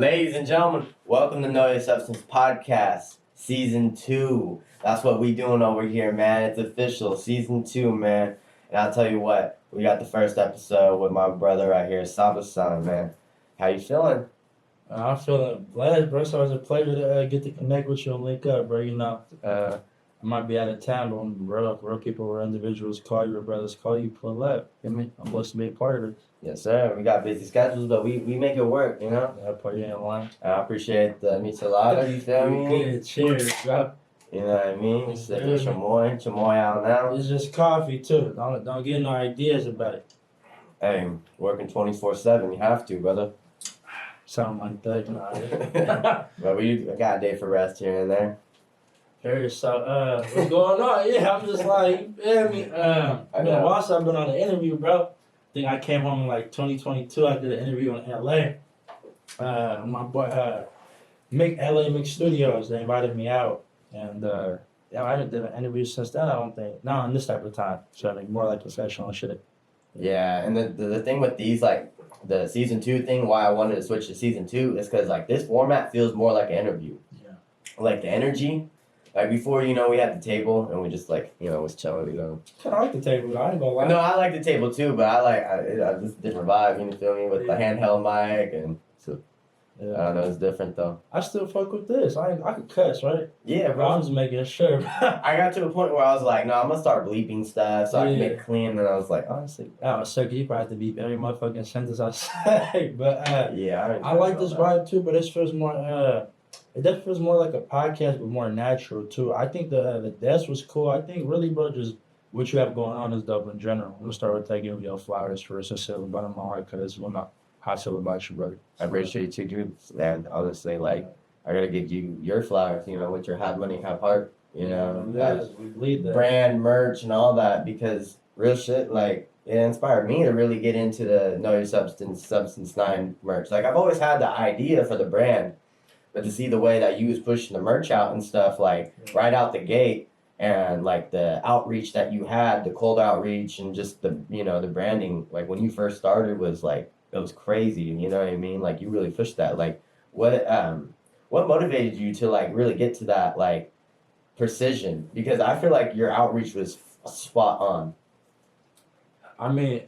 Ladies and gentlemen, welcome to Know Your Substance Podcast, Season 2. That's what we doing over here, man. It's official, Season 2, man. And I'll tell you what, we got the first episode with my brother right here, Sabasonn, man. How you feeling? I'm feeling blessed, bro. So it's a pleasure to get to connect with you and link up, bro. You know, I might be out of town, but when real people or individuals call you or brothers call you, pull up. You know what I mean? I'm blessed to be a part of it. Yes, sir. We got busy schedules, but we make it work, you know? I put you in line. I appreciate the michelada, you feel me? Good, cheers, bro. You know what I mean? Sipping chamoy out now. It's just coffee, too. Don't get no ideas about it. Hey, working 24/7, you have to, brother. Something like that, you know. But we got a day for rest here and there. Hey, so, what's going on? Yeah, I'm just like, you feel me? I know. Also, I've been on an interview, bro. I think I came home in like 2022. I did an interview in LA. My boy, LA Mix Studios, they invited me out. And yeah, I haven't done an interview since then, I don't think. Not in this type of time. So I think more like professional shit. Yeah, and the thing with these, like, the Season 2 thing, why I wanted to switch to Season 2 is because, like, this format feels more like an interview. Yeah. Like, the energy. Like, before, you know, we had the table, and we just, like, you know, was chilling, you know. Kind of like the table, I ain't gonna lie. No, I like the table, too, but I just different vibe, you feel me, with the handheld mic, and so, Yeah. I don't know, it's different, though. I still fuck with this. I could cuss, right? Yeah, Bro, I'm bro. just making sure. I got to a point where I was like, no, I'm gonna start bleeping stuff so I can make it clean, and I was like, honestly. Oh, so you probably have to beep every motherfucking sentence I say. But Yeah, I like this vibe too, but this feels more it definitely feels more like a podcast, but more natural too. I think the desk was cool. I think really, bro, just what you have going on is dope in general. We'll start with taking your flowers first and silver bottom of my heart, because we're not how I feel about you, brother. I appreciate you, dude. And honestly, like, I gotta give you your flowers, you know, with your Have Money, Have Heart, you know, we lead that. brand, merch, and all that, because real shit, like, it inspired me to really get into the Know Your Substance 9 merch. Like, I've always had the idea for the brand, but to see the way that you was pushing the merch out and stuff, like, right out the gate, and, like, the outreach that you had, the cold outreach, and just the, you know, the branding, like, when you first started was, like, it was crazy, you know what I mean? Like, you really pushed that. Like, what motivated you to, like, really get to that, like, precision? Because I feel like your outreach was spot on. I mean,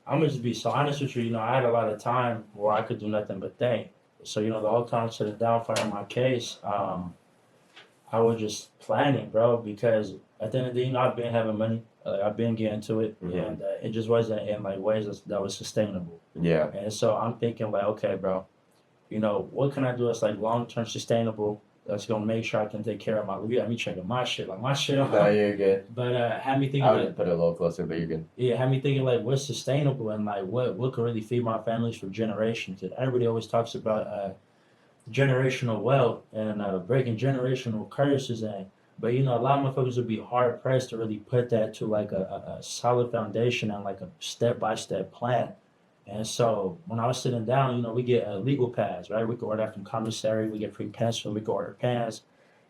I'm gonna just be so honest with you. You know, I had a lot of time where I could do nothing but think. So, you know, the whole time to the downfall of my case, I was just planning, bro, because at the end of the day, you know, I've been having money. I've been getting to it, and it just wasn't in, like, ways that was sustainable. Yeah. And so I'm thinking, like, okay, bro, you know, what can I do that's, like, long-term sustainable, that's going to make sure I can take care of my, you got me checking my shit, like, my shit. No, you're good. But had me thinking, I would put it a little closer, but you're good. Yeah, had me thinking, like, what's sustainable and, like, what could really feed my families for generations. And everybody always talks about generational wealth and breaking generational curses. But, you know, a lot of motherfuckers would be hard pressed to really put that to, like, a solid foundation and, like, a step-by-step plan. And so when I was sitting down, you know, we get legal pads, right? We can order that from commissary. We get free pencil. We can order pens.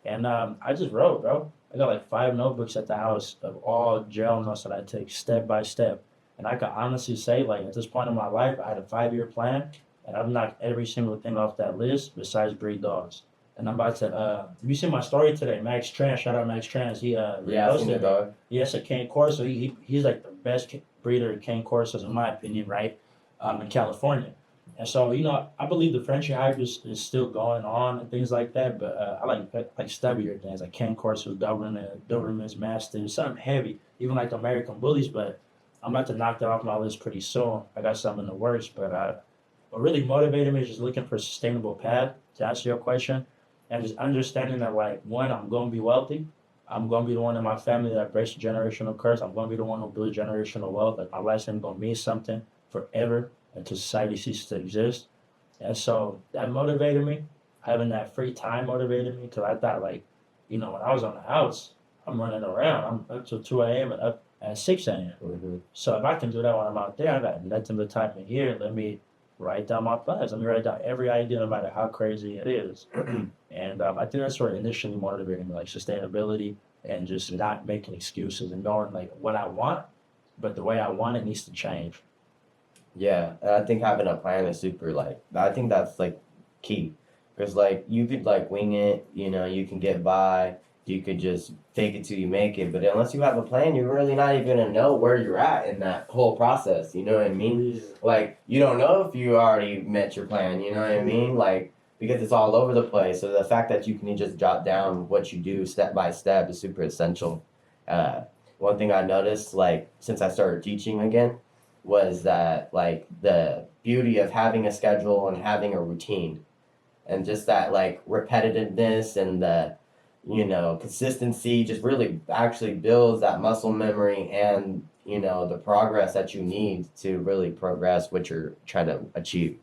And I just wrote, bro. I got like 5 notebooks at the house of all jail notes that I take step by step. And I can honestly say, like, at this point in my life, I had a 5-year plan, and I've knocked every single thing off that list besides breed dogs. And I'm about to, you see my story today, Max Trans, shout out Max Trans. He Yeah, I've seen it, dog. Yes, a cane corso. He's like the best breeder of cane corsos, in my opinion, right? In California. And so, you know, I believe the French hype is still going on and things like that, but I like stubbier things, like cane corsos, Dobermans, Mastiffs, something heavy, even like the American bullies, but I'm about to knock that off my list pretty soon. I got something in the works, but what really motivated me is just looking for a sustainable path, to answer your question, and just understanding that, like, one, I'm going to be wealthy. I'm going to be the one in my family that breaks the generational curse. I'm going to be the one who builds generational wealth. Like, my life's going to mean something forever until society ceases to exist. And so that motivated me. Having that free time motivated me, because I thought, like, you know, when I was on the house, I'm running around. I'm up till 2 a.m. and up at 6 a.m. Mm-hmm. So if I can do that when I'm out there, I got nothing but time in here. Let me write down my plans. Let me write down every idea, no matter how crazy it is. And I think that's what initially motivated me, like sustainability and just not making excuses and going, like, what I want, but the way I want it needs to change. Yeah, and I think having a plan is super, like, I think that's, like, key. Because like you could like wing it, you can get by, you could just fake it till you make it. But unless you have a plan, you're really not even gonna know where you're at in that whole process. You know what I mean? Yeah. Like you don't know if you already met your plan. You know what I mean? Like because it's all over the place. So the fact that you can just jot down what you do step by step is super essential. Uh, One thing I noticed, like since I started teaching again, was that like the beauty of having a schedule and having a routine and just that like repetitiveness and the consistency just really actually builds that muscle memory and the progress that you need to really progress what you're trying to achieve.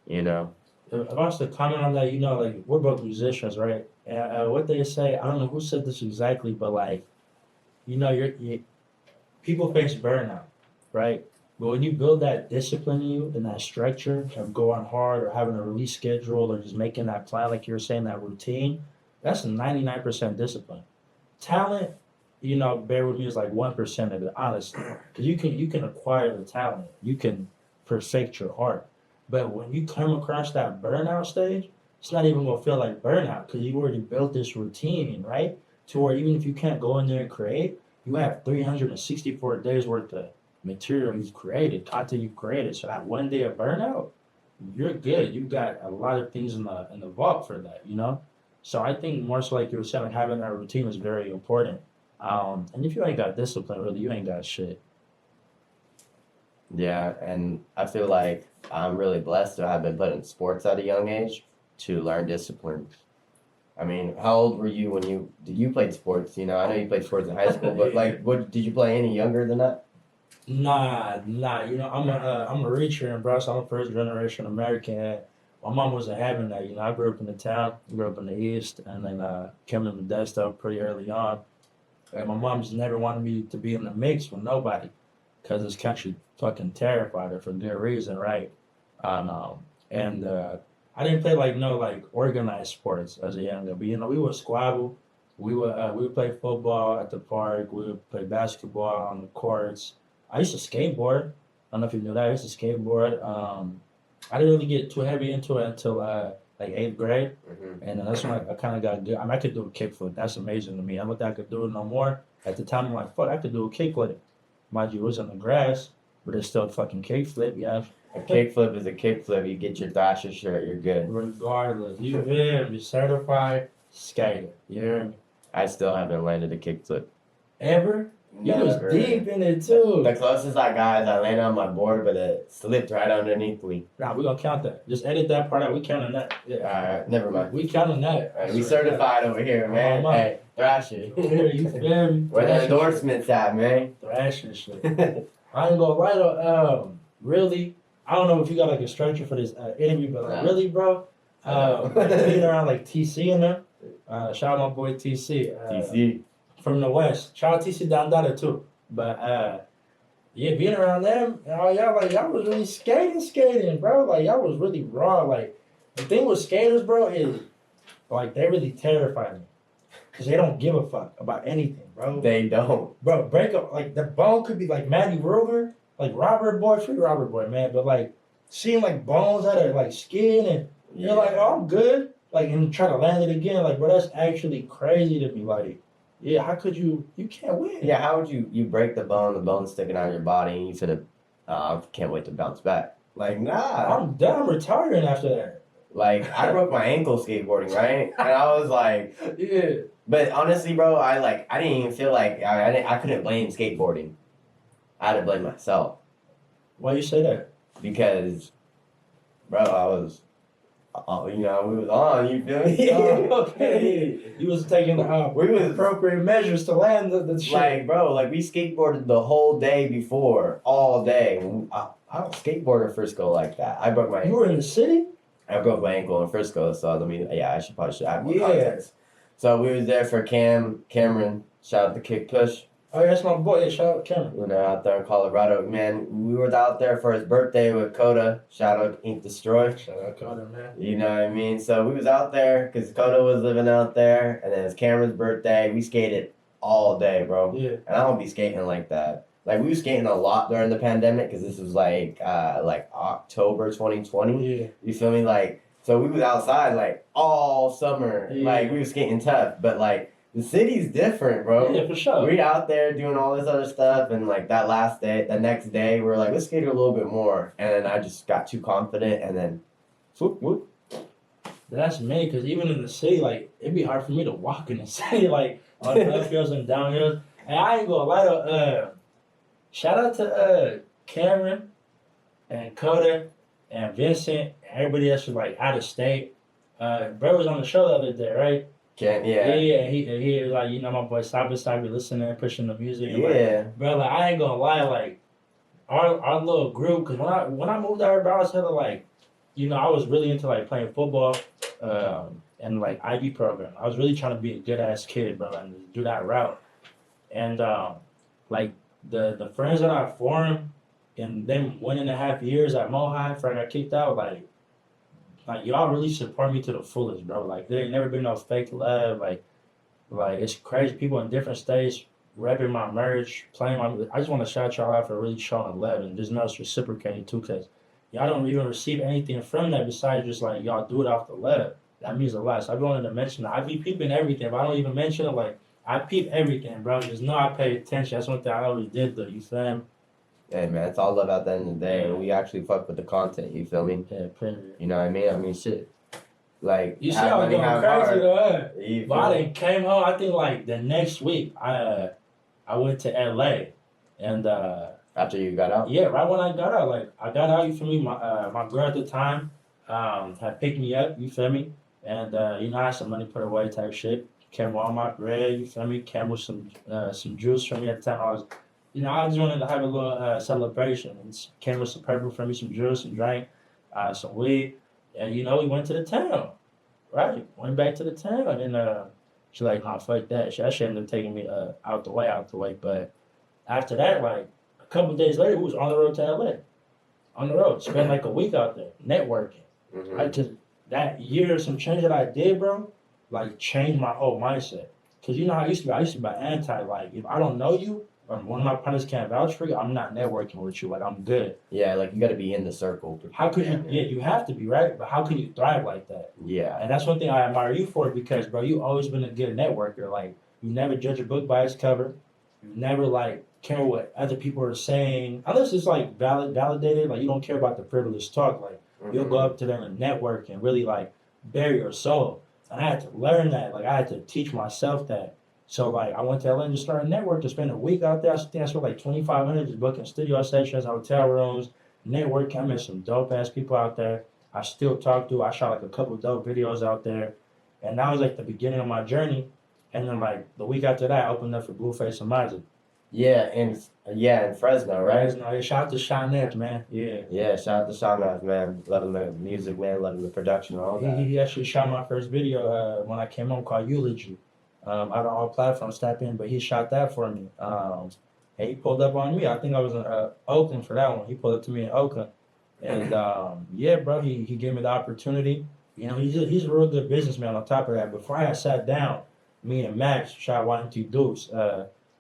you know If I was to comment on that, like we're both musicians, right? And what they say, I don't know who said this exactly, but like, you people face burnout, right? But when you build that discipline in you and that structure of going hard or having a release schedule or just making that plan, like you were saying, that routine, that's 99% discipline. Talent, bear with me, is like 1% of it, honestly. Because you can acquire the talent, you can perfect your art. But when you come across that burnout stage, it's not even gonna feel like burnout because you already built this routine, right? To where even if you can't go in there and create, you have 364 days worth of material you've created, content you've created. So that one day of burnout, you're good. You've got a lot of things in the vault for that. So I think more so like you were saying, like having that routine is very important. And if you ain't got discipline, really, you ain't got shit. Yeah, and I feel like I'm really blessed to have been put in sports at a young age to learn discipline. I mean, how old were you when you played sports? I know you played sports in high school, but like, what did you play any younger than that? Nah. I'm a reacher and bro. So I'm a first generation American. My mom wasn't having that. I grew up in the town, grew up in the east, and then came to Modesto pretty early on. And my mom just never wanted me to be in the mix with nobody, cause this country fucking terrified her for good reason, right? And I didn't play like no like organized sports as a young guy, but we would squabble. We would play football at the park. We would play basketball on the courts. I used to skateboard. I don't know if you knew that. I used to skateboard. I didn't really get too heavy into it until like eighth grade, and that's when I kind of got good. I mean, I could do a kickflip. That's amazing to me. I don't think I could do it no more. At the time, I'm like, fuck, I could do a kickflip. Mind you, it was on the grass, but it's still a fucking kickflip. Yeah, A kickflip is a kickflip. You get your Thrasher shirt, you're good. regardless, you feel me? Certified skater. You hear me? I still haven't landed a kickflip. Ever? You was Never. deep in it too. The closest I got is I landed on my board, but it slipped right underneath me. Nah, we gonna count that. Just edit that part out. We counting that. Yeah. Alright, never mind. We counting that. Alright, we certified over here, man. man. Hey, Thrasher. Yeah, you feel me? Where the endorsements at, man? Thrashing shit. I ain't gonna lie though. Really, I don't know if you got like a structure for this interview, but like, really, bro, being around like TC and them. Shout out my boy TC. TC. From the West. Shout out TC down there too. But yeah, being around them, y'all was really skating, bro. Like y'all was really raw. Like the thing with skaters, bro, is like they really terrify me. Cause they don't give a fuck about anything, bro. They don't. Bro, break up like the bone could be like Matty Ruger, like Robert Boy, free Robert Boy, man. But like seeing like bones out of like skin and you're like, oh, I'm good. Like and try to land it again, like bro, that's actually crazy to me. Like, yeah, how could you can't win. Yeah, how would you break the bone's sticking out of your body, and you finna, I can't wait to bounce back. Like, nah. I'm done retiring after that. Like, I broke my ankle skateboarding, right? And I was like, Yeah. but honestly, bro, I didn't even feel like, I couldn't blame skateboarding. I had to blame myself. Why you say that? Because, bro, I was, we was on, you feel me? Okay. You was taking We was appropriate measures to land the shit. like, bro, like we skateboarded the whole day before, all day. I don't skateboard in Frisco like that. I broke my You were in the city? I broke my ankle in Frisco, so I should probably have more Yeah. context. So we was there for Cameron, shout out to Kick Push. Oh, yeah, that's my boy. Yeah, shout out Cameron. We were out there in Colorado. Man, we were out there for his birthday with Coda. Shout out Ink Destroy. Shout out Carter, man. You know what I mean? So we was out there because Coda was living out there, and then it's Cameron's birthday. We skated all day, bro. Yeah. And I don't be skating like that. Like, we were skating a lot during the pandemic because this was like October 2020. Yeah. You feel me? Like, So we was outside like all summer, like we was skating tough. But like the city's different, bro. Yeah, for sure. We out there doing all this other stuff, and like that last day, the next day, we were like, let's skate a little bit more. And then I just got too confident, and then whoop whoop. That's me, because even in the city, like, it'd be hard for me to walk in the city, like, on uphills and downhills. And I ain't gonna lie to, shout out to Cameron and Coda and Vincent, and everybody else was like out of state. Bro was on the show the other day, right? Yeah, he was like, you know, my boy Sabasonn listening, pushing the music. And like, bro, like, I ain't gonna lie, like, our little group, because when I moved out here, bro, I was hella like, you know, I was really into like playing football and like IB program. I was really trying to be a good ass kid, bro, and do that route. And like the friends that I formed in them 1.5 years at Mohai before I got kicked out, like y'all really support me to the fullest, bro. Like there ain't never been no fake love. Like it's crazy. People in different states repping my merch, playing my. I just want to shout y'all out for really showing love and just know it's reciprocated too, cause y'all don't even receive anything from that besides just like y'all do it off the love. That means a lot. So I wanted to mention that. I be peeping everything, but I don't even mention it. Like I peep everything, bro. Just know I pay attention. That's one thing I always did though. You feel me? Hey man, it's all love at the end of the day, and we actually fuck with the content. You feel me? Yeah, period. You know what I mean? I mean, shit. Like you see, I was going crazy though. But I done came home. I think like the next week, I went to LA, and after you got out. Yeah, right when I got out, like I got out. You feel me? My girl at the time had picked me up. You feel me? And you know, I had some money put away type shit. Came all my bread. You feel me? Came with some juice for me at the time. I just wanted to have a little celebration. And came with some purple for me, some juice, some drink, some weed. And, you know, we went to the town, right? Went back to the town. And she's like, oh, fuck that. That shit ended up taking me out the way. But after that, like, a couple of days later, we was on the road to LA. On the road. Spent like a week out there, networking. Mm-hmm. Right? Because that year, some change that I did, bro, like, changed my whole mindset. Because, you know how I used to be anti, like, if I don't know you, or one of my partners can't vouch for you, I'm not networking with you. Like, I'm good. Yeah, like, you got to be in the circle. How could you? Yeah, you have to be, right? But how can you thrive like that? Yeah. And that's one thing I admire you for, because, bro, you always been a good networker. Like, you never judge a book by its cover. You never, like, care what other people are saying. Unless it's, like, validated. Like, you don't care about the privileged talk. Like, you'll go up to them and network and really, like, bare your soul. And I had to learn that. Like, I had to teach myself that. So, like, I went to LA and just started network to spend a week out there. I think I spent like $2,500 just booking studio sessions, hotel rooms, networking. I met some dope-ass people out there. I still talk to. I shot, like, a couple dope videos out there. And that was, like, the beginning of my journey. And then, like, the week after that, I opened up for Blueface and Magic. Yeah, in Fresno, right? Fresno. Yeah, shout out to Shawnette, man. Yeah. Yeah, shout out to Shawnette, man. Love him the music, man. Love him the production and all that. He actually shot my first video when I came home called Eulogy. Out on all platforms, tap in, but he shot that for me. And he pulled up on me. I think I was in Oakland for that one. He pulled up to me in Oakland. And yeah, bro, he gave me the opportunity. You know, he's a real good businessman on top of that. Before I had sat down, me and Max shot YMT Dukes.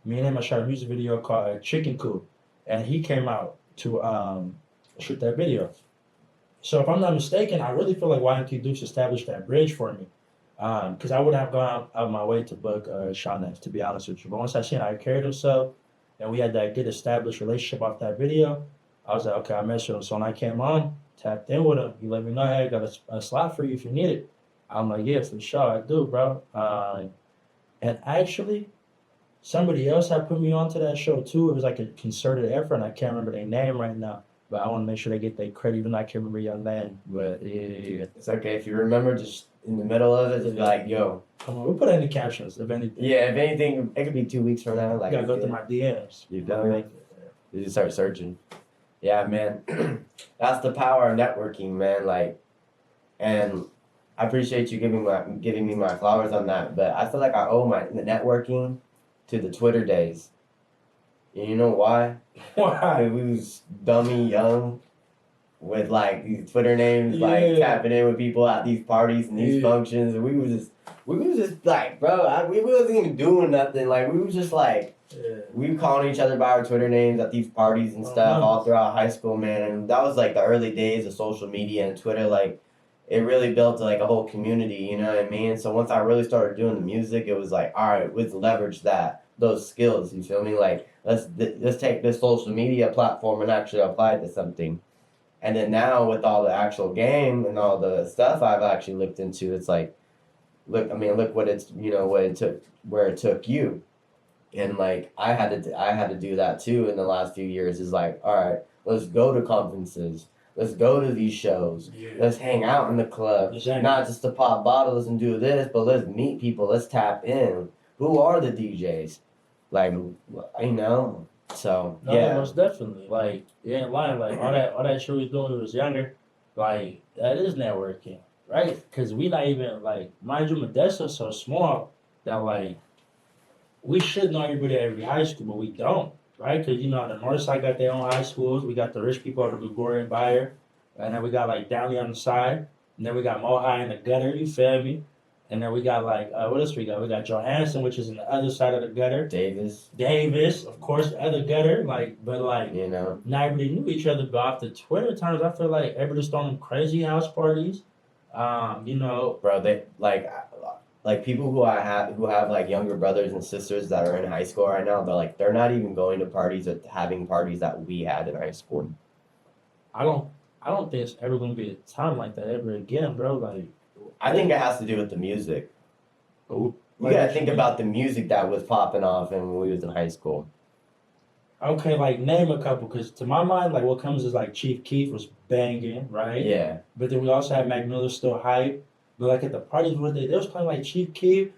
Me and him, I shot a music video called Chicken Coop. And he came out to shoot that video. So if I'm not mistaken, I really feel like YMT Dukes established that bridge for me. Because I wouldn't have gone out of my way to book Shawnette, to be honest with you. But once I seen how he carried himself, and we had that good established relationship off that video, I was like, okay, I messed with him. So when I came on, tapped in with him, he let me know, hey, I got a slot for you if you need it. I'm like, yeah, for sure, I do, bro. And actually, somebody else had put me onto that show too. It was like a concerted effort, and I can't remember their name right now. But I want to make sure they get their credit, even though I can't remember your name. But yeah. It's okay. If you remember, just in the middle of it, just be like, yo. Come on, we'll put it in the captions, if anything. Yeah, if anything, it could be 2 weeks from now. Like, you gotta go through my DMs. You definitely. You just start searching. Yeah, man. That's the power of networking, man. Like, and I appreciate you giving me my flowers on that. But I feel like I owe the networking to the Twitter days. And you know why? Why? We was dummy young with like these Twitter names, like tapping in with people at these parties and these functions. And we was just like, bro, we wasn't even doing nothing. Like, we was just like, we were calling each other by our Twitter names at these parties and stuff all throughout high school, man. And that was like the early days of social media and Twitter. Like, it really built like a whole community, you know what I mean? So once I really started doing the music, it was like, all right, let's leverage those skills, you feel me? Like, let's take this social media platform and actually apply it to something. And then now with all the actual game and all the stuff I've actually looked into, it's like, look what it's, what it took, where it took you. And like I had to do that too in the last few years. Is like, all right, let's go to conferences, let's go to these shows, let's hang out in the club, not just to pop bottles and do this, but let's meet people, let's tap in. Who are the DJs? Like, so No, yeah, most definitely. Like, you ain't lying. Like all that shit we was doing when we was younger, like that is networking, right? Because we not even like, mind you, Modesto's so small that like we should know everybody at every high school, but we don't, right? Because the north side got their own high schools. We got the rich people of the Gregorian Bayer, and then we got like Downey on the side, and then we got Mohai in the gutter. You feel me? And then we got like what else we got? We got Johansson, which is in the other side of the gutter. Davis, of course, the other gutter. Like, but like, not everybody knew each other. But off the Twitter times, I feel like everybody's throwing crazy house parties. Bro, they like people who have like younger brothers and sisters that are in high school right now. They're not even going to parties or having parties that we had in high school. I don't think it's ever gonna be a time like that ever again, bro. Like, I think it has to do with the music. Oh, You gotta think about the music that was popping off when we was in high school. Okay, like name a couple, because to my mind, like what comes is like Chief Keef was banging, right? Yeah. But then we also had Mac Miller still hype. But like at the parties where they was playing like Chief Keef,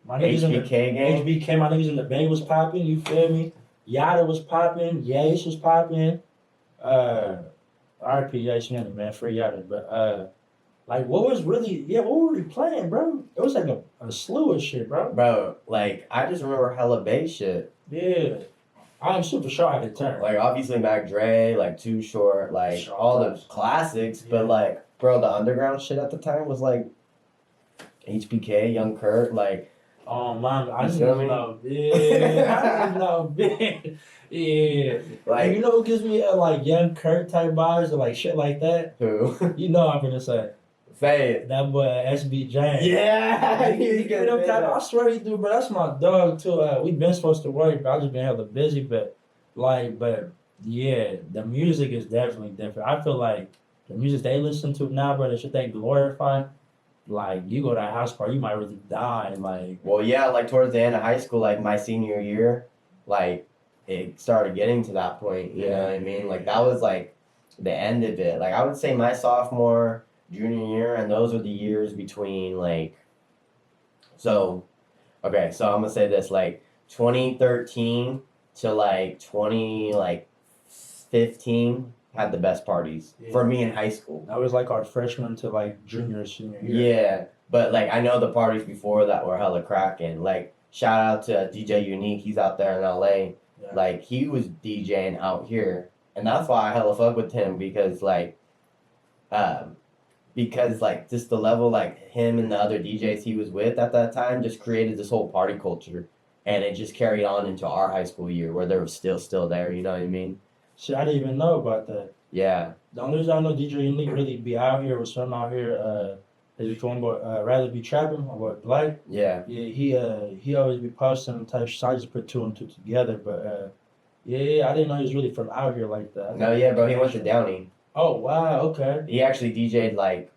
my niggas HBK, my niggas in the Bay was popping, you feel me? Yada was popping, Yace was popping. RP Yace man, free Yada. But like what were we playing, bro? It was like a slew of shit, bro. Bro, like I just remember hella bass shit. Yeah. I'm super sure I could turn. Like obviously Mac Dre, like Too Short, like all the classics, but like bro, the underground shit at the time was like HBK, Young Kurt, like oh man, I didn't know. Yeah, I didn't know. Yeah, like and who gives me like Young Kurt type vibes or like shit like that? Who? I'm gonna say. Say it. That boy SB James. Yeah, I swear he do, bro. That's my dog too. We been supposed to work, but I just been hella busy. But yeah, the music is definitely different. I feel like the music they listen to now, bro, the shit they glorify. Like you go to a house party, you might really die. Like, well, yeah, like towards the end of high school, like my senior year, like it started getting to that point. You know what I mean? Like that was like the end of it. Like I would say my sophomore, junior year, and those are the years between like. So I'm gonna say this, like 2013 to like 2015 had the best parties for me in high school. That was like our freshman to like junior, senior year. Yeah, but like I know the parties before that were hella cracking. Like shout out to DJ Unique, he's out there in LA. Yeah. Like he was DJing out here, and that's why I hella fuck with him because just the level like him and the other DJs he was with at that time just created this whole party culture, and it just carried on into our high school year where they were still there. You know what I mean? Shit, I didn't even know about that. Yeah. The only reason I know DJ Unique really be out here or something out here is if one boy rather be trapping or Black. Yeah. Yeah, he always be posting type shit. I just put two and two together, but I didn't know he was really from out here like that. No, yeah, bro, he went to Downey. Oh wow, okay. He actually DJ'd like,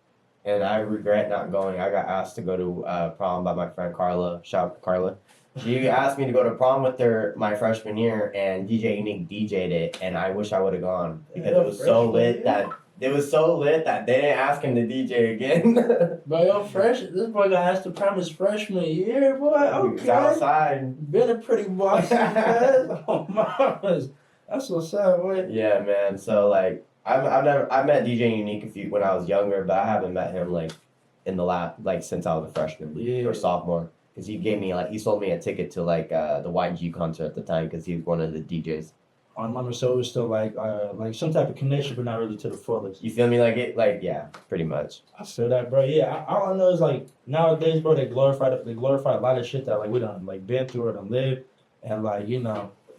and I regret not going. I got asked to go to prom by my friend Carla. Shout out to Carla. She asked me to go to prom with her my freshman year, and DJ Unique DJ'd it, and I wish I would have gone because it was so lit that they didn't ask him to DJ again. Bro, this boy got asked to prom his freshman year, boy. Okay. He's outside. Been a pretty boss. Oh my, that's what's up, boy. Yeah, man. So like, I met DJ Unique when I was younger, but I haven't met him like in the last since I was a freshman or sophomore. Because he sold me a ticket to like the YG concert at the time because he was one of the DJs. So it was still like some type of connection, but not really to the fullest. You feel me? Yeah, pretty much. I feel that, bro. Yeah, all I know is like nowadays, bro, they glorify a lot of shit that like we done like been through it and lived, and like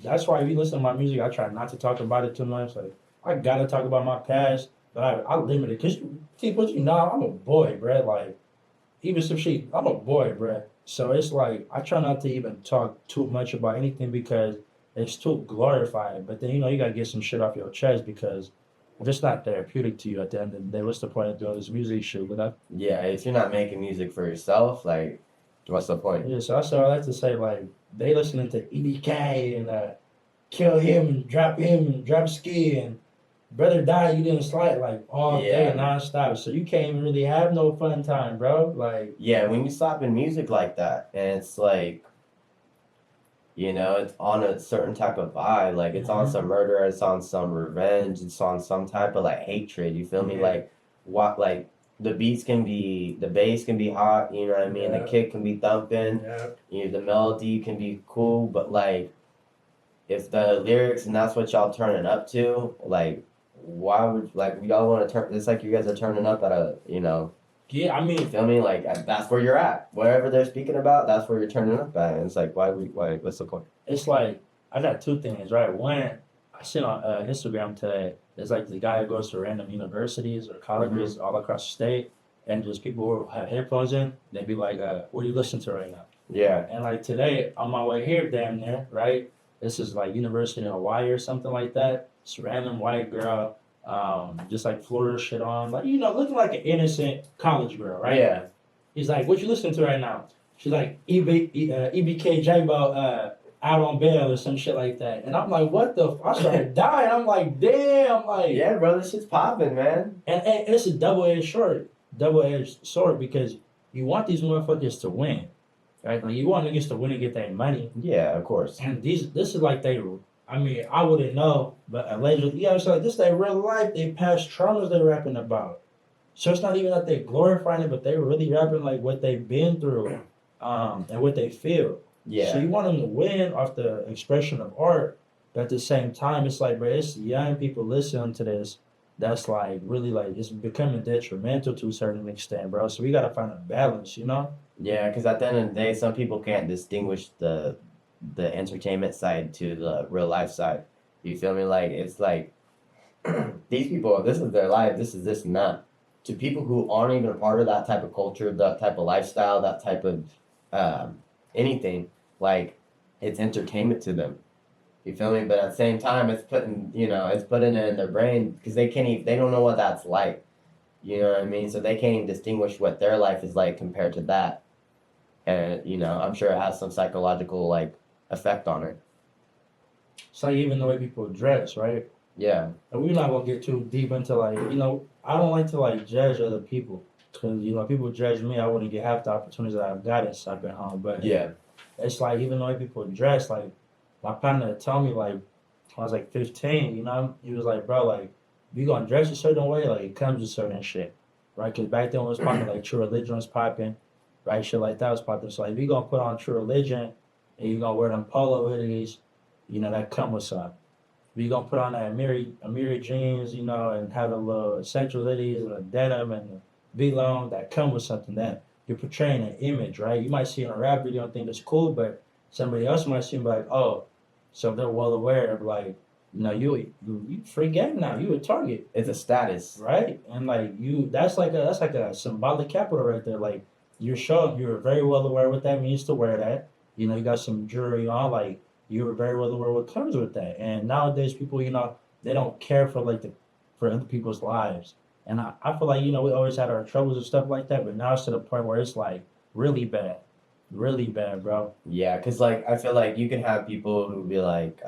that's why if you listen to my music, I try not to talk about it too much. Like I gotta talk about my past, but I limit it because people, you know, I'm a boy, bro. Like even some shit, I'm a boy, bro. So it's like I try not to even talk too much about anything because it's too glorified. But then you know you gotta get some shit off your chest because if it's not therapeutic to you at the end of the day, what's the point of doing this music shit? Without Yeah, if you're not making music for yourself, like, what's the point? yeah, so that's what I like to say. Like they listening to EDK and kill him and drop ski and brother died. You didn't slide like all day Yeah. nonstop. So you can't even really have no fun time, bro. Like Yeah, when you stop in music like that, and it's like, you know, it's on a certain type of vibe. Like it's on Mhm. some murder, it's on some revenge, it's on some type of like hatred. You feel me? Yeah. Like what? Like the bass can be hot. You know what I mean? Yeah. The kick can be thumping. yeah, You know, the melody can be cool, but like if the lyrics and that's what y'all turning up to, like why would like y'all want to turn? It's like you guys are turning up at a yeah. I you mean, feel me? Like that's where you're at. Wherever they're speaking about, that's where you're turning up at. And it's like why? What's the point? it's like I got two things, right? One, I seen on Instagram today. There's like the guy who goes to random universities or colleges all across the state, and just people who have headphones in. They be like, "What are you listening to right now?" Yeah. And like today, on my way here, damn near, right? This is like University of Hawaii or something like that. It's a random white girl, just like Florida shit on, like you know, looking like an innocent college girl, right? Yeah. He's like, "What you listening to right now?" She's like, EBK J-Bo, out on bail or some shit like that. And I'm like, "What the?" I started dying. I'm like, "Damn!" Like, Yeah, bro, this shit's popping, man. and it's a double-edged sword because you want these motherfuckers to win, right? Like you want niggas to win and get their money. Yeah, of course. And this is like they, I mean, I wouldn't know, but allegedly, yeah, it's like this they real life, they past traumas they're rapping about. So it's not even that they glorifying it, but they really rapping like what they've been through, and what they feel. Yeah. So you want them to win off the expression of art, but at the same time, it's like, bro, it's young people listening to this. That's like really like it's becoming detrimental to a certain extent, bro. So we gotta find a balance, you know? Yeah, because at the end of the day, some people can't distinguish the entertainment side to the real life side. You feel me? Like it's like these people, this is their life, this is this and that. To people who aren't even a part of that type of culture, that type of lifestyle, that type of anything, like it's entertainment to them. You feel me? But at the same time, it's putting it in their brain because they don't know what that's like. You know what I mean? So they can't even distinguish what their life is like compared to that. And I'm sure it has some psychological like effect on it. It's like even the way people dress, right? Yeah. And we're not gonna get too deep into like, I don't like to like judge other people. Cause people judge me, I wouldn't get half the opportunities that I've got inside at home. But Yeah. it's like even the way people dress, like my partner told me like when I was like 15, he was like, bro, like if you gonna dress a certain way, like it comes with certain shit, right? Cause back then when it was popping, like True Religion was popping, right? Shit like that was popping. So like if you gonna put on True Religion and you gonna wear them polo hoodies, that come with something. If you gonna put on that Amiri jeans, and have a little essential hoodies and a denim and a V-long, that come with something that you're portraying an image, right? You might see it on a rap video and think it's cool, but somebody else might see like, oh, so they're well aware of like, you free game now, you a target. It's a status. Right? And like that's like a symbolic capital right there. Like you're showing you're very well aware what that means to wear that. You got some jewelry on, like you were very well aware what comes with that. And nowadays people, they don't care for for other people's lives. And I feel like, we always had our troubles and stuff like that, but now it's to the point where it's like really bad. Really bad, bro. Yeah, because like I feel like you can have people who be like,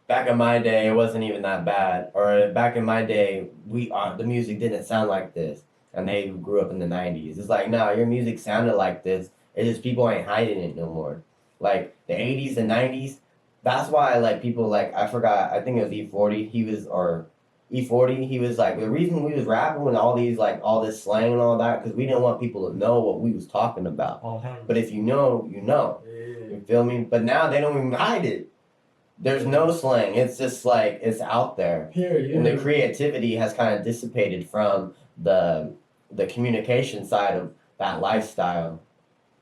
back in my day it wasn't even that bad, or back in my day the music didn't sound like this, and they grew up in the 90s. It's like, no, your music sounded like this. It's just people ain't hiding it no more. Like the 80s and 90s, that's why like people like I forgot, I think it was E40, he was like the reason we was rapping with all this slang and all that because we didn't want people to know what we was talking about. But if you know, you know. Yeah. You feel me? But now they don't even hide it. There's no slang. It's just like it's out there. Period. And the creativity has kind of dissipated from the communication side of that lifestyle.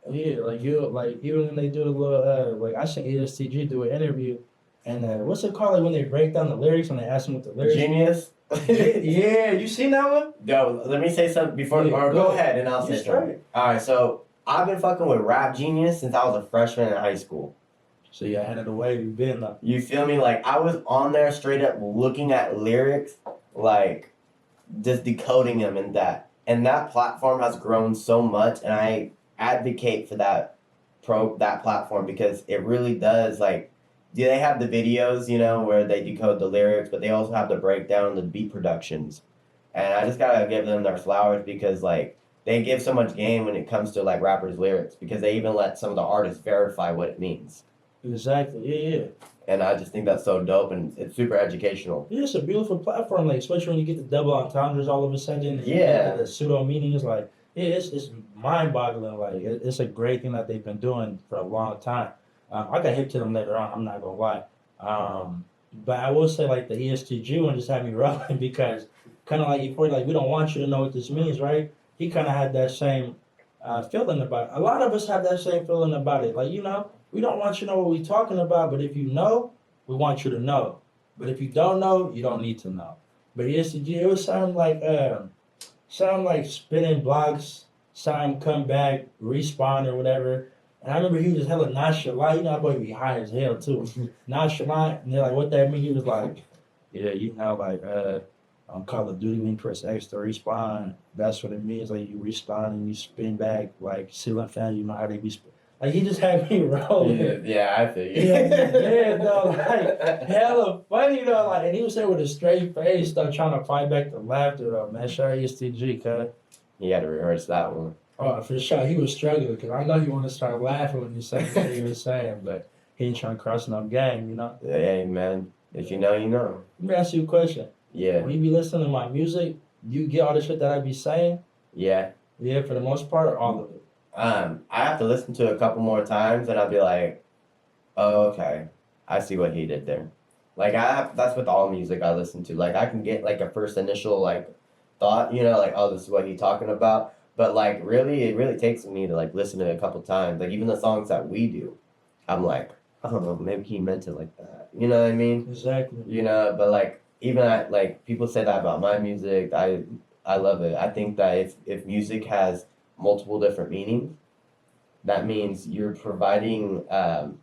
Yeah, like even when they do the little like I seen ESTG do an interview, and what's it called like when they break down the lyrics when they ask them what the lyrics. Genius. Yeah, you seen that one? Yo, let me say something before, Yeah, or go ahead and I'll You say something. straight. All right, so I've been fucking with Rap Genius since I was a freshman in high school. So you ahead of the wave. You've been up. You feel me? Like I was on there straight up looking at lyrics, like just decoding them and that platform has grown so much, and I advocate for that platform because it really does. Like, do they have the videos, where they decode the lyrics, but they also have the breakdown, the beat productions, and I just gotta give them their flowers because like they give so much game when it comes to like rappers' lyrics because they even let some of the artists verify what it means. Exactly. Yeah. And I just think that's so dope, and it's super educational. Yeah, it's a beautiful platform, like especially when you get the double entendres all of a sudden. Yeah. The pseudo meanings, like it's mind boggling. Like it's a great thing that they've been doing for a long time. I got hip to them later on. I'm not gonna lie. But I will say like the ESTG one just had me rolling because kind of like before, like we don't want you to know what this means, right? He kind of had that same feeling about it. A lot of us have that same feeling about it. Like we don't want you to know what we're talking about, but if you know, we want you to know. But if you don't know, you don't need to know. But ESTG, it was sound like spinning blocks, sound come back, respawn or whatever. And I remember he was just hella nonchalant. That boy be high as hell too. Nonchalant, and they're like, what that mean? He was like, yeah, like on Call of Duty when you press X to respawn, that's what it means. Like you respawn and you spin back like ceiling fan, you know how they be like he just had me rolling. Yeah, I feel you. Yeah, though, like hella funny though. Like, and he was there with a straight face, though, trying to fight back the laughter though. Man, shout out ESTG, cuz. You had to rehearse that one. Oh, for sure, he was struggling because I know he wanted to start laughing when he said what he was saying, but he ain't trying to cross no game, Hey, man, if you know, you know. Let me ask you a question. Yeah. When you be listening to my music, you get all the shit that I be saying? Yeah. Yeah, for the most part, or all of it? I have to listen to it a couple more times, and I'll be like, oh, okay, I see what he did there. Like that's with all music I listen to. Like I can get like a first initial like thought, like, oh, this is what he's talking about. But like really, it really takes me to like listen to it a couple times. Like even the songs that we do, I'm like, I don't know, maybe he meant it like that. You know what I mean? Exactly. But like even like people say that about my music. I love it. I think that if music has multiple different meanings, that means you're providing I'm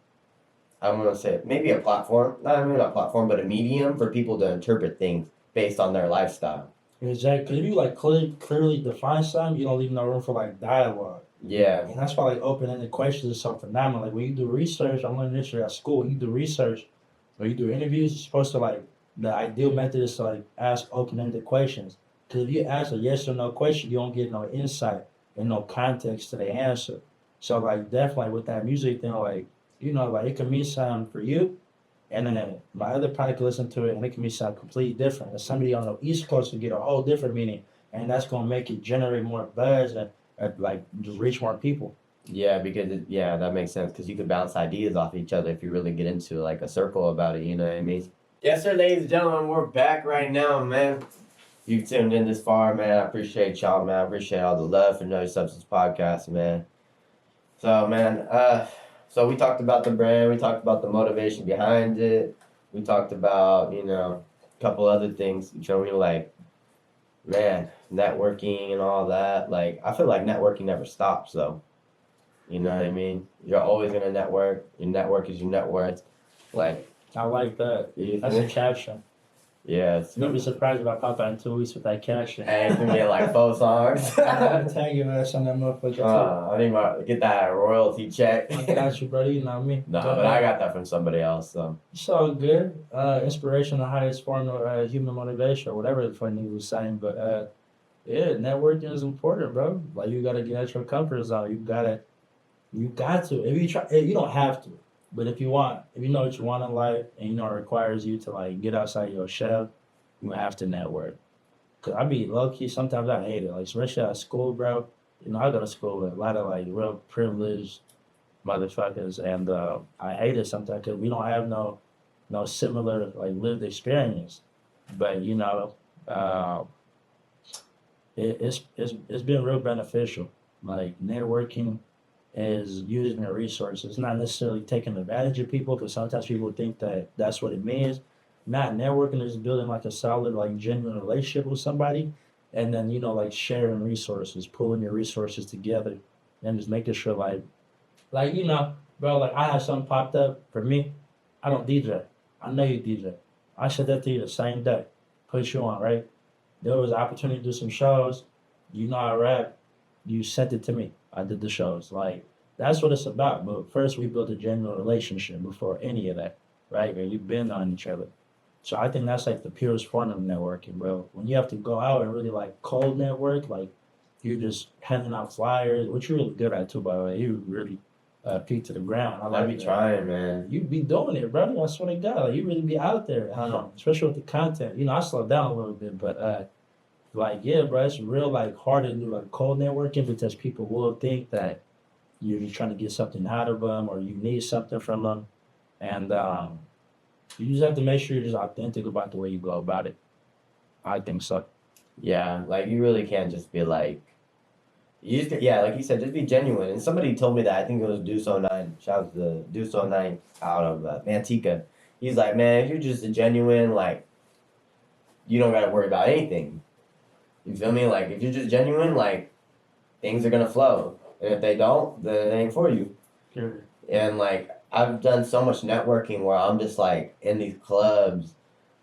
gonna say maybe a platform, not even a platform, but a medium for people to interpret things based on their lifestyle. Exactly. If you like clearly define something, you don't leave no room for like dialogue. Yeah. And that's why like open-ended questions is so phenomenal. Like when you do research, I learned this at school. When you do research or you do interviews, you're supposed to like the ideal method is to like ask open-ended questions. Because if you ask a yes or no question, you don't get no insight and no context to the answer. So like definitely with that music thing, like like it can mean something for you, and then my other product can listen to it and it can mean something completely different. And somebody on the East Coast will get a whole different meaning, and that's gonna make it generate more buzz and like just reach more people. Yeah, because that makes sense because you could bounce ideas off each other if you really get into like a circle about it. You know what I mean? Yes, sir, ladies and gentlemen, we're back right now, man. You've tuned in this far, man. I appreciate y'all, man. I appreciate all the love for No Your Substance Podcast, man. So, man, so we talked about the brand. We talked about the motivation behind it. We talked about, a couple other things. You feel me? Like, man, networking and all that. Like, I feel like networking never stops, though. You know what I mean? You're always going to network. Your network is your net worth. Like, I like that. That's a caption. Yeah, You're gonna be surprised if I pop out in 2 weeks with that caption. Hey, it's gonna be like 4 songs. I'm gonna tag your ass on that motherfucker. I need to get that royalty check. I got you, buddy. You know me. No, but I got that from somebody else. So it's all good. Inspiration, the highest form of human motivation, or whatever the fuck he was saying. But yeah, networking is important, bro. Like you gotta get out your comfort zone. You got to. If you try, you don't have to. But if you know what you want in life, and you know it requires you to like get outside your shell, you have to network. Cause I be low key. Sometimes I hate it. Like especially at school, bro. I go to school with a lot of like real privileged motherfuckers, and I hate it sometimes because we don't have no similar like lived experience. But it's been real beneficial. Like networking is using the resources, not necessarily taking advantage of people, because sometimes people think that that's what it means. not networking, just building like a solid, like genuine relationship with somebody, and then like sharing resources, pulling your resources together, and just making sure like bro, like I had something popped up for me. I don't DJ. I know you DJ. I said that to you the same day. Put you on, right? There was an opportunity to do some shows. You know I rap. You sent it to me. I did the shows. Like that's what it's about. But first we built a genuine relationship before any of that, right? Where you've been on each other. So I think that's like the purest form of networking, bro. When you have to go out and really like cold network, like you're just handing out flyers, which you're really good at too, by the way. You really peak to the ground. I I like be that. trying, man. You be doing it, brother. I swear to God, like you really be out there, especially with the content. I slow down a little bit, but like yeah, bro, it's real like hard to do like cold networking because people will think that you're just trying to get something out of them or you need something from them, and you just have to make sure you're just authentic about the way you go about it. I think so. Yeah, like you really can't just be like, yeah, like you said, just be genuine. And somebody told me that, I think it was Deuce09, shout out to Deuce09 out of Manteca. He's like, man, if you're just a genuine, like, you don't gotta worry about anything. You feel me? Like, if you're just genuine, like, things are gonna flow. And if they don't, then it ain't for you. Sure. And like, I've done so much networking where I'm just like in these clubs,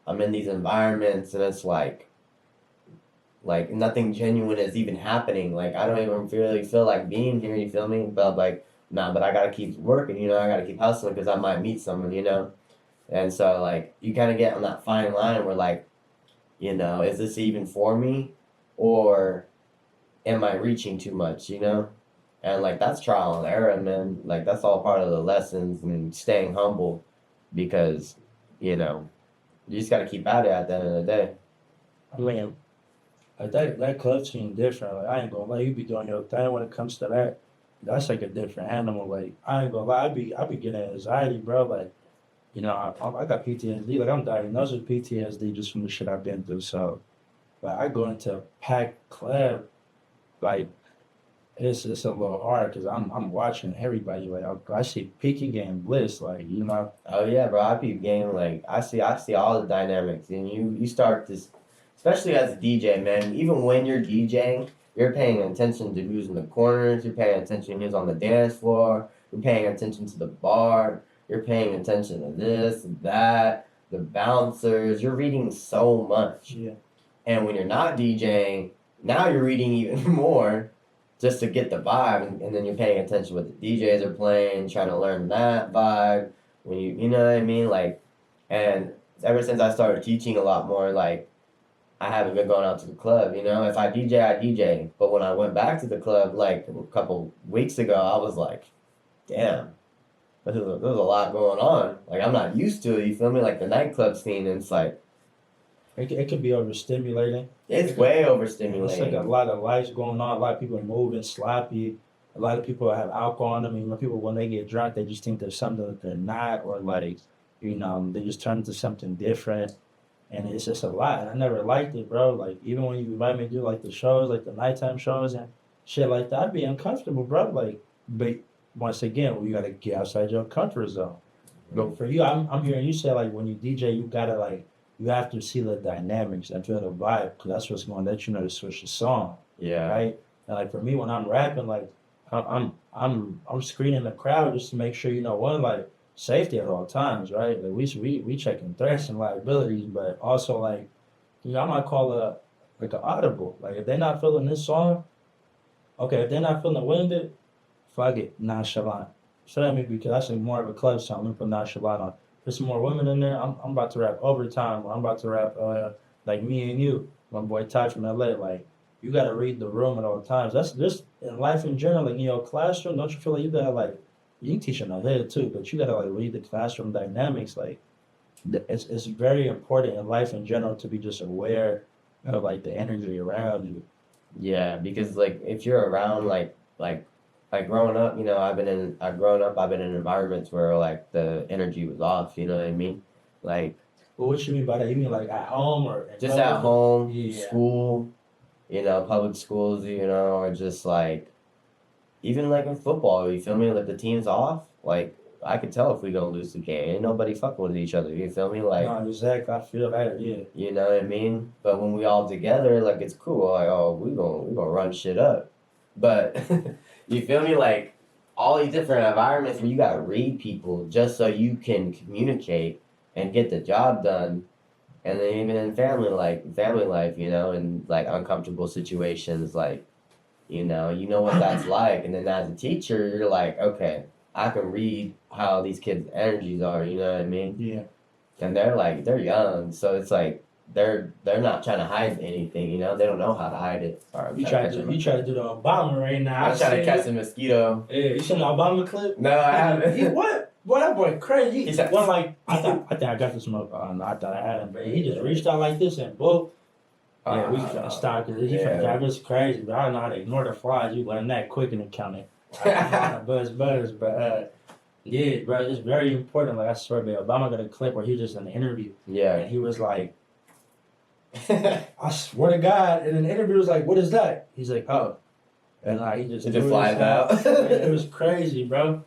I'm in these environments, and it's like nothing genuine is even happening. Like I don't even really feel like being here. You feel me? But like, nah. But I gotta keep working. I gotta keep hustling because I might meet someone. And so like you kind of get on that fine line where like, is this even for me, or am I reaching too much? And like that's trial and error, man. Like that's all part of the lessons and staying humble, because you just gotta keep at it at the end of the day. I mean, like that club scene different. Like I ain't gonna lie, you be doing your thing when it comes to that. That's like a different animal. Like I ain't gonna lie, I be getting anxiety, bro. Like I got PTSD. Like I'm diagnosed with PTSD just from the shit I've been through. So like I go into a packed club, like it's a little hard because I'm watching everybody. Like I see Peaky game Bliss. Like Oh yeah, bro. I peep game. Like I see all the dynamics, and you start this, especially as a DJ, man. Even when you're DJing, you're paying attention to who's in the corners. You're paying attention to who's on the dance floor. You're paying attention to the bar. You're paying attention to this and that, the bouncers. You're reading so much. yeah. And when you're not DJing, now you're reading even more just to get the vibe, and then you're paying attention to what the DJs are playing, trying to learn that vibe. When you know what I mean? Like, and ever since I started teaching a lot more, like, I haven't been going out to the club, If I DJ, I DJ. But when I went back to the club, like, a couple weeks ago, I was like, damn, there's a lot going on. Like, I'm not used to it, you feel me? Like, the nightclub scene, and it's like, It could be overstimulating. it's way It's like overstimulating. a lot of lights going on. A lot of people are moving sloppy. A lot of people have alcohol on them. People when they get drunk, they just think there's something that they're not, or like they just turn into something different. And it's just a lot. And I never liked it, bro. Like even when you invite me to do like the shows, like the nighttime shows and shit like that, I'd be uncomfortable, bro. Like, but once again, you gotta get outside your comfort zone. But for you, I'm hearing you say like when you DJ, you gotta like you have to see the dynamics and feel the vibe because that's what's going to let you know to switch the song, Yeah. right? And like for me, when I'm rapping, like I'm screening the crowd just to make sure one like safety at all times, right? Like we checking threats and liabilities, but also like I might call a like an audible. Like if they're not feeling this song, okay, if they're not feeling winded, fuck it, nonchalant. So that means because that's more of a club song, I'm gonna put nonchalant on. There's some more women in there. I'm about to rap overtime. Or I'm about to rap like me and you, my boy Ty from LA. Like you gotta read the room at all times. That's just in life in general. Like in your classroom, don't you feel like you gotta like you can teach in there too, but you gotta like read the classroom dynamics. Like it's very important in life in general to be just aware of like the energy around you. Yeah, because like if you're around like growing up, I've been in environments where like the energy was off, you know what I mean? Like But what you mean by that? You mean like at home or in just at public? home, Yeah. school, public schools, or just like even like in football, you feel me? Like the team's off, like I could tell if we gonna lose the game. Ain't nobody fucking with each other. You feel me? Like, No, exactly. I feel that. Yeah. you know what I mean? But when we all together, like it's cool. Like, oh, we gonna run shit up. But you feel me? Like all these different environments where you gotta read people just so you can communicate and get the job done. And then even in family life, you know, and like uncomfortable situations, like, you know what that's like. And then as a teacher, you're like, okay, I can read how these kids' energies are, you know what I mean? Yeah. And they're young, so it's like they're not trying to hide anything, you know. They don't know how to hide it. Sorry, I'm You trying try to to catch you try to do the Obama right now. I'm trying to catch a mosquito. Yeah, you seen the Obama clip? No, I haven't. What? Boy, that boy crazy. He said- Well, like I think I got the smoke. No, I thought I had him, but he just reached out like this and boom. Yeah, we finna stop because he finna drive us crazy. But I don't know how to ignore the flies. You learn that quick in the county. Buzz, but yeah, bro, it's very important. Like I swear, man, Obama got a clip where he was just in an interview Yeah. and he was like, I swear to God, and then the interview was like, "What is that?" He's like, "Oh," and like he just It just flies out. It was crazy, bro.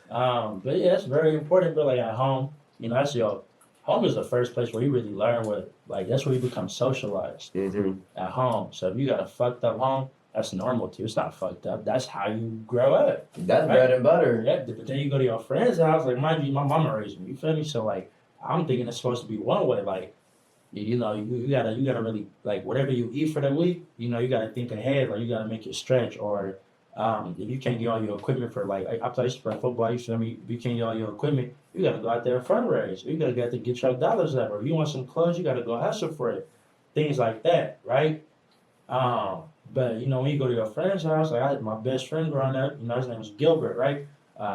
But yeah, it's very important, bro. Like at home, you know, that's your home is the first place where you really learn what, like that's where you become socialized at home. So if you got a fucked up home, that's normal too. It's not fucked up. That's how you grow up. That's bread and butter. Yeah, but then you go to your friend's house. Like mind you, my mama raised me. You feel me? So like, I'm thinking it's supposed to be one way. Like, you know, you gotta really like whatever you eat for the week. You know, you gotta think ahead. Like you gotta make it stretch. Or if you can't get all your equipment for like I play spring football. You feel me? If you can't get all your equipment, you gotta go out there and fundraise. You gotta get your dollars up. Or if you want some clothes, you gotta go hustle for it. Things like that, right? But you know, when you go to your friend's house, like I had my best friend growing up, you know, his name was Gilbert, right?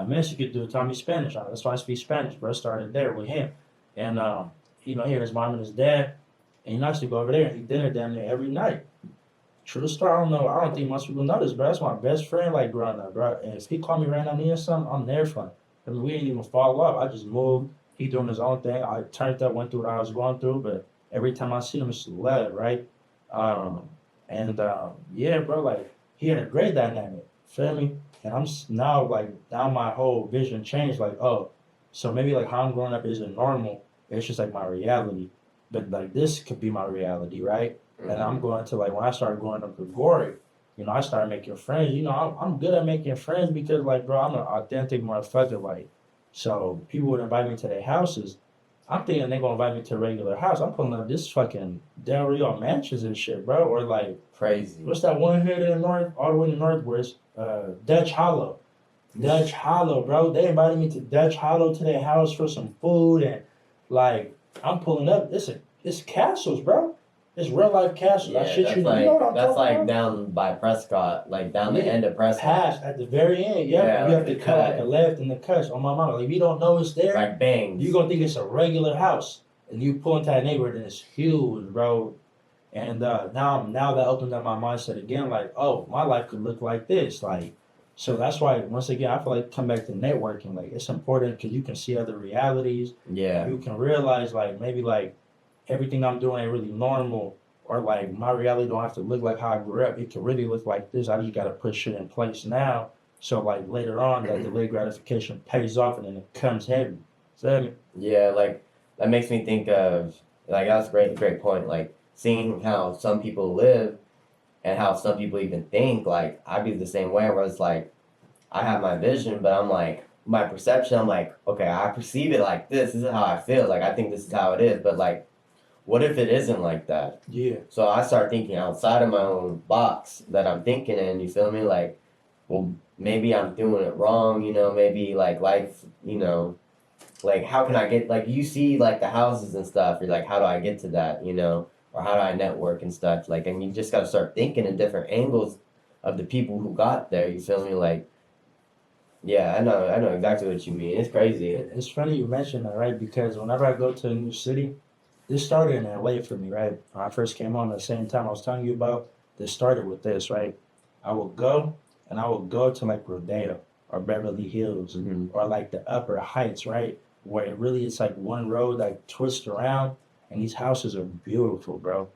Mexican dude taught me Spanish. That's why I speak Spanish, bro. I started there with him. And you know, he had his mom and his dad, and he used to go over there and eat dinner down there every night. True story, I don't think most people know this, bro. That's my best friend, like growing up, bro. And if he called me right now needing something, I'm there for him. I mean, we didn't even fall off. I just moved. He doing his own thing. I turned up, went through what I was going through, but every time I see him, it's love, right? Yeah, bro, like he had a great dynamic, feel me? And now like now my whole vision changed. Like, oh, so maybe like how I'm growing up isn't normal. It's just like my reality, but like this could be my reality, right? And I'm going to like when I started growing up with Gory, you know, I started making friends. You know, I'm good at making friends because like, bro, I'm an authentic motherfucker. Like, so people would invite me to their houses. I'm thinking they're gonna invite me to a regular house. I'm pulling up this fucking Del Rio mansions and shit, bro. Or like Crazy. what's that one here in the north, all the way in the north where it's Dutch Hollow. Dutch Hollow, bro. They invited me to Dutch Hollow to their house for some food and like I'm pulling up. It's castles, bro. It's real life castles. Yeah, I shit you. like, You know what I'm that's talking like about? down by Prescott, like down the end of Prescott. Past at the very end, Yeah, you have like to the cut like cut. a left and the cuts on my mama. Like if you don't know it's there, Like bangs. you gonna think it's a regular house, and you pull into that neighborhood and it's huge, bro. And now that opened up my mindset again. Like, oh, my life could look like this. Like, so that's why once again I feel like come back to networking. Like it's important because you can see other realities. Yeah. You can realize like maybe like everything I'm doing ain't really normal. Or like my reality don't have to look like how I grew up. It can really look like this. I just gotta put shit in place now. So like later on, that delayed gratification pays off and then it comes heavy. So Yeah, like that makes me think of like that's a great point. Like seeing how some people live and how some people even think. Like I'd be the same way where it's like I have my vision, but I'm like my perception. I'm like, okay, I perceive it like this. This is how I feel. Like I think this is how it is. But like, what if it isn't like that? yeah, So I start thinking outside of my own box that I'm thinking in. You feel me? Like, well, maybe I'm doing it wrong. You know, maybe like life. You know, like how can I get like you see like the houses and stuff. You're like, how do I get to that? You know, or how do I network and stuff? Like, and you just gotta start thinking in different angles of the people who got there. You feel me? Like, yeah, I know exactly what you mean. It's crazy. it's funny you mentioned that, right? Because whenever I go to a new city, this started in LA for me, right? When I first came on at the same time I was telling you about, this started with this, right? I will go to like Rodeo or Beverly Hills or like the Upper Heights, right? Where it really it's like one road like twists around and these houses are beautiful, bro.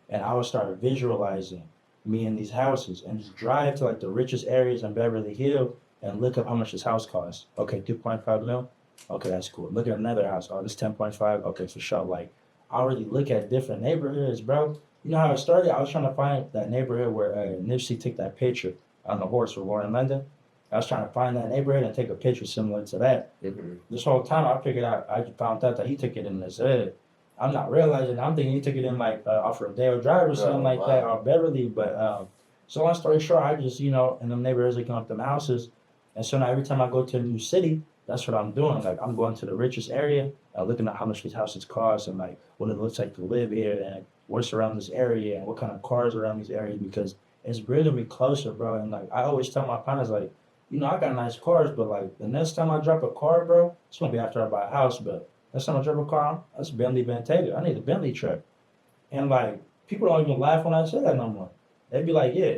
And I would start visualizing me in these houses and just drive to like the richest areas in Beverly Hills and look up how much this house costs. Okay, 2.5 mil. Okay, that's cool. Look at another house. Oh, this 10.5. Okay, for sure. Like, I already look at different neighborhoods, bro. You know how it started? I was trying to find that neighborhood where Nipsey took that picture on the horse with Lauren London. I was trying to find that neighborhood and take a picture similar to that. Mhm. This whole time, I found out that he took it in his hood. I'm not realizing. I'm thinking he took it in like off of Dale Drive or something like that, or Beverly. But so long story short, I just in them neighborhoods, looking up them houses, and so now every time I go to a new city, that's what I'm doing. Like I'm going to the richest area, looking at how much these houses cost and like what it looks like to live here and what's around this area and what kind of cars are around these areas because it's bringing me closer, bro. And like I always tell my partners, like I got nice cars, but like the next time I drop a car, bro, it's gonna be after I buy a house, but. Next time I drive a car, that's a Bentley Bentayga. I need a Bentley truck. And like, people don't even laugh when I say that no more. They'd be like, yeah,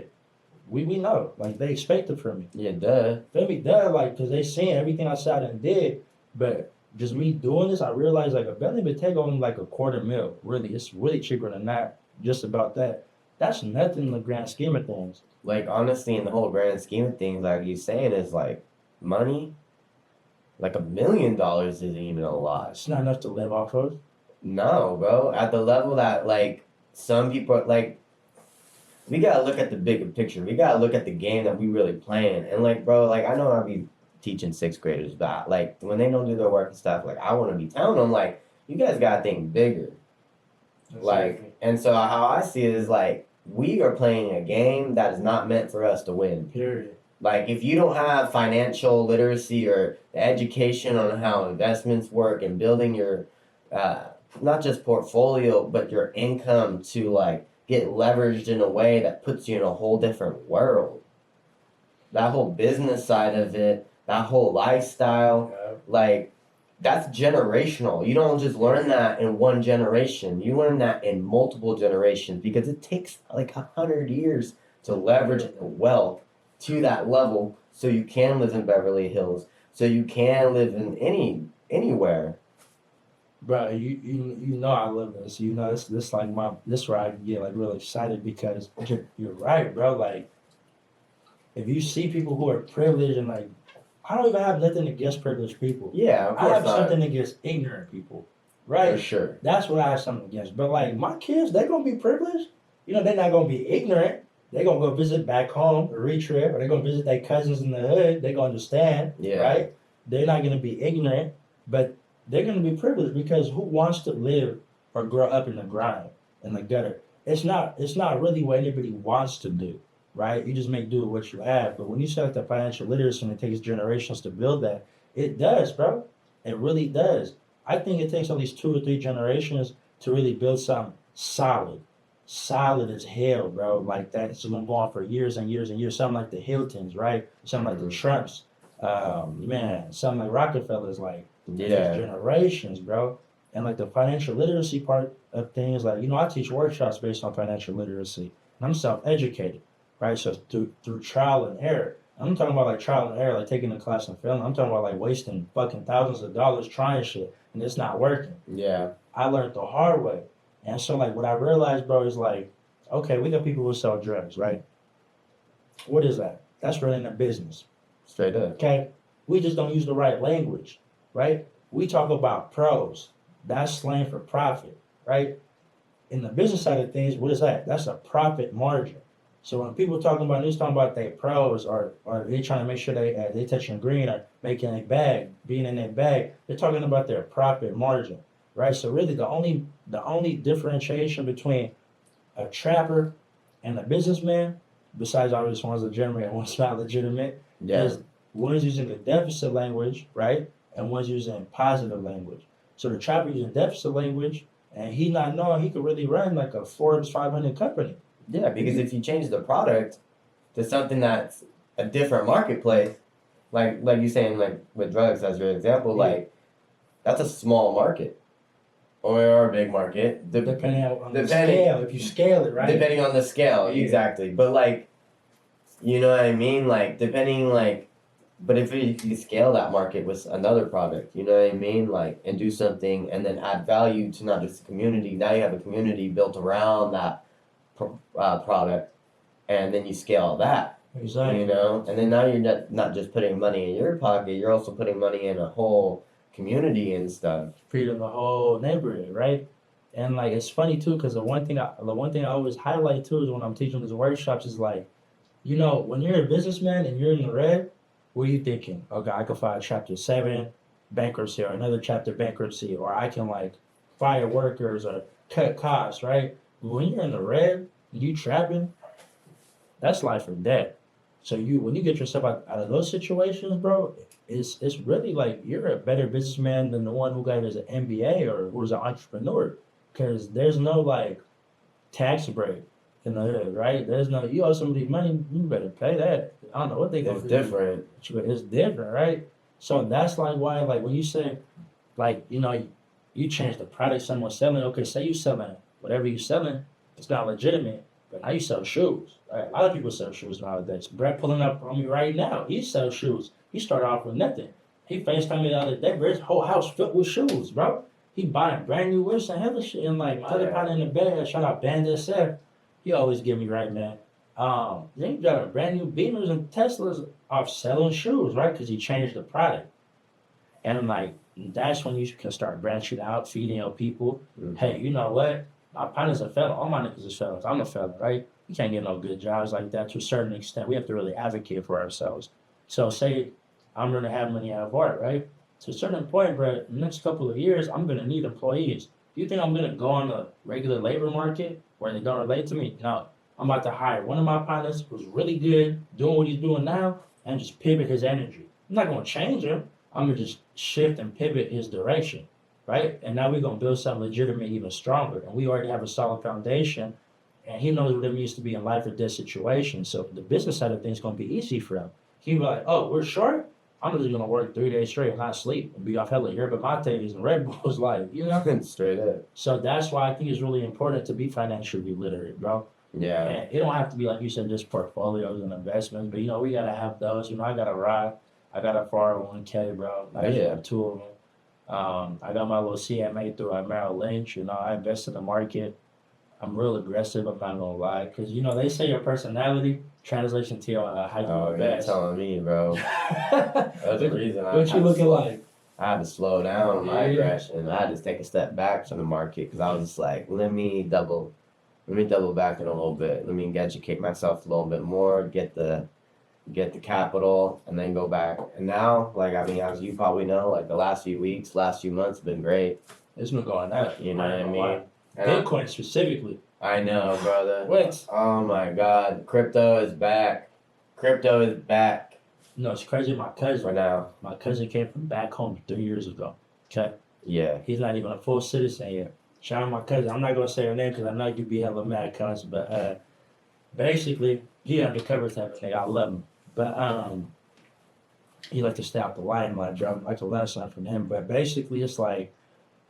we know. Like, they expect it from me. Yeah, duh. Feel me? Duh, like, because they seen everything I said and did. But just me doing this, I realized like a Bentley Bentayga only like $250,000. Really, it's really cheaper than that. Just about that. That's nothing in the grand scheme of things. Like, honestly, in the whole grand scheme of things, like you saying, is like money. Like $1 million isn't even a lot. It's not enough to live off of. No, bro. At the level that like some people like, we gotta look at the bigger picture. We gotta look at the game that we really playing. And like, bro, like I know I'll be teaching sixth graders that like when they don't do their work and stuff, like I want to be telling them like, you guys gotta think bigger. Like, and so how I see it is like we are playing a game that is not meant for us to win. Period. Like, if you don't have financial literacy or education on how investments work and building your, not just portfolio, but your income to, like, get leveraged in a way that puts you in a whole different world. That whole business side of it, that whole lifestyle, like, that's generational. You don't just learn that in one generation. You learn that in multiple generations because it takes, like, 100 years to leverage wealth to that level so you can live in Beverly Hills, so you can live in anywhere. Bro, you know I love this. You know this like this where I get like really excited because you're right, bro. Like if you see people who are privileged and like I don't even have nothing against privileged people. Yeah, of course I have not. something against ignorant people. Right? For sure. That's what I have something against. But like my kids, they're gonna be privileged. They're not gonna be ignorant. They're going to go visit back home, a re-trip, or they're going to visit their cousins in the hood. They're going to understand, right? They're not going to be ignorant, but they're going to be privileged because who wants to live or grow up in the grind, in the gutter? It's not really what anybody wants to do, right? You just make do with what you have. But when you start the financial literacy and it takes generations to build that, it does, bro. It really does. I think it takes at least 2 or 3 generations to really build something solid as hell, bro. Like that. It's been going for years and years and years. Something like the Hiltons, right? Something like the Trumps. Something like Rockefellers, like generations, bro. And like the financial literacy part of things, like, I teach workshops based on financial literacy. And I'm self-educated, right? So through trial and error. I'm talking about like trial and error, like taking a class and failing. I'm talking about like wasting fucking thousands of dollars trying shit and it's not working. Yeah. I learned the hard way. And so, like, what I realized, bro, is like, okay, we got people who sell drugs, right? What is that? That's running a business. Straight up. Okay? We just don't use the right language, right? We talk about pros. That's slang for profit, right? In the business side of things, what is that? That's a profit margin. So when people talking about their pros or they trying to make sure they touching green or making a bag, being in their bag, they're talking about their profit margin. Right, so really the only differentiation between a trapper and a businessman, besides obviously one's legitimate and one's not legitimate, is one's using the deficit language, right, and one's using positive language. So the trapper using deficit language, and he not knowing he could really run like a Forbes 500 company. Yeah, because if you change the product to something that's a different marketplace, like you saying like with drugs as your example, like that's a small market. Or a big market. Depending on the scale, if you scale it, right? Depending on the scale, exactly. But like, you know what I mean? Like, depending, like, but if you scale that market with another product, you know what I mean? Like, and do something and then add value to not just the community. Now you have a community built around that product and then you scale that. Exactly. You know, and then now you're not just putting money in your pocket, you're also putting money in a whole community and stuff. Feeding the whole neighborhood, right? And like it's funny too, because the one thing I always highlight too is when I'm teaching these workshops is like, when you're a businessman and you're in the red, what are you thinking? Okay, I could file Chapter 7 bankruptcy or another chapter bankruptcy, or I can like fire workers or cut costs, right? But when you're in the red, and you trapping, that's life or death. So when you get yourself out of those situations, bro, it's really like you're a better businessman than the one who got his MBA or who's an entrepreneur, because there's no like tax break in the hood, right? There's no you owe somebody money, you better pay that. I don't know what they gonna It's do. different. It's different, right? So that's like why, like when you say, like you change the product someone's selling. Okay, say you selling whatever you selling, it's not legitimate, but now you sell shoes. Right? A lot of people sell shoes nowadays. Brett pulling up on me right now. He sells shoes. He started off with nothing. He FaceTimed me the other day, bro. His whole house filled with shoes, bro. He buying brand new whips and hella shit. And like my other partner in the bed, shout out Bandit Seth. He always give me right, man. Then you got brand new Beamers and Teslas off selling shoes, right? Because he changed the product. And like that's when you can start branching out, feeding your people. Mhm. Hey, you know what? My partner's a felon. All my niggas is felons. I'm a felon, right? You can't get no good jobs like that to a certain extent. We have to really advocate for ourselves. So say I'm gonna have money, have heart, right? To a certain point, bro, the next couple of years, I'm gonna need employees. Do you think I'm gonna go on the regular labor market where they don't relate to me? No. I'm about to hire one of my partners who's really good, doing what he's doing now, and just pivot his energy. I'm not gonna change him. I'm gonna just shift and pivot his direction, right? And now we're gonna build something legitimate, even stronger. And we already have a solid foundation, and he knows what it means to be in life or death situations. So the business side of things is gonna be easy for him. He'll be like, "Oh, we're short. I'm just gonna work 3 days straight and not sleep and be off hella yerba mates and Red Bulls, like Straight up. So that's why I think it's really important to be financially literate, bro. Yeah. And it don't have to be like you said, just portfolios and investments, but we gotta have those. I got a ride, I got a 401k, bro. I actually have two of them. I got my little CMA through Merrill Lynch. I invest in the market. I'm real aggressive. I'm not gonna lie, because they say your personality translates into your how you Oh, you're invest. telling me, bro. That's the reason What you looking like? I had to slow down my Yeah. aggression. I had to take a step back from the market because I was just like, let me double back in a little bit. Let me educate myself a little bit more, get the capital, and then go back. And now, as you probably know, like the last few weeks, last few months have been great. It's been going up. You know what I mean? And Bitcoin specifically. I know, brother. What? Oh my God, crypto is back. Crypto is back It's crazy. for now. My cousin came from back home 3 years ago. Okay. Yeah. He's not even a full citizen yet. Shout out my cousin. I'm not gonna say her name because I know you'd be hella mad, cuz. But basically, he undercover type of thing. I love him, but he like to stay out the limelight. I like to learn something from him. But basically, it's like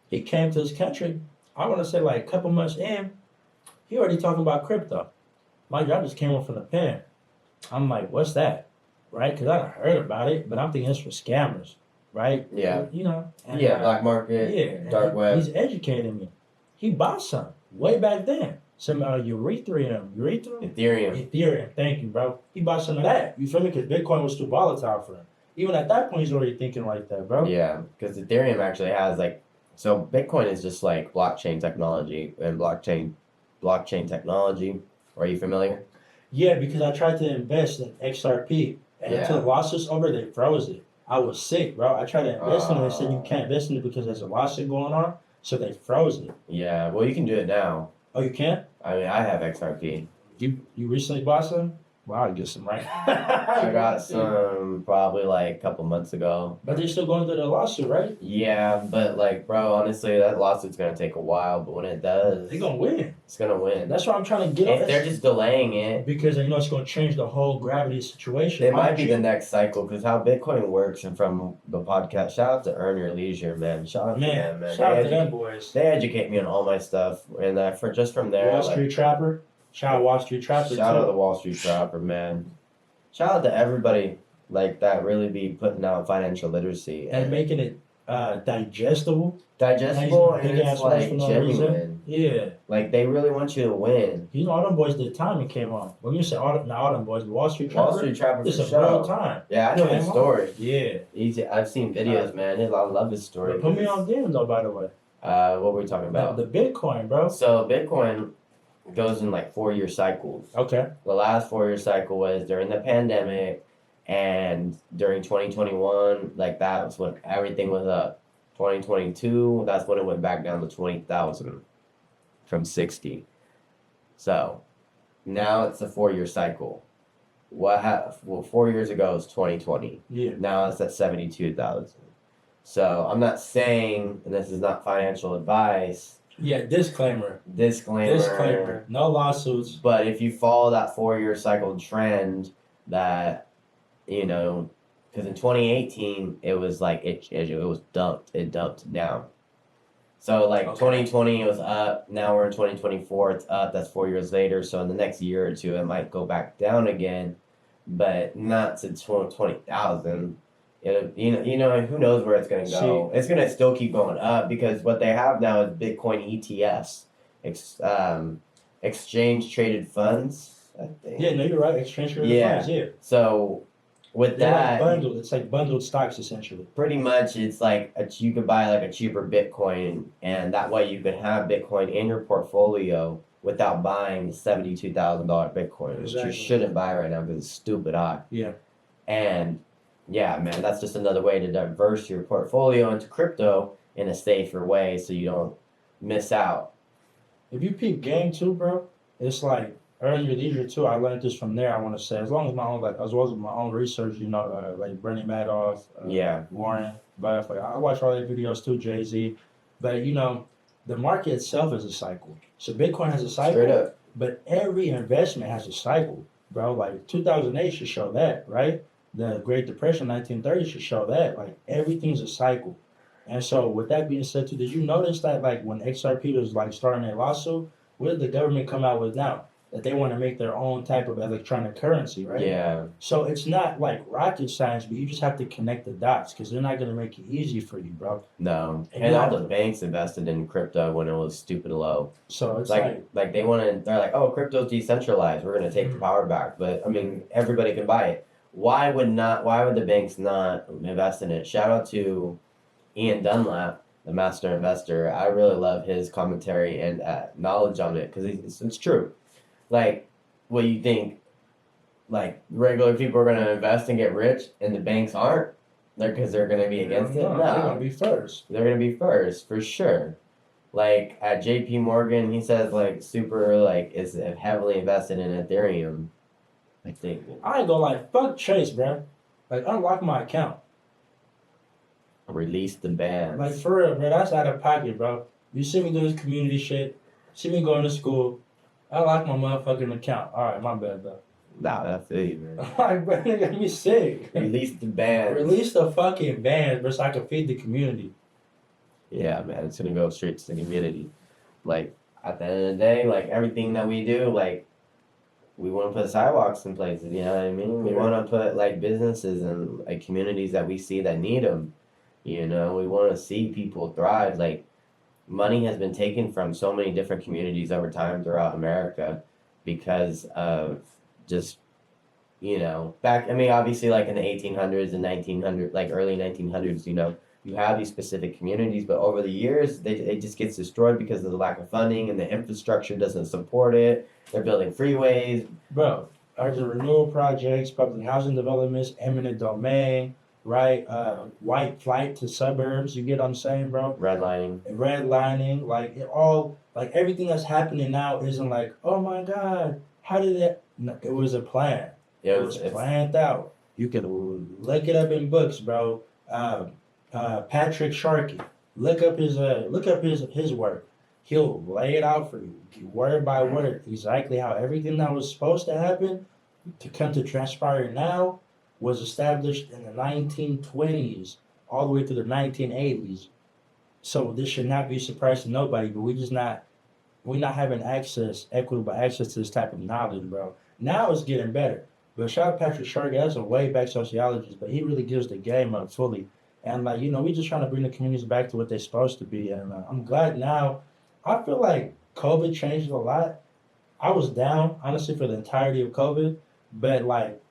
he came to this country. I want to say like a couple months in, he already talking about crypto. My job just came off from the pen. I'm like, what's that? Right? Because I heard about it, but I'm thinking it's for scammers, right? Yeah. And, Black market. yeah, Dark web. He's educating me. He bought some way back then. Some Ethereum. Ethereum. Thank you, bro. He bought some of that. You feel me? Because Bitcoin was too volatile for him. Even at that point, he's already thinking like that, bro. Yeah, because Ethereum actually has so Bitcoin is just like blockchain technology and blockchain technology. Are you familiar? Yeah, because I tried to invest in XRP, and until the lawsuit's over, they froze it. I was sick, bro. I tried to invest in it. They said you can't invest in it because there's a lawsuit going on, so they froze it. Yeah, well, you can do it now. Oh, you can't? I mean, I have XRP. You recently bought some? Well, I'll get some, right? I got some probably a couple months ago. But they're still going through the lawsuit, right? Yeah, but bro, honestly, that lawsuit's gonna take a while. But when it does, They're gonna win. it's gonna win. That's what I'm trying to get. If they're just delaying it, because it's gonna change the whole gravity situation. it might be the next cycle. Because how Bitcoin works, and from the podcast, shout out to Earn Your Leisure, man. Shout out to them, man. Shout out to them boys. They educate me on all my stuff, and from there, Wall Street Trapper. Shout out Wall Street Trapper. Shout out to Wall Street Trapper, man. Shout out to everybody that really be putting out financial literacy and making it digestible. Digestible, and Big it's ass words like for no reason. genuine. Yeah. Like they really want you to win. You know, all them boys did time and came on. When you say all them boys, Wall Street Trapper, Wall Street Trapper for it's a sure. real time. Yeah, I know his Came on. story. Yeah. I've seen videos, man. I love his story. But put me on game though, by the way. What were we talking about? The Bitcoin, bro. So Bitcoin goes in like 4-year cycles. Okay. The last 4-year cycle was during the pandemic, and during 2021, like that was when everything was up. 2022, that's when it went back down to 20,000 from 60. So now it's a 4-year cycle. Well, 4 years ago was 2020. Yeah. Now it's at 72,000. So I'm not saying, and this is not financial advice. Yeah, disclaimer. No lawsuits. But if you follow that 4-year cycle trend, that, you know, because in 2018 it was like it was dumped. It dumped down. So like 2020 it was up. Now we're in 2024. It's up. That's 4 years later. So in the next year or two it might go back down again, but not to 20,000. You know, who knows where it's gonna go? It's gonna still keep going up because what they have now is Bitcoin ETFs, exchange traded funds. I think. Yeah, no, you're right. Exchange traded funds. Yeah. So with that, it's like bundled stocks essentially. Pretty much, it's like you could buy like a cheaper Bitcoin, and that way you could have Bitcoin in your portfolio without buying $72,000 Bitcoin, which you shouldn't buy right now because it's stupid high. Yeah. And yeah, man, that's just another way to diverse your portfolio into crypto in a safer way so you don't miss out. If you peep game too, bro, it's like earn your leisure too. I learned this from there. I want to say, as long as as well as my own research, you know, like Bernie Madoff, Warren Buffett. I watch all their videos too, Jay-Z. But you know, the market itself is a cycle. So Bitcoin has a cycle. Straight up. But every investment has a cycle, bro. Like 2008 should show that, right? The Great Depression, 1930 should show that. Like everything's a cycle. And so with that being said too, did you notice that like when XRP was like starting a lawsuit, what did the government come out with now? That they want to make their own type of electronic currency, right? Yeah. So it's not like rocket science, but you just have to connect the dots because they're not going to make it easy for you, bro. No. And all the banks invested in crypto when it was stupid low. So it's like they want to, they're like, oh, crypto's decentralized. We're going to take the power back. But I mean, everybody can buy it. Why would the banks not invest in it? Shout out to Ian Dunlap, the master investor. I really love his commentary and knowledge on it because it's true. Like, what you think, like, regular people are going to invest and get rich and the banks aren't? Because they're going to be against it? No. They're going to be first. They're going to be first, for sure. Like, at JP Morgan, he says, like, is heavily invested in Ethereum. I think. I ain't gonna lie, fuck Chase, bro. Like, unlock my account. Release the ban. Like, for real, bro, that's out of pocket, bro. You see me doing this community shit, see me going to school, I lock my motherfucking account. Alright, my bad, though. Nah, that's it, man. Like, bro, they got me sick. Release the ban. Release the fucking ban, bro, so I can feed the community. Yeah, man, it's gonna go straight to the community. Like, at the end of the day, like, everything that we do, like, we want to put sidewalks in places, you know what I mean? We want to put, like, businesses and, like, communities that we see that need them. You know, we want to see people thrive. Like, money has been taken from so many different communities over time throughout America because of just, you know, obviously, like, in the 1800s and 1900s, like, early 1900s, you know, you have these specific communities, but over the years, it just gets destroyed because of the lack of funding and the infrastructure doesn't support it. They're building freeways. Bro, there's renewal projects, public housing developments, eminent domain, right? White flight to suburbs, you get what I'm saying, bro? Redlining, like, it all, like, everything that's happening now isn't like, oh my God, how did that? No, it was a plan. It was planned out. You can look it up in books, bro. Patrick Sharkey, look up his work. He'll lay it out for you, word by word, exactly how everything that was supposed to happen to come to transpire now was established in the 1920s all the way to the 1980s. So this should not be a surprise to nobody, but we're not having equitable access to this type of knowledge, bro. Now it's getting better. But shout out Patrick Sharkey, that's a way back sociologist, but he really gives the game up fully. And like, we just trying to bring the communities back to what they're supposed to be. And I'm glad now. I feel like COVID changed a lot. I was down, honestly, for the entirety of COVID, but like,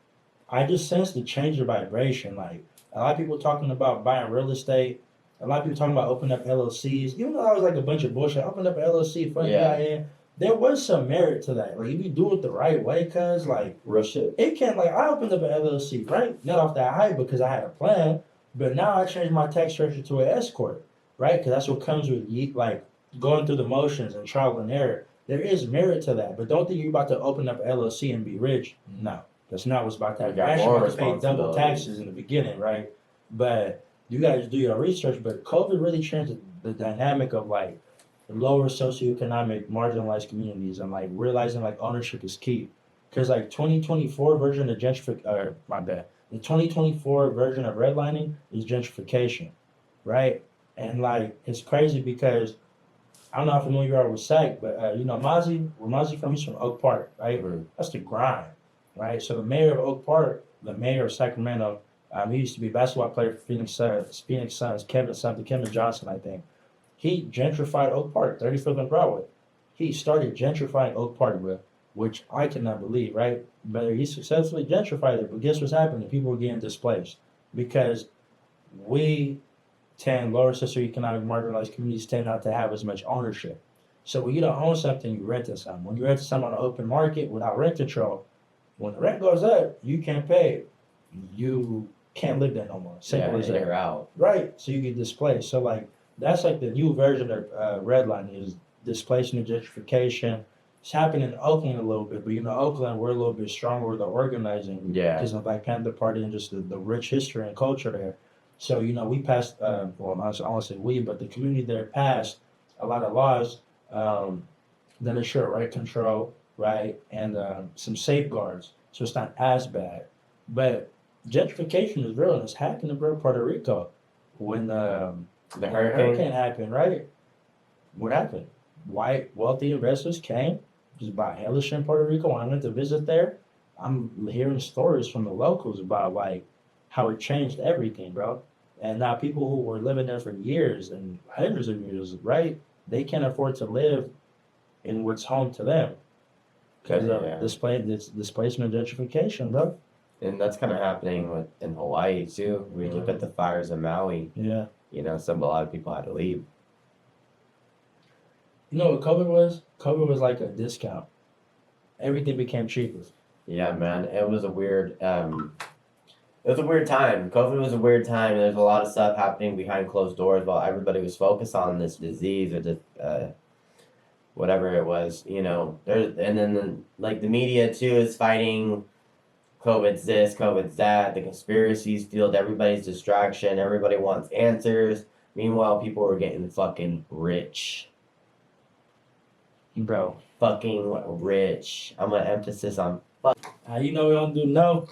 I just sensed the change of vibration. Like, a lot of people talking about buying real estate. A lot of people talking about opening up LLCs. Even though that was like a bunch of bullshit, open up an LLC, fuck Yeah. guy in. There was some merit to that. Like, if you do it the right way, cuz, like, Real shit. it can't, like, I opened up an LLC, right? Not off that hype because I had a plan, but now I changed my tax structure to an S corp, right? Because that's what comes with, like, going through the motions and trial and error. There is merit to that, but don't think you're about to open up an LLC and be rich. No, that's not what's about to happen. You got You're actually more about to pay double responsibilities. taxes in the beginning, right? But you guys do your research. But COVID really changed the dynamic of like the lower socioeconomic marginalized communities and like realizing like ownership is key. Because like 2024 version of my bad. The 2024 version of redlining is gentrification, right? And like it's crazy because I don't know how familiar you are with SAC, but Mozzie, where Mozzie from, he's from Oak Park, right? That's the grind, right? So the mayor of Oak Park, the mayor of Sacramento, he used to be a basketball player for Phoenix Suns, Kevin Johnson, I think. He gentrified Oak Park, 35th and Broadway. He started gentrifying Oak Park, bro, which I cannot believe, right? But he successfully gentrified it. But guess what's happening? People were getting displaced because we lower socioeconomic marginalized communities tend not to have as much ownership. So when you don't own something, you rent it something. When you rent something on the open market without rent control, when the rent goes up, you can't pay. You can't live there no more. Simple as that. You're out. Right. So you get displaced. So like that's like the new version of redlining is displacement and gentrification. It's happening in Oakland a little bit, but Oakland, we're a little bit stronger with the organizing. Yeah. Because of Black Panther Party and just the rich history and culture there. So, we passed, I don't say we, but the community there passed a lot of laws that ensure rent control, right, and some safeguards. So it's not as bad. But gentrification is real, and it's happening in Puerto Rico. When the hurricane happened, right? What happened? White, wealthy investors came, just bought hella shit in Puerto Rico. When I went to visit there, I'm hearing stories from the locals about, like, how it changed everything, bro. And now people who were living there for years and hundreds of years, right? They can't afford to live in what's home to them because of displacement and gentrification, bro. And that's kind of happening in Hawaii too. We look at the fires in Maui. Yeah. A lot of people had to leave. You know what COVID was? COVID was like a discount. Everything became cheaper. Yeah, man. It was a weird time. COVID was a weird time. There's a lot of stuff happening behind closed doors while everybody was focused on this disease or the whatever it was. And then like the media too is fighting. COVID's this, COVID's that. The conspiracies fueled everybody's distraction. Everybody wants answers. Meanwhile, people were getting fucking rich. Bro. Fucking rich. I'm gonna emphasis on fuck. We don't do no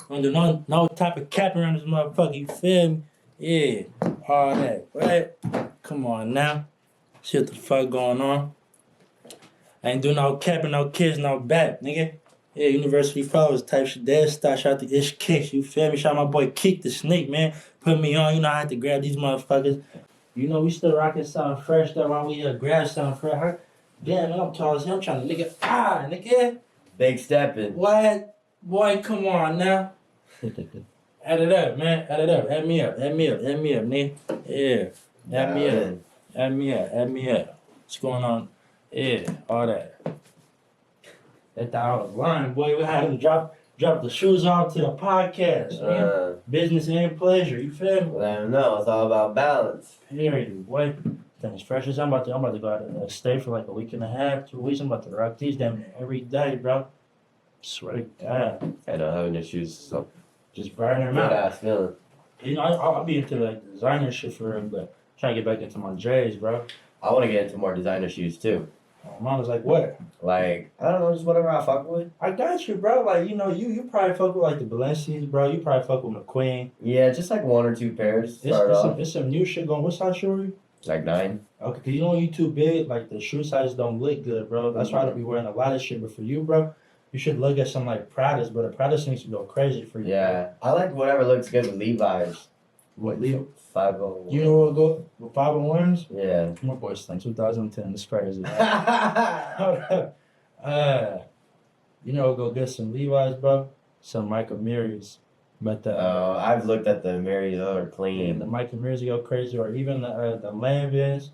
type of cap around this motherfucker, you feel me? Yeah, all that, right? Come on now. See what the fuck going on. I ain't do no capping, no kids, no bat, nigga. Yeah, University Flowers type shit. Dead style. Shout out to Ish Kicks, you feel me? Shout out my boy Kick the Snake, man. Put me on, I had to grab these motherfuckers. We still rocking something fresh though while we grab something fresh. Damn, man, I'm tall as hell. I'm trying to nigga. Big stepping. What? Boy, come on now. Add it up, man. Add it up. Add me up, nigga. Yeah. Add me up. What's going on? Yeah, all that. That thought was lying, boy. We had him drop the shoes off to the podcast, man. Business and pleasure, you feel me? Let him know. It's all about balance. Period, boy. Things fresh as I'm about to go out and stay for like a week and a half, 2 weeks. I'm about to rock these damn every day, bro. Swear to God. I don't have any shoes, so just burning them out. ass feeling. I'll be into like designer shit for him, but trying to get back into my J's, bro. I want to get into more designer shoes too. Mom was like, what? Like, I don't know, just whatever I fuck with. I got you, bro. Like, you probably fuck with like the Balenci's, bro. You probably fuck with McQueen. Yeah, just like 1 or 2 pairs. It's some new shit going. What size shoe are you? Like 9. Okay, because you too big, like the shoe sizes don't look good, bro. That's why I don't be wearing a lot of shit. But for you, bro, you should look at some like Pradas, but the Pradas needs to go crazy for you. Yeah, bro. I like whatever looks good with Levi's. What, Leo? 501. You know what go with 501s? Yeah. My boy's like 2010. It's crazy. You know, go get some Levi's, bro. Some Michael Mirrors. But I've looked at the Marys, those are yeah, clean. the Michael Mirrors go crazy, or even the Lambins.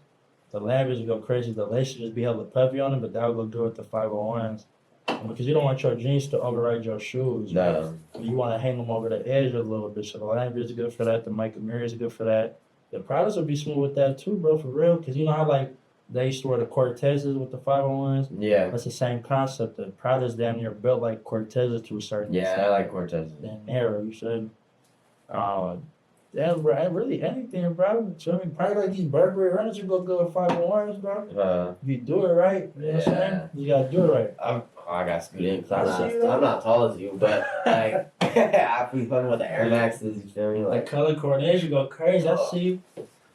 The Lambins go crazy. The laces just be hella puffy on them, but that'll go good with the 501s. Because you don't want your jeans to override your shoes. No. Right? You want to hang them over the edge a little bit. So the Lambins are good for that. The Michael Mirrors are good for that. The Pradas will be smooth with that too, bro, for real. Because you know how, like, they used to wear the Cortezes with the 501s? Yeah. That's the same concept. The Prada's damn near built like Cortezes to a certain Yeah, extent. I like Cortez. That narrow, you said. Damn, bro, really anything, bro. So, I mean, probably like these Burberry runners you go good with 501s, bro. If you do it right, you know what I'm saying? You gotta do it right. I got screwed in because I see that. I'm not tall as you, but like I be fucking with the Air Maxes. You feel me? Like color coordination go crazy. I see.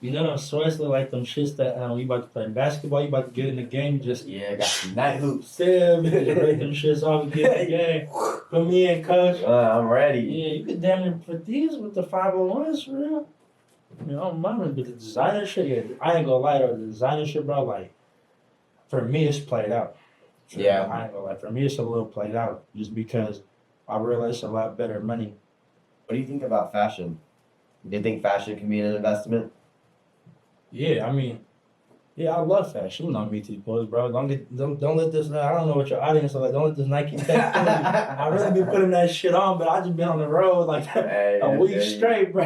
You know them sweats look like them shits that you about to play basketball, you about to get in the game, just yeah, got some night hoops. still just break them shits off and get in the game. Put me in, coach. I'm ready. Yeah, you could damn near put these with the 501s for real. You know, mama, but the designer shit, yeah, I ain't gonna lie though, the designer shit, bro, like, for me, it's played out. Yeah. I ain't gonna lie, for me, it's a little played out, just because I realize it's a lot better money. What do you think about fashion? Do you think fashion can be an investment? Yeah, I mean, yeah, I love fashion. You know me too, boys, bro. Don't let this. I don't know what your audience is like. Don't let this Nike tech fool you. I really be putting that shit on, but I just been on the road like a week straight, bro.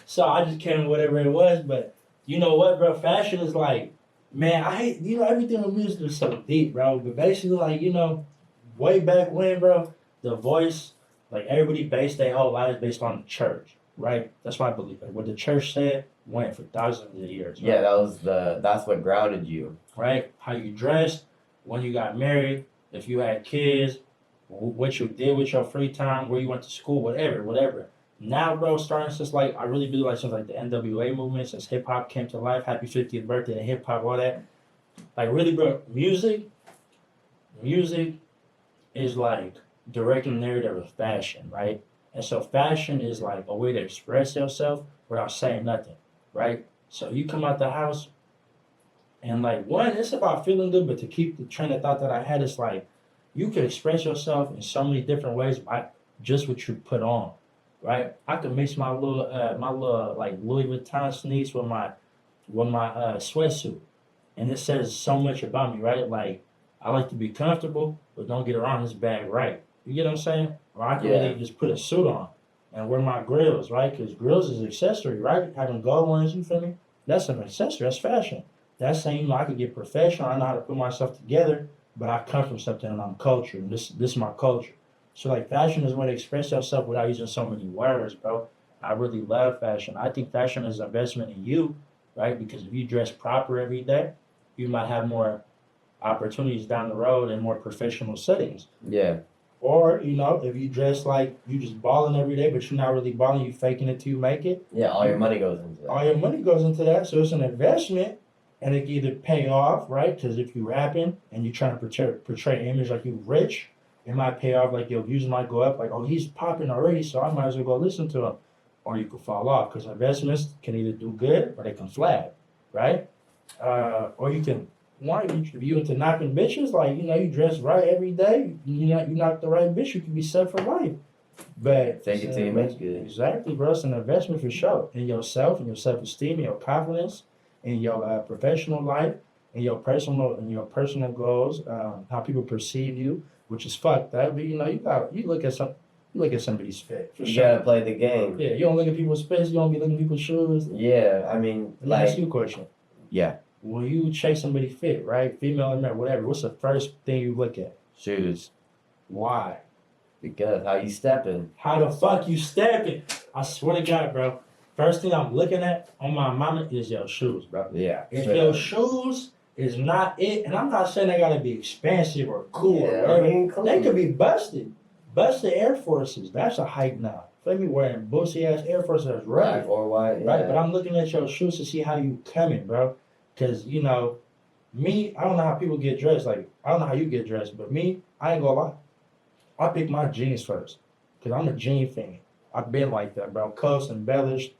So I just came with whatever it was. But you know what, bro? Fashion is like, man, I hate, you know, everything with music is so deep, bro. But basically, like, you know, way back when, bro, the voice, like, everybody based their whole lives based on the church, right? That's what I believe. Like, what the church said went for thousands of years. Right? Yeah, that's what grounded you. Right? How you dressed, when you got married, if you had kids, what you did with your free time, where you went to school, whatever. Now, bro, starting since like, I really believe like since like the NWA movement, since hip hop came to life, happy 50th birthday to hip hop, all that. Like, really, bro, music is like directing the narrative of fashion, right? And so fashion is like a way to express yourself without saying nothing, right? So you come out the house and like, one, it's about feeling good, but to keep the train of thought that I had, it's like, you can express yourself in so many different ways by just what you put on, right? I could mix my little like Louis Vuitton sneaks with my sweatsuit, and it says so much about me, right? Like, I like to be comfortable, but don't get around this bag, right? You get what I'm saying? Or I can really just put a suit on and wear my grills, right? Because grills is accessory, right? Having gold ones, you feel me? That's an accessory. That's fashion. That's saying, you know, I could get professional. I know how to put myself together, but I come from something and I'm cultured. And this is my culture. So, like, fashion is a way to express yourself without using so many words, bro. I really love fashion. I think fashion is an investment in you, right? Because if you dress proper every day, you might have more opportunities down the road in more professional settings. Yeah. Or, you know, if you dress like you just balling every day, but you're not really balling, you faking it till you make it. Yeah, all your money goes into that. All your money goes into that. So it's an investment, and it can either pay off, right? Because if you're rapping and you're trying to portray an image like you're rich, it might pay off, like your views might go up, like, oh, he's popping already, so I might as well go listen to him. Or you could fall off, because investments can either do good or they can flag, right? Or you can, if you into knocking bitches, like, you know, you dress right every day, you knock the right bitch, you can be set for life. But take it till you make good. Exactly, bro. It's an investment for sure in yourself, and your self-esteem, and your confidence, in your professional life, in your personal goals, how people perceive you, which is fucked up. But you know, you look at somebody's fit. For You sure. gotta play the game. Yeah, you don't look at people's face. You don't be looking at people's shoes. Yeah, I mean, Let me ask you a question. Yeah. When you chase somebody fit, right, female or male, whatever, what's the first thing you look at? Shoes. Why? Because how you stepping. How the fuck you stepping? I swear to God, bro. First thing I'm looking at on my mama is your shoes, bro. Yeah. If your shoes is not it, and I'm not saying they gotta be expensive or cool or whatever. They could be busted. Busted Air Forces. That's a hype now. Feel me? Wearing bussy ass Air Forces that's right. Black or white. Yeah. Right, but I'm looking at your shoes to see how you coming, bro. Cause you know, me, I don't know how people get dressed. Like, I don't know how you get dressed, but me, I ain't gonna lie. I pick my jeans first. Cause I'm a jean fan. I've been like that, bro. Close, embellished.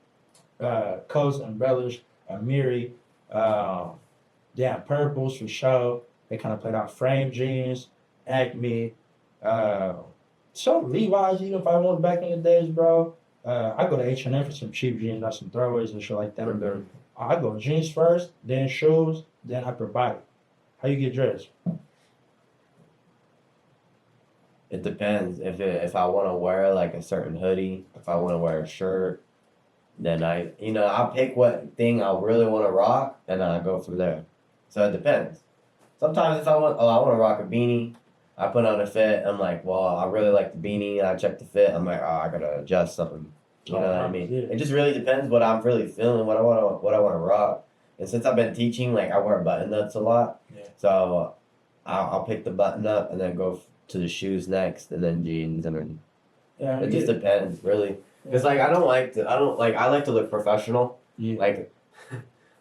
coats, umbrellas, Amiri, damn purples for sure. They kind of played out frame jeans, Acme, uh, so Levi's. Even if I went back in the days, bro, I go to H&M for some cheap jeans, not some throwaways and shit like that. Mhm. I go jeans first, then shoes, then upper body. How you get dressed? It depends. If I want to wear like a certain hoodie, if I want to wear a shirt, then I'll pick what thing I really want to rock, and then I go from there. So it depends. Sometimes if I want to rock a beanie, I put on a fit. I'm like, well, I really like the beanie. I check the fit. I'm like, oh, I gotta adjust something. You know what I mean? Yeah. It just really depends what I'm really feeling, what I want to rock. And since I've been teaching, like I wear button ups a lot, Yeah. so I'll pick the button up and then go to the shoes next, and then jeans, and then Yeah, it just depends really. Cause like I like to look professional. yeah. Like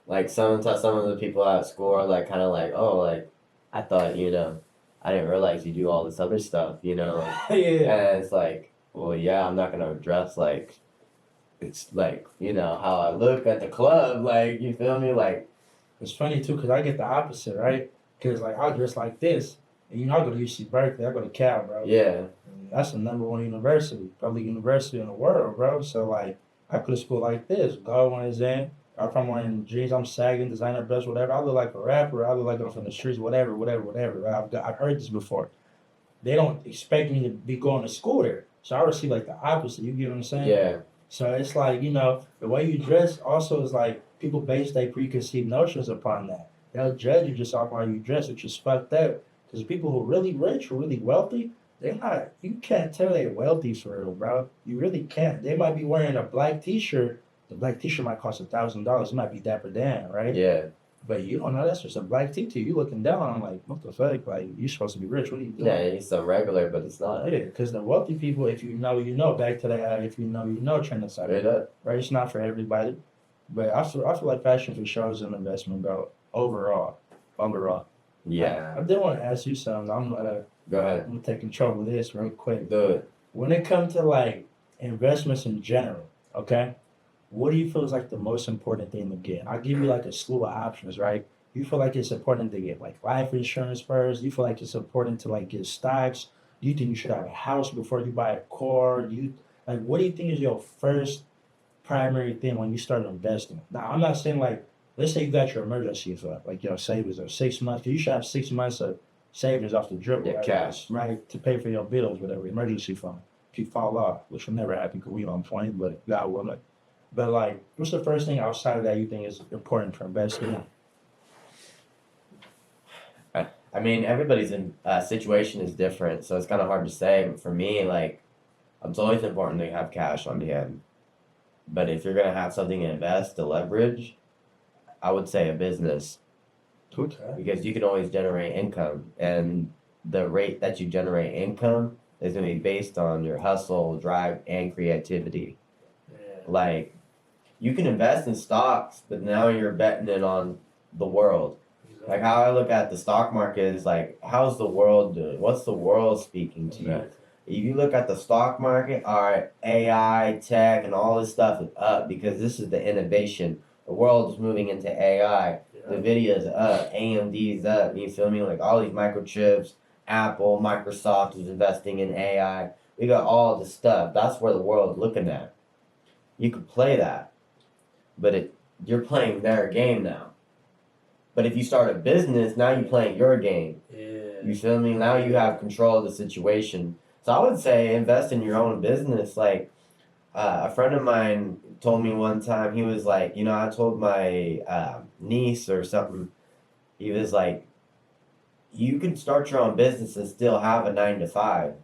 like some of the people at school are like kind of like, oh, like I thought I didn't realize you do all this other stuff, like, yeah. and it's like, well, yeah, I'm not gonna dress like it's like how I look at the club, like you feel me, like It's funny too, cause I get the opposite, right? Cause like I dress like this, and I go to UC Berkeley, I go to Cal, bro. yeah, That's the #1 university, public university in the world, bro. So like, I could have school like this. Go when it's in. If I'm wearing jeans, I'm sagging, designer belts, whatever. I look like a rapper. I look like I'm from the streets, whatever. Right? I've heard this before. They don't expect me to be going to school there, so I receive like the opposite. You get what I'm saying? yeah, So it's like, the way you dress also is like people base their preconceived notions upon that. They'll judge you just off how you dress, which is fucked up. Because people who are really rich or really wealthy, you can't tell they're wealthy for real, bro. You really can't. They might be wearing a black t shirt. The black t shirt might cost $1,000. It might be Dapper Dan, right? yeah, But you don't know that's just a black t shirt. You looking down on like, what the fuck? Like, you're supposed to be rich. What are you doing? yeah. It's some regular, but it's not. Yeah, because the wealthy people, if you know, you know. Back to that, if you know, trend aside, Straight up. right? It's not for everybody, but I feel like fashion for sure is an investment, bro. Overall. Yeah. I did want to ask you something. Go ahead. I'm gonna take control of this real quick. Do it. When it comes to like investments in general, okay, what do you feel is like the most important thing to get? I'll give you like a slew of options, right? You feel like it's important to get like life insurance first? You feel like it's important to like get stocks? Do you think you should have a house before you buy a car? What do you think is your first primary thing when you start investing? Now, I'm not saying like, let's say you got your emergency fund, like your savings of 6 months. 'Cause you should have 6 months of savings off the dribble, Yeah, right? cash. Right, to pay for your bills, whatever, emergency fund. If you fall off, which will never happen because we on point, but God willing. But like, what's the first thing outside of that you think is important for investing? I mean, everybody's situation is different, so it's kind of hard to say. But for me, like, it's always important to have cash on hand. But if you're gonna have something to invest to leverage, I would say a business, Okay. because you can always generate income, and the rate that you generate income is gonna be based on your hustle, drive, and creativity. Like, you can invest in stocks, but now you're betting it on the world. Like how I look at the stock market is like, how's the world doing? What's the world speaking to you? If you look at the stock market, all right, AI, tech, and all this stuff is up because this is the innovation. The world is moving into AI. NVIDIA is up, AMD is up. You feel me? Like all these microchips, Apple, Microsoft is investing in AI. We got all this stuff. That's where the world's looking at. You could play that, but you're playing their game now. But if you start a business, now you're playing your game. Yeah. You feel me? Now you have control of the situation. So I would say invest in your own business. Like a friend of mine told me one time, he was like, I told my niece or something, he was like, you can start your own business and still have a 9 to 5.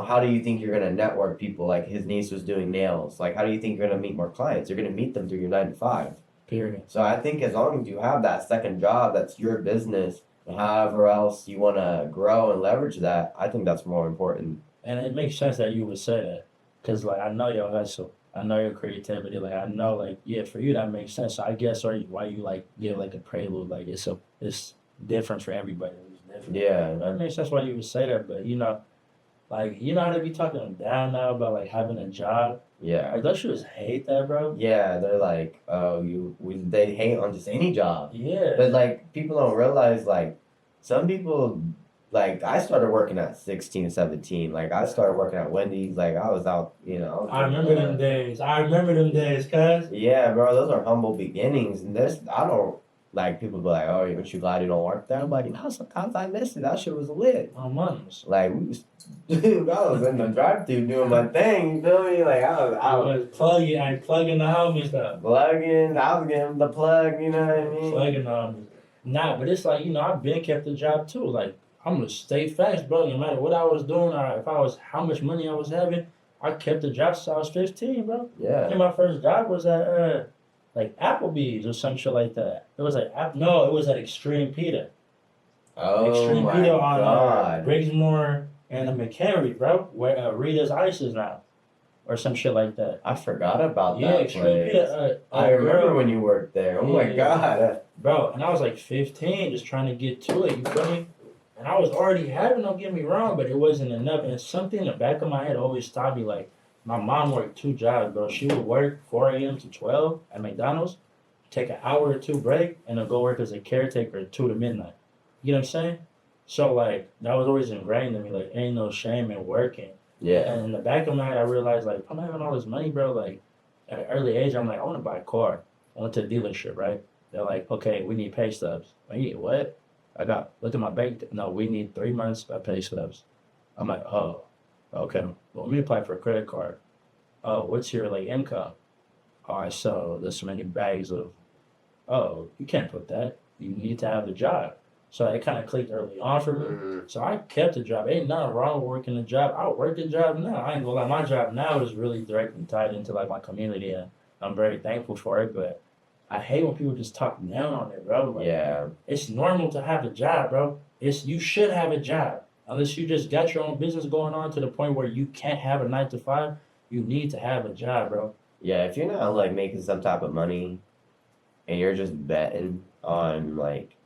How do you think you're going to network people? Like his niece was doing nails. Like, how do you think you're going to meet more clients? You're going to meet them through your 9 to 5. Period. So I think as long as you have that second job, that's your business, and however else you want to grow and leverage that, I think that's more important. And it makes sense that you would say that, because like I know your hustle, I know your creativity, like I know like yeah, for you that makes sense. So I guess why you like give like a prelude, like it's different for everybody. It's different. Yeah. That makes sense why you would say that, but Like, you know how they be talking down now about like having a job? Yeah. Like, those just hate that, bro. Yeah, they're like, oh, they hate on just any job. Yeah. But like, people don't realize, like, some people, like, I started working at 16, 17. Like, I started working at Wendy's. Like, I was out, I remember them days. I remember them days, cuz. Yeah, bro, those are humble beginnings. And I don't, like, people be like, oh, aren't you glad you don't work there? I'm like, no, sometimes I miss it. That shit was lit. My months. Like, dude, I was in the drive-thru doing my thing, you feel me? Like, I was plugging the homies up. plugging, I was getting the plug, you know what I mean? Plugging the homies. Nah, but it's like, I've been kept a job too. Like, I'm gonna stay fast, bro. No matter what I was doing or how much money I was having, I kept a job since I was 15, bro. Yeah. And my first job was at, like Applebee's or some shit like that. It was like, no, it was at Extreme Pita. Oh, Extreme my Pita God. on Briggsmore and McHenry, bro, where Rita's Ice is now. Or some shit like that. I forgot about Yeah, that Extreme place. Pita. I remember when you worked there. Oh, my Yeah. God. Bro, and I was like 15, just trying to get to it, you feel me? And I was already having, don't get me wrong, but it wasn't enough. And something in the back of my head always stopped me. Like, my mom worked 2 jobs, bro. She would work 4 a.m. to 12 at McDonald's, take an hour or 2 break, and then go work as a caretaker 2 to midnight. You know what I'm saying? So, like, that was always ingrained in me. Like, ain't no shame in working. Yeah. And in the back of my head, I realized, like, I'm having all this money, bro. Like, at an early age, I'm like, I want to buy a car. I went to the dealership, right? They're like, okay, we need pay stubs. I need what? Look at my bank. No, we need 3 months of pay stubs. I'm like, oh, okay. Well, let me apply for a credit card. Oh, what's your like income? Oh, I sell this many bags of. Oh, you can't put that. You need to have the job. So it kind of clicked early on for me. Mm-hmm. So I kept the job. Ain't nothing wrong with working a job. I work the job now. I ain't gonna lie. My job now is really directly tied into like my community, and I'm very thankful for it. But I hate when people just talk down on it, bro. Like, Yeah. it's normal to have a job, bro. You should have a job. Unless you just got your own business going on to the point where you can't have a 9 to 5, you need to have a job, bro. Yeah, if you're not, like, making some type of money and you're just betting on, like,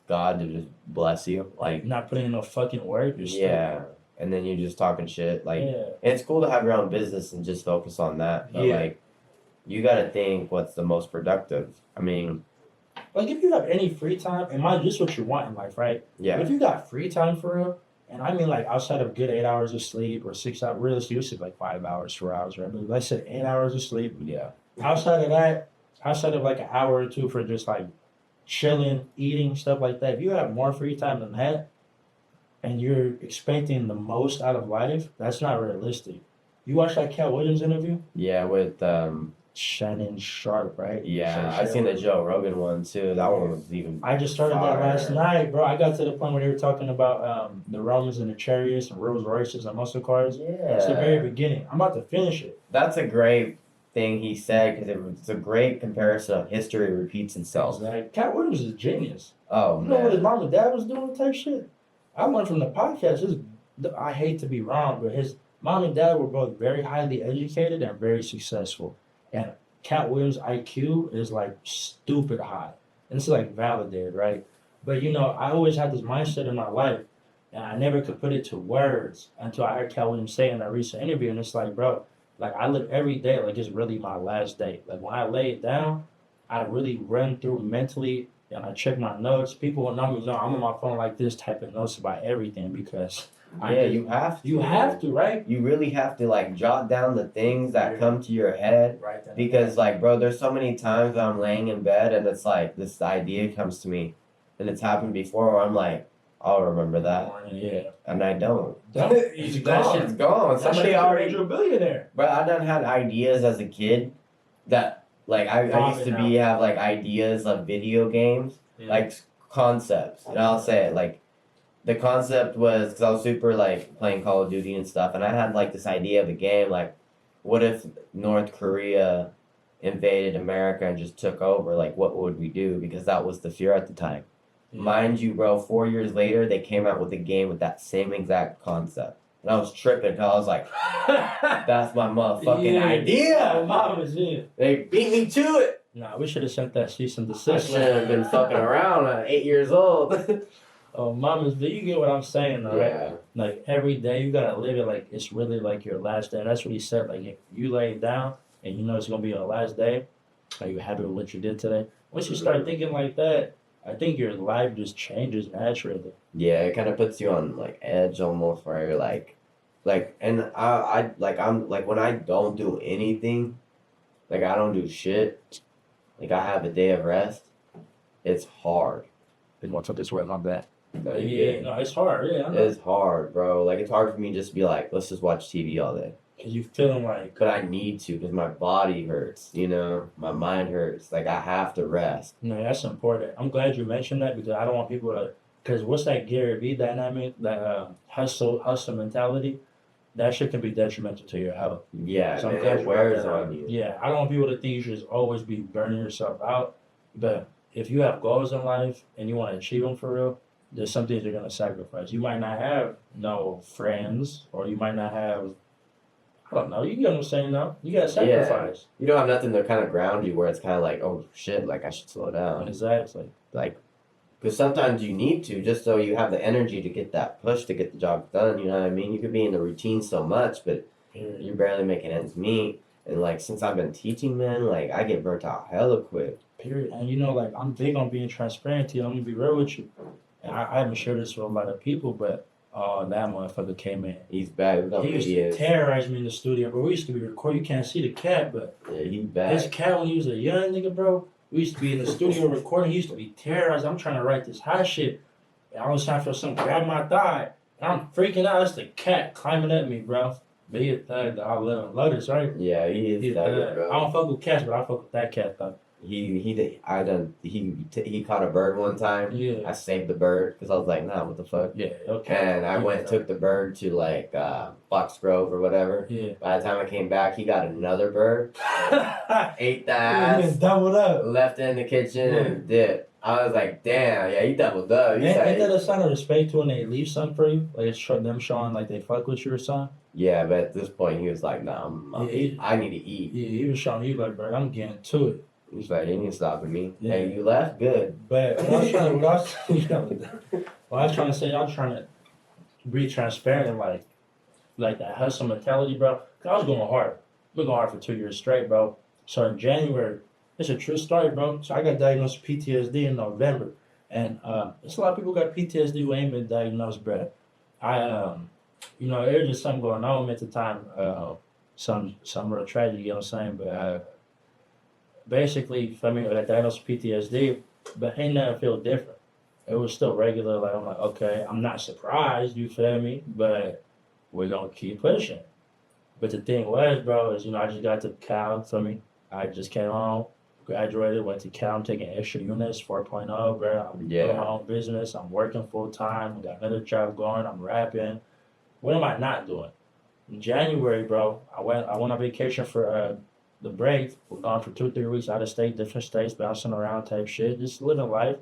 God to just bless you, like, Not putting in no fucking work. You're yeah, and then you're just talking shit, like, Yeah. it's cool to have your own business and just focus on that, but, Yeah. like, you gotta think what's the most productive. I mean, Like, if you have any free time, and mind just what you want in life, right? yeah, If you got free time for real, and I mean like outside of good 8 hours of sleep or 6 hours, realistically, you sleep like 5 hours, 4 hours, right? But let's say 8 hours of sleep. yeah, Outside of that, outside of like an hour or two for just like chilling, eating, stuff like that, if you have more free time than that, and you're expecting the most out of life, that's not realistic. You watched that Cat Williams interview? yeah, with, Shannon Sharp, right? yeah, I seen the Joe Rogan one, too. That one was even I just started that last fire. night, bro. I got to the point where they were talking about the Romans and the chariots and Rolls Royces and muscle cars. It's the very Yeah, beginning. I'm about to finish it. that's a great thing he said, because it's a great comparison of history repeats itself. Like, Cat Williams is a genius. Oh, You know what his man. mom and dad was doing type shit? I learned from the podcast. I hate to be wrong, but his mom and dad were both very highly educated and very successful. And Cat Williams' IQ is like stupid high. And it's like validated, right? But I always had this mindset in my life, and I never could put it to words until I heard Cat Williams say in a recent interview. And it's like, bro, like I live every day like it's really my last day. Like when I lay it down, I really run through mentally and I check my notes. People will know me know I'm on my phone like this, typing notes about everything because Yeah, you have to. you have to, right? You really have to, like, jot down the things that come to your head. Right. Then. Because, like, bro, there's so many times I'm laying in bed and it's like this idea comes to me. And it's happened before where I'm like, I'll remember that. Yeah. And I don't. It's That gone. shit's gone. Somebody Somebody already. made you a billionaire. But I done had ideas as a kid that, like, I used to have, like, ideas of video games, like, concepts. And I'll say it, like, the concept was, because I was super, like, playing Call of Duty and stuff, and I had, like, this idea of a game, like, what if North Korea invaded America and just took over? Like, what would we do? Because that was the fear at the time. Mind you, bro, 4 years later, they came out with a game with that same exact concept. And I was tripping, because I was like, that's my motherfucking idea. Mom is in. They beat me to it. Nah, we should have sent that cease and I desist. shouldn't have been fucking around at 8 years old. Oh, mamas, do you get what I'm saying, though, right? Yeah. Like every day you gotta live it like it's really like your last day. That's what he said. Like if you lay down and you know it's gonna be your last day, are you happy with what you did today? Once you start thinking like that, I think your life just changes naturally. Yeah, it kind of puts you on like edge almost, where you're and I'm like when I don't do anything, like I don't do shit, like I have a day of rest. It's hard. They want to this way on that. No, Yeah, no, it's hard. Yeah, I know. it's hard, bro. Like it's hard for me just to be like, let's just watch TV all day. Cause you feeling like But I need to because my body hurts. You know, my mind hurts. Like I have to rest. no, that's important. I'm glad you mentioned that because I don't want people to. Because what's that Gary Vee dynamic? That hustle mentality. That shit can be detrimental to your health. Yeah, So I'm man, glad it you brought wears that up. on you. Yeah, I don't want people to think you should just always be burning yourself out. But if you have goals in life and you want to achieve them for real, there's some things you're gonna sacrifice. You might not have no friends, or you might not have. I don't know. You get what I'm saying? Though you gotta sacrifice. You don't have nothing to kind of ground you where it's kind of like, oh shit, like I should slow down. Exactly. Like, because sometimes you need to just so you have the energy to get that push to get the job done. You know what I mean? You could be in the routine so much, but you're barely making ends meet. And like since I've been teaching, man, like I get burnt out hella quick. Period. And you know, like I'm big on being transparent to you. I'm gonna be real with you. And I haven't shared this with a lot of people, but that motherfucker came in. He's bad. He used to terrorize me in the studio, bro. We used to be recording. You can't see the cat, but Yeah, he's bad. his cat when he was a young nigga, bro. We used to be in the studio recording. He used to be terrorized. I'm trying to write this hot shit. And I was trying to feel something grab my thigh. And I'm freaking out. It's the cat climbing at me, bro. But he a thug. I love this, right? Yeah, he is He a that, thug. bro. I don't fuck with cats, but I fuck with that cat, though. He caught a bird one time. Yeah. I saved the bird because I was like, nah, what the fuck? Yeah, okay. And I went and took the bird to like Fox Grove or whatever. Yeah. By the time I came back, he got another bird, ate the Yeah, ass, doubled up. left it in the kitchen, and dipped. I was like, damn, yeah, he doubled up. He Ain't said, that a sign of respect to when they leave something for you? Like it's them showing like they fuck with you or something? yeah, but at this point, he was like, nah, Yeah, I need to eat. Yeah, he was showing you like, bro, I'm getting to it. He's like, he ain't stopping me. Yeah. Hey, you left? Good. But what I was trying to say, I was trying to be transparent and like that hustle mentality, bro. 'Cause I was going hard. I've been going hard for 2 years straight, bro. So in January, it's a true story, bro. So I got diagnosed with PTSD in November. And it's a lot of people got PTSD who ain't been diagnosed, bro. You know, there was just something going on at the time. Some real tragedy, you know what I'm saying? But basically, for me, I got diagnosed with PTSD, but ain't never feel different. It was still regular. Like, I'm like, okay, I'm not surprised, you feel me? But we're going to keep pushing. But the thing was, bro, is, you know, I just got to Cal, feel me? I just came home, graduated, went to Cal, I'm taking extra units, 4.0, bro. I'm doing my own business. I'm working full time. Got another job going. I'm rapping. What am I not doing? In January, bro, I went on vacation for the break. We're gone for 2-3 weeks out of state, different states, bouncing around type shit, just living life.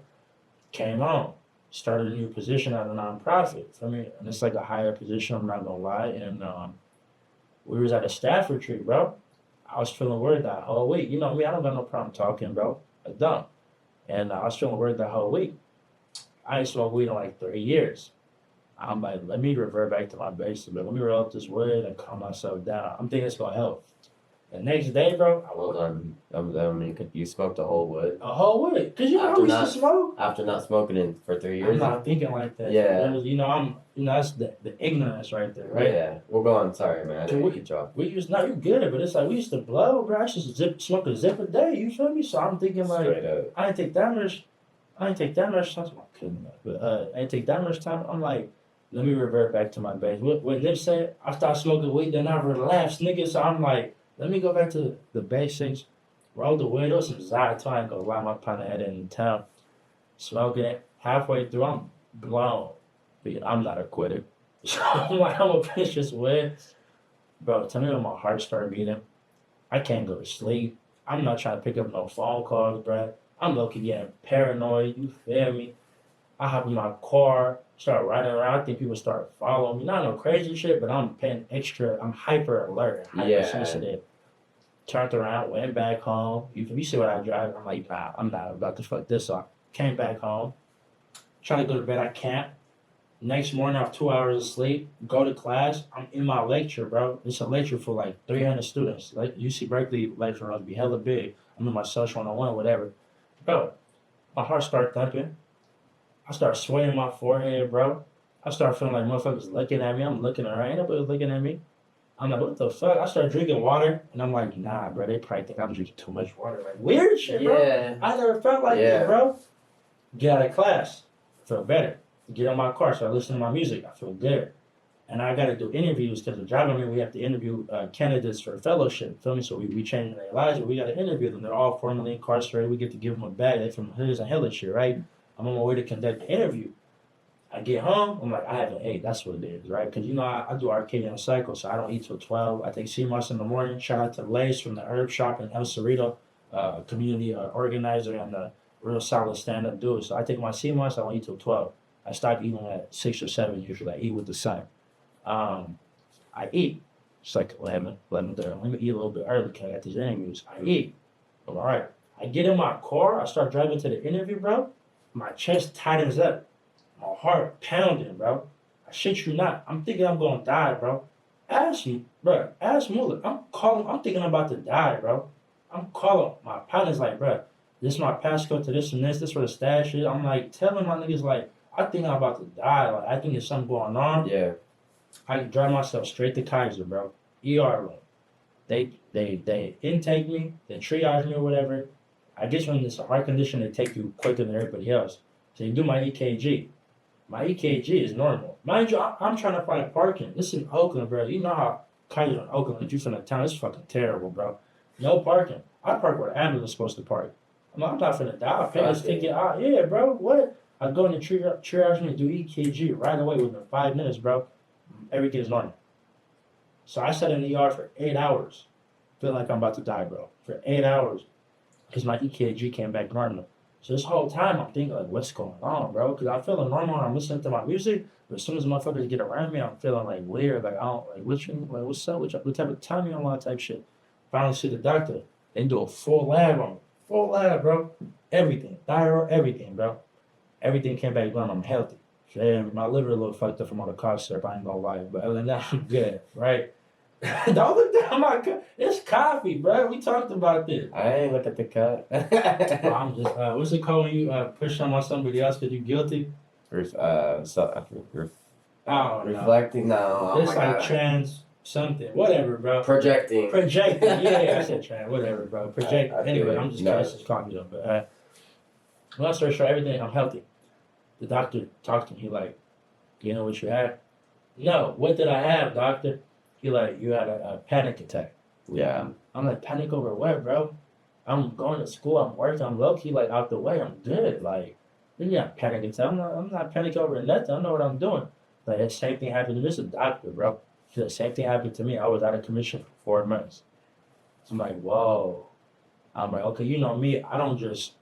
Came home, started a new position at a nonprofit for me, and it's like a higher position. I'm not gonna lie. And we was at a staff retreat, bro. I was feeling worried that whole week. You know me, I don't got no problem talking, bro. I don't. And I was feeling worried that whole week. I ain't smoked weed in like 3 years. I'm like, let me revert back to my basics, but let me roll up this wood and calm myself down. I'm thinking it's gonna help. The next day, bro, I woke up. I mean, you smoked a whole wood A whole wood. Cause you know I used to smoke. after not smoking in for 3 years. I'm not thinking like that. Yeah. You know, that's the ignorance right there, right? Yeah. We'll go on. Sorry, man. I didn't keep you. We used you get it, but it's like we used to blow, bro. I used to smoke a zip a day. You feel me? So I'm thinking like, Straight up. I didn't take that much time. But I didn't take that much time. I'm like, let me revert back to my base. What Nip said, I started smoking weed, then I relapsed, nigga. So I'm like, let me go back to the basics. Roll the weed. There was some Zyto. I ain't gonna lie, my partner had it in town. Smoking it. Halfway through, I'm blown. But I'm not a quitter. So I'm like, I'm gonna finish this weed. Bro, tell me when my heart started beating. I can't go to sleep. I'm not trying to pick up no phone calls, bro. I'm low-key getting paranoid. You feel me? I hop in my car, start riding around. I think people start following me. Not no crazy shit, but I'm paying extra. I'm hyper alert, hyper sensitive. Turned around, went back home. You see what I drive? I'm like, nah, I'm not about to fuck this up. Came back home. Trying to go to bed, I can't. Next morning, I have 2 hours of sleep. Go to class. I'm in my lecture, bro. It's a lecture for like 300 students. Like UC Berkeley lecture must be hella big. I'm in my social 101, whatever. Bro, my heart start thumping. I start sweating my forehead, bro. I start feeling like motherfuckers looking at me. I'm looking around. Ain't nobody looking at me. I'm like, what the fuck? I start drinking water, and I'm like, nah, bro. They probably think I'm drinking too much water. Like weird shit, bro. Yeah. I never felt like that, bro. Get out of class, feel better. Get on my car, start listening to my music. I feel good. And I got to do interviews because the job I'm in, we have to interview candidates for fellowship. Feel me? So we changing their lives, but we got to interview them. They're all formerly incarcerated. We get to give them a bag. They're from hoods and hella shit, right? I'm on my way to conduct the interview. I get home, I'm like, I haven't ate. That's what it is, right? Because, you know, I do Arcadian cycle, so I don't eat till 12. I take CMOS in the morning. Shout out to Lace from the Herb Shop in El Cerrito, community organizer and a real solid stand-up dude. So I take my CMOS, I don't eat till 12. I stop eating at 6 or 7 usually. I eat with the sun. I eat. It's like 11:30. Let me eat a little bit early because I got these interviews. I eat. All right. I get in my car. I start driving to the interview, bro. My chest tightens up. My heart pounding, bro. I shit you not. I'm thinking I'm going to die, bro. Ask Mullah. I'm thinking I'm about to die, bro. I'm calling. My partner's like, bro, this is my passcode to this and this. This where the stash is. I'm like, telling my niggas, like, I think I'm about to die. Like, I think there's something going on. Yeah. I drive myself straight to Kaiser, bro. ER room. They intake me, they triage me or whatever. I guess when it's a heart condition, they take you quicker than everybody else. So you do my EKG. My EKG is normal. Mind you, I'm trying to find parking. This is in Oakland, bro. You know how Kaiser in Oakland, if you're from the town, it's fucking terrible, bro. No parking. I park where the ambulance is supposed to park. I'm not finna die. I pay this ticket out. Yeah, bro. What? I go in the triage me, do EKG right away within 5 minutes, bro. Everything is normal. So I sat in the ER for 8 hours. Feel like I'm about to die, bro. For 8 hours. Because my EKG came back normal. So this whole time I'm thinking like, what's going on, bro? Because I'm feeling normal and I'm listening to my music, but as soon as motherfuckers get around me, I'm feeling like weird. Like I don't like what's up? What type of time you on type shit? Finally see the doctor. They do a full lab on me. Full lab, bro. Everything. Thyroid, everything, bro. Everything came back normal. I'm healthy. Damn, my liver a little fucked up from all the cough syrup, I ain't gonna lie. But other than that, I'm good, right? Don't look down my cup. It's coffee, bro. We talked about this. I ain't look at the cup. I'm just, what's it called when you push something on somebody else because you're guilty? Reflecting? No. It's like trans something. Whatever, bro. Projecting. Yeah, I said trans. Whatever, bro. Project. Anyway, I'm just kidding. It's coffee though. But long story short, everything, I'm healthy. The doctor talked to me. He like, you know what you have? No. What did I have, doctor? He like, you had a panic attack. Yeah. I'm like, panic over what, bro? I'm going to school. I'm working. I'm low key like out the way. I'm good. Like, yeah, panic attack. I'm not panicking over nothing. I know what I'm doing. Like the same thing happened to me. This is a doctor, bro. The same thing happened to me. I was out of commission for 4 months. So I'm like, whoa. I'm like, okay, you know me. I don't just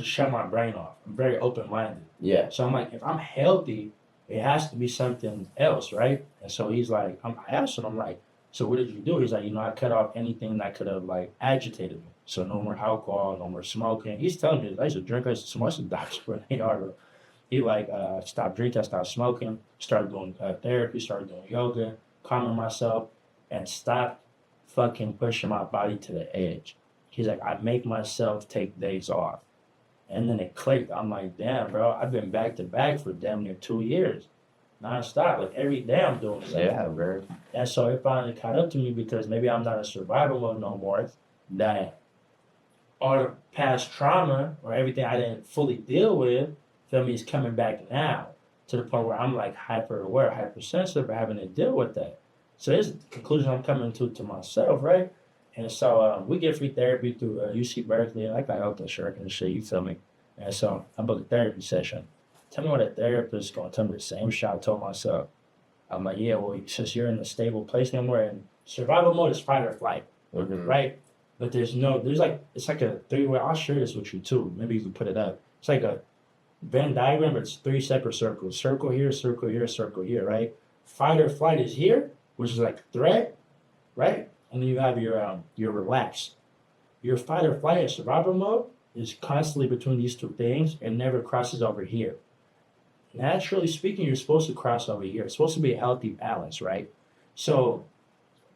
shut my brain off. I'm very open minded. Yeah. So I'm like, if I'm healthy, it has to be something else, right? And so he's like, I asked him, I'm like, so what did you do? He's like, I cut off anything that could have like agitated me. So no more alcohol, no more smoking. He's telling me I used to drink, I used to smoke. He like stopped drinking, I stopped smoking, started doing therapy, started doing yoga, calming myself, and stopped fucking pushing my body to the edge. He's like, I make myself take days off. And then it clicked. I'm like, damn, bro, I've been back to back for damn near 2 years. Non-stop. Like every day I'm doing something. Yeah, bro. And so it finally caught up to me because maybe I'm not in survival mode no more. That all the past trauma or everything I didn't fully deal with, feel me, is coming back now to the point where I'm like hyper aware, hypersensitive, or having to deal with that. So this is the conclusion I'm coming to myself, right? And so we get free therapy through UC Berkeley, and I got health insurance and shit, you feel me? And so I booked a therapy session. Tell me what a therapist is going to tell me the same shit I told myself. I'm like, yeah, well, since you're in a stable place no more, and survival mode is fight or flight, right? But it's like a three-way, I'll share this with you too. Maybe you can put it up. It's like a Venn diagram, but it's 3 separate circles. Circle here, circle here, circle here, right? Fight or flight is here, which is like threat, right? And then you have your relaxed. Your fight or flight is survival mode. is constantly between these two things and never crosses over here. Naturally speaking, you're supposed to cross over here. It's supposed to be a healthy balance, right? So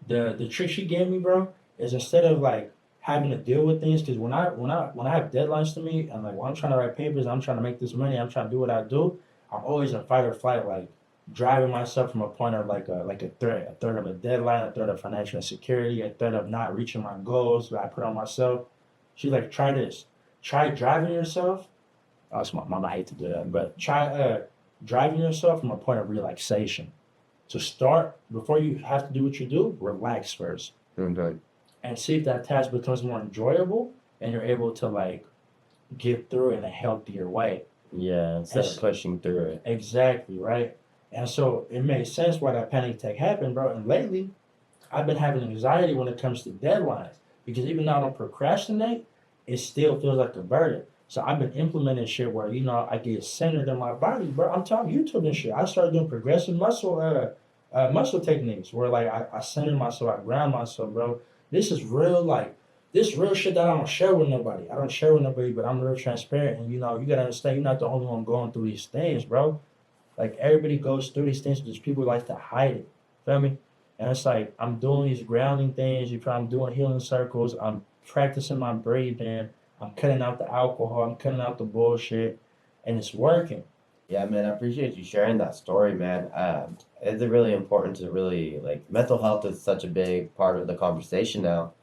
the trick she gave me, bro, is instead of like having to deal with things, because when I have deadlines to meet and like when I'm trying to write papers, I'm trying to make this money, I'm trying to do what I do, I'm always in fight or flight, like driving myself from a point of like a threat, a threat of a deadline, a threat of financial insecurity, a threat of not reaching my goals that I put on myself. She's like, try this. Try driving yourself. Oh, it's my mom. I hate to do that, but try driving yourself from a point of relaxation. To start, before you have to do what you do, relax first Okay. and see if that task becomes more enjoyable and you're able to like get through it in a healthier way. Yeah, instead Yes. of pushing through it. Exactly, right? And so it makes sense why that panic attack happened, bro. And lately, I've been having anxiety when it comes to deadlines because even though I don't procrastinate, it still feels like a burden. So I've been implementing shit where I get centered in my body, bro. I'm talking YouTube and shit. I started doing progressive muscle techniques where like I center myself, I ground myself, bro. This is real, like this real shit that I don't share with nobody. I don't share with nobody, but I'm real transparent. And you gotta understand, you're not the only one going through these things, bro. Like everybody goes through these things, just people like to hide it. Feel me? And it's like I'm doing these grounding things. I'm doing healing circles. I'm practicing my breathing. I'm cutting out the alcohol. I'm cutting out the bullshit, and it's working. Yeah, man, I appreciate you sharing that story, man. It's really important to really like mental health is such a big part of the conversation now.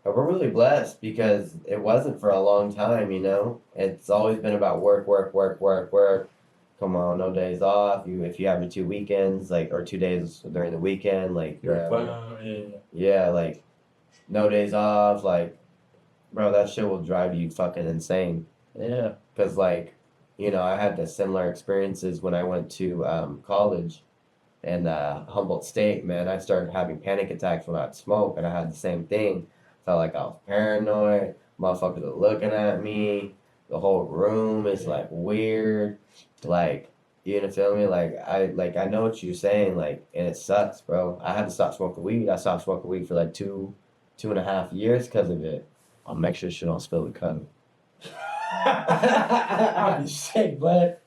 But we're really blessed because it wasn't for a long time, you know? It's always been about work, work, work, work, work. Come on, no days off. If you have your 2 weekends, like or 2 days during the weekend, like yeah, like no days off, like bro, that shit will drive you fucking insane. Yeah. Cause like, I had the similar experiences when I went to college in Humboldt State. Man, I started having panic attacks when I'd smoke, and I had the same thing. Felt like I was paranoid. Motherfuckers are looking at me. The whole room is like weird. Like, you know, feel me? I know what you're saying. Like, and it sucks, bro. I had to stop smoking weed. I stopped smoking weed for like 2.5 years because of it. I'll make sure she don't spill the cup. I'll be sick, bud.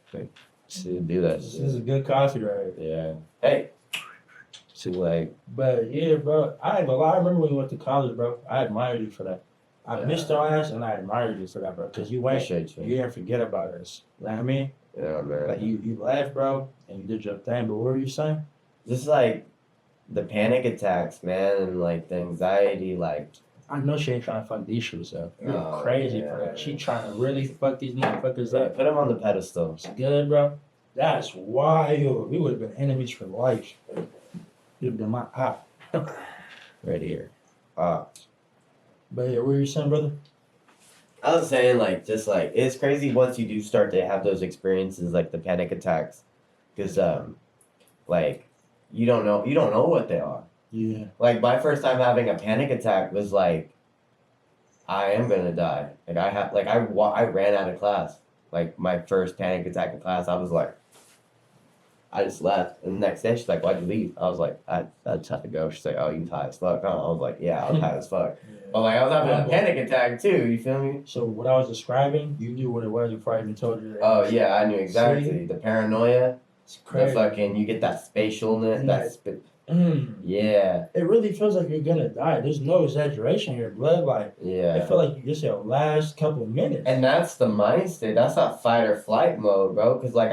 She do that This shit. is a good coffee right here. Yeah. Hey. She like, But yeah, bro, I ain't gonna lie. I remember when we went to college, bro. I admired you for that. I missed your ass, and I admired you for that, bro. Cause you went, appreciate you you. didn't forget about us. You know what I mean? Yeah, man. Like you left, bro, and you did your thing. But what were you saying? Just like the panic attacks, man, and like the anxiety, like. I know she ain't trying to fuck these shoes up. You're Oh, crazy yeah. for that. She trying to really fuck these motherfuckers Yeah, up. put him on the pedestal. It's good, bro. That's wild. We would have been enemies for life. You'd have been my op. Right here. But yeah, what were you saying, brother? I was saying, like, just like it's crazy once you do start to have those experiences, like the panic attacks, because like you don't know what they are. Yeah. Like my first time having a panic attack was like, I am gonna die. Like I ran out of class. Like my first panic attack in class, I was like, I just left. And the next day, she's like, "Why'd you leave?" I was like, I just had to go. She's like, "Oh, you high as fuck?" Huh? I was like, "Yeah, I was high as fuck." But like I was having a panic attack too. You feel me? So what I was describing, you knew what it was before I even told you that. Oh yeah, I knew exactly. See? The paranoia, It's the crazy. fucking, you get that spatialness, yeah, It really feels like you're gonna die. There's no exaggeration here, blood. Like yeah. I feel like you just your last couple of minutes. And that's the mind state. That's that fight or flight mode, bro. Cause like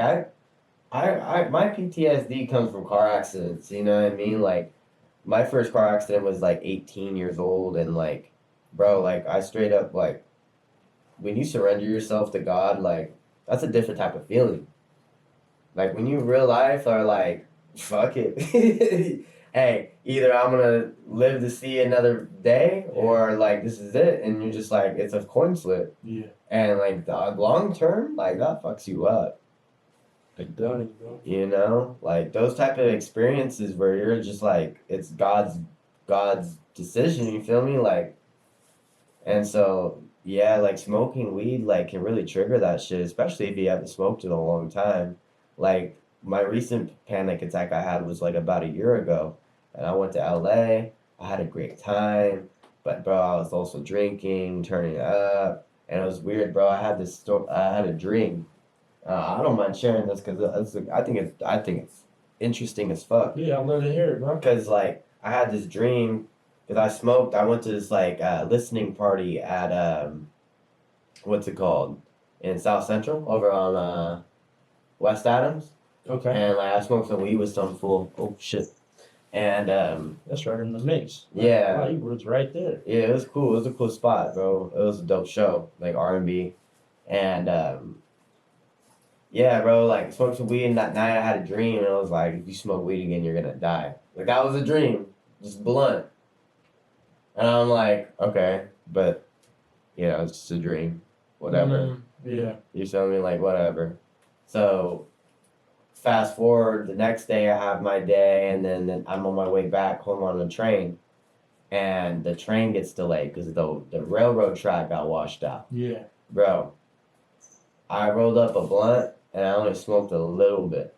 my PTSD comes from car accidents. You know what I mean? Like my first car accident was like 18 years old, and like, bro, like I straight up like, when you surrender yourself to God, like that's a different type of feeling. Like when you in real life are like, fuck it. Hey, either I'm gonna live to see another day, or like this is it, and you're just like it's a coin flip. Yeah. And like the long term, like that fucks you up. Like done it, bro. You know, like those type of experiences where you're just like it's God's decision. You feel me? Like, and so yeah, like smoking weed like can really trigger that shit, especially if you haven't smoked in a long time. Like my recent panic attack I had was like about a year ago, and I went to LA. I had a great time, but bro, I was also drinking, turning up. And it was weird, bro. I had a dream. I don't mind sharing this because I think it's interesting as fuck. Yeah, I'd love to hear it, bro. Because like I had this dream because I smoked. I went to this like listening party at what's it called in South Central over on West Adams. Okay. And like I smoked some weed with some fool. Oh shit. And that's right in the mix. Yeah. Wow, you was right there. Yeah, it was cool. It was a cool spot, bro. It was a dope show, like R&B. And yeah, bro, like smoked some weed and that night I had a dream and I was like, if you smoke weed again, you're gonna die. Like that was a dream. Just blunt. And I'm like, okay, but you know, it's just a dream. Whatever. Yeah. You feel me? Like whatever. So fast forward, the next day I have my day and then I'm on my way back home on the train. And the train gets delayed because the railroad track got washed out. Yeah. Bro, I rolled up a blunt and I only smoked a little bit.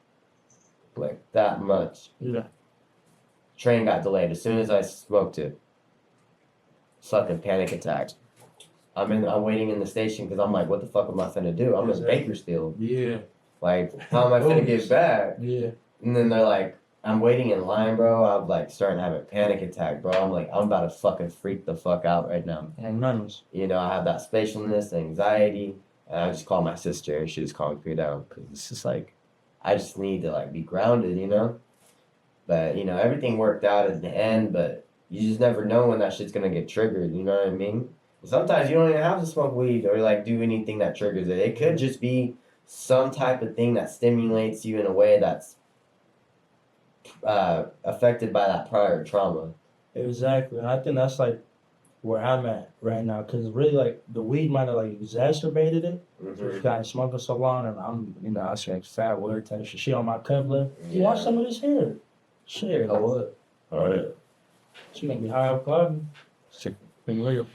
Like that much. Yeah. Train got delayed. As soon as I smoked it, fucking panic attack. I'm waiting in the station because I'm like, what the fuck am I finna do? I'm in Bakersfield. Yeah. Like, how am I finna get back? Yeah. And then they're like, I'm waiting in line, bro. I'm like starting to have a panic attack, bro. I'm like, I'm about to fucking freak the fuck out right now. And nuns. You know, I have that spatialness, anxiety, and I just call my sister and she just calms me down because it's just like, I just need to like be grounded, you know? But, you know, everything worked out at the end, but you just never know when that shit's gonna get triggered, you know what I mean? Sometimes you don't even have to smoke weed or like do anything that triggers it. It could just be some type of thing that stimulates you in a way that's affected by that prior trauma. Exactly. And I think that's like where I'm at right now because really like the weed might have like exacerbated it. Just got smoking so long and I'm, you know, I say fat word type shit. She on my cover. You want some of this here? Share. Oh, what? All right. She make me high up club. Sick. Been real.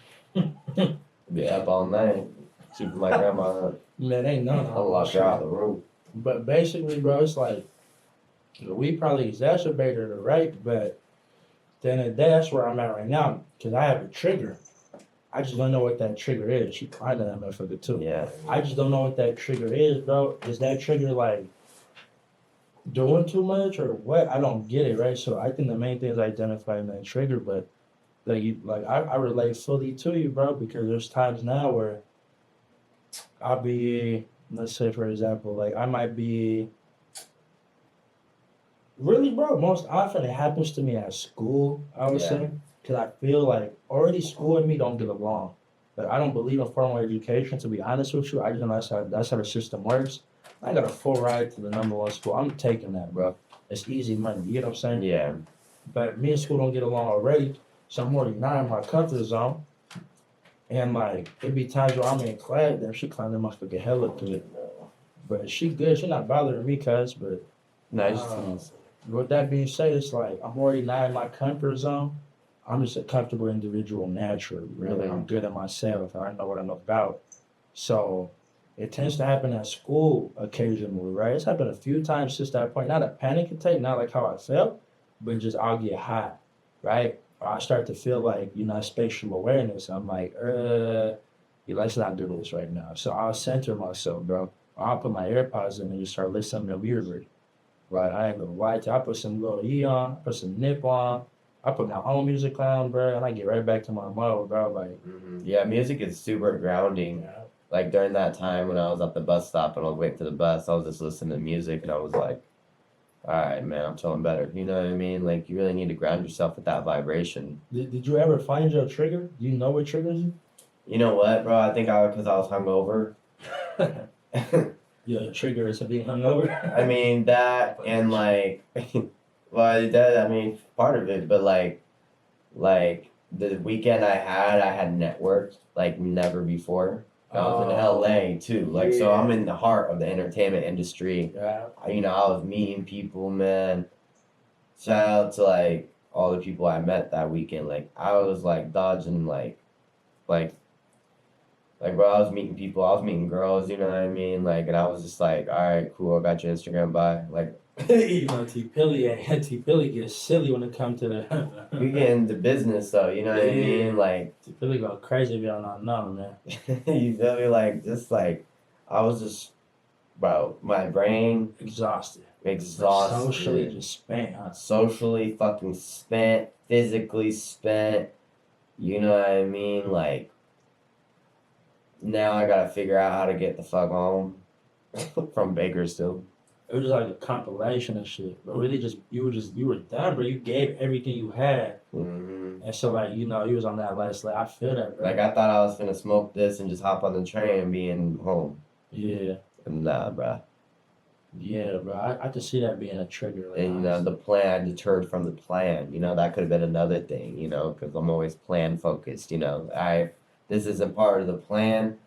Be up all night. Sleep with my grandma. Man, ain't none. I'll lock her out of the room. But basically, bro, it's like we probably exacerbated it, right? But then that's where I'm at right now because I have a trigger. I just don't know what that trigger is. She kind of that motherfucker too. Yeah. I just don't know what that trigger is, bro. Is that trigger like doing too much or what? I don't get it, right? So I think the main thing is identifying that trigger, but I relate fully to you, bro, because there's times now where I'll be, let's say for example, like I might be really, bro, most often it happens to me at school, I would say, because I feel like already school and me don't get along. But I don't believe in formal education, to be honest with you. I just know that's how the system works. I got a full ride to the #1 school. I'm taking that, bro. It's easy money. You get what I'm saying? Yeah. But me and school don't get along already. So I'm already not in my comfort zone. And like, it be times where I'm in class, then she climbed the motherfucking hella good. But she good. She not bothering me, but Nice. with that being said, it's like, I'm already not in my comfort zone. I'm just a comfortable individual naturally, really. I'm good at myself. I know what I'm about. So it tends to happen at school occasionally, right? It's happened a few times since that point. Not a panic attack, not like how I felt, but just I'll get hot, right? Or I start to feel like, you know, spatial awareness. I'm like, let's not do this right now. So I'll center myself, bro. I'll put my AirPods in and just start listening to music. Right, I ain't gonna lie to you. I put some little E on, put some Nip on, I put my own music on, bro, and I get right back to my mode, bro. Like, yeah, music is super grounding. yeah. Like during that time when I was at the bus stop and I was waiting for the bus, I was just listening to music and I was like, all right, man, I'm feeling better. You know what I mean? Like you really need to ground yourself with that vibration. Did you ever find your trigger? Do you know what triggers you? You know what, bro? I think because I was hungover. Yeah, trigger is being hungover. I mean that and like, well, that I mean part of it, but like the weekend I had networked like never before. I was in LA too, like so I'm in the heart of the entertainment industry. Yeah. You know, I was meeting people, man. Shout out to like all the people I met that weekend. Like I was like dodging like bro, I was meeting people, I was meeting girls, you know what I mean? Like, and I was just like, all right, cool, I got your Instagram, bye. Like, You know, T Pilly gets silly when it comes to the. We get into business though, you know what I mean? Like T Pilly go crazy if y'all not know, man. you feel me? Like just like I was just bro, my brain Exhausted. exhausted. Socially just spent. Huh? Socially fucking spent, physically spent. You know what I mean? Like now I gotta figure out how to get the fuck home from Bakersfield. It was just like a compilation of shit. But really just you were done, bro. You gave everything you had. Mm-hmm. And so like, you know, you was on that last leg. I feel that, bro. Like I thought I was gonna smoke this and just hop on the train and be in home. Yeah. Nah, bro. Yeah, bro. I could see that being a trigger. Like, And the plan deterred from the plan. You know, that could have been another thing. You know, because I'm always plan focused. You know, this isn't part of the plan.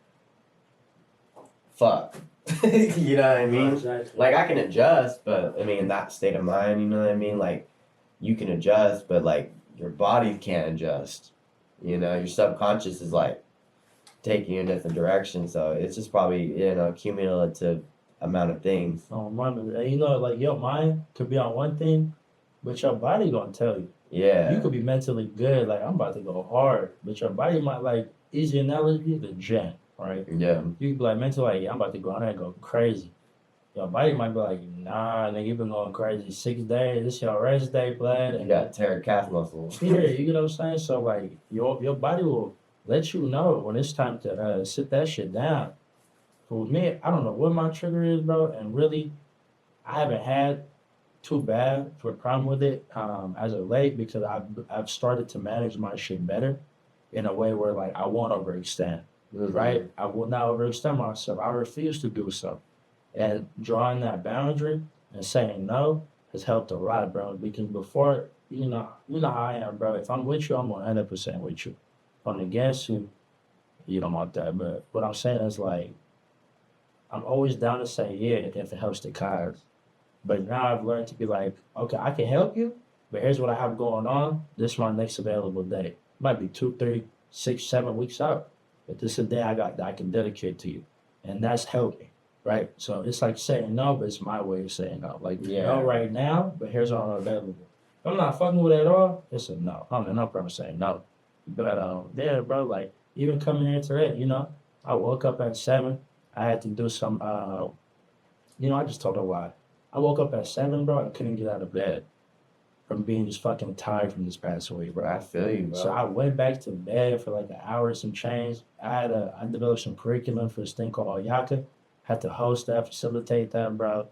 Fuck. You know what I mean? Exactly. Like I can adjust, but I mean in that state of mind, you know what I mean? Like you can adjust, but like your body can't adjust. You know, your subconscious is like taking you in a different direction. So it's just probably, you know, cumulative amount of things. Oh, man. And you know, like your mind could be on one thing, but your body gonna tell you. Yeah. You could be mentally good, like I'm about to go hard, but your body might like easy analogy, the gym, right? Yeah. You could be like mentally like, yeah, I'm about to go out there and go crazy. Your body might be like, nah, nigga, you been going crazy 6 days. This your rest day, blood. You got tear calf muscle. Yeah, you know what I'm saying? So like your body will let you know when it's time to sit that shit down. For me, I don't know what my trigger is, bro, and really I haven't had too bad for a problem with it as of late because I've started to manage my shit better in a way where like I won't overextend. Mm-hmm. Right? I will not overextend myself. I refuse to do so. And drawing that boundary and saying no has helped a lot, bro. Because before, you know how I am, bro. If I'm with you, I'm 100% with you. If I'm against you, you don't want that. But what I'm saying is like, I'm always down to say yeah if it helps the cause. But now I've learned to be like, okay, I can help you, but here's what I have going on. This is my next available day. Might be 2, 3, 6, 7 weeks out. But this is a day I got that I can dedicate to you. And that's helping, right? So it's like saying no, but it's my way of saying no. Like, no right now, but here's what I'm available. If I'm not fucking with it at all, it's a no. I don't have no problem saying no. But yeah, bro, like even coming here today, you know, I woke up at 7. I had to do some I just told her why. I woke up at 7, bro. I couldn't get out of bed from being just fucking tired from this past week, bro. I feel you, bro. So I went back to bed for like an hour and some change. I developed some curriculum for this thing called Oyaka. Had to host that, facilitate that, bro.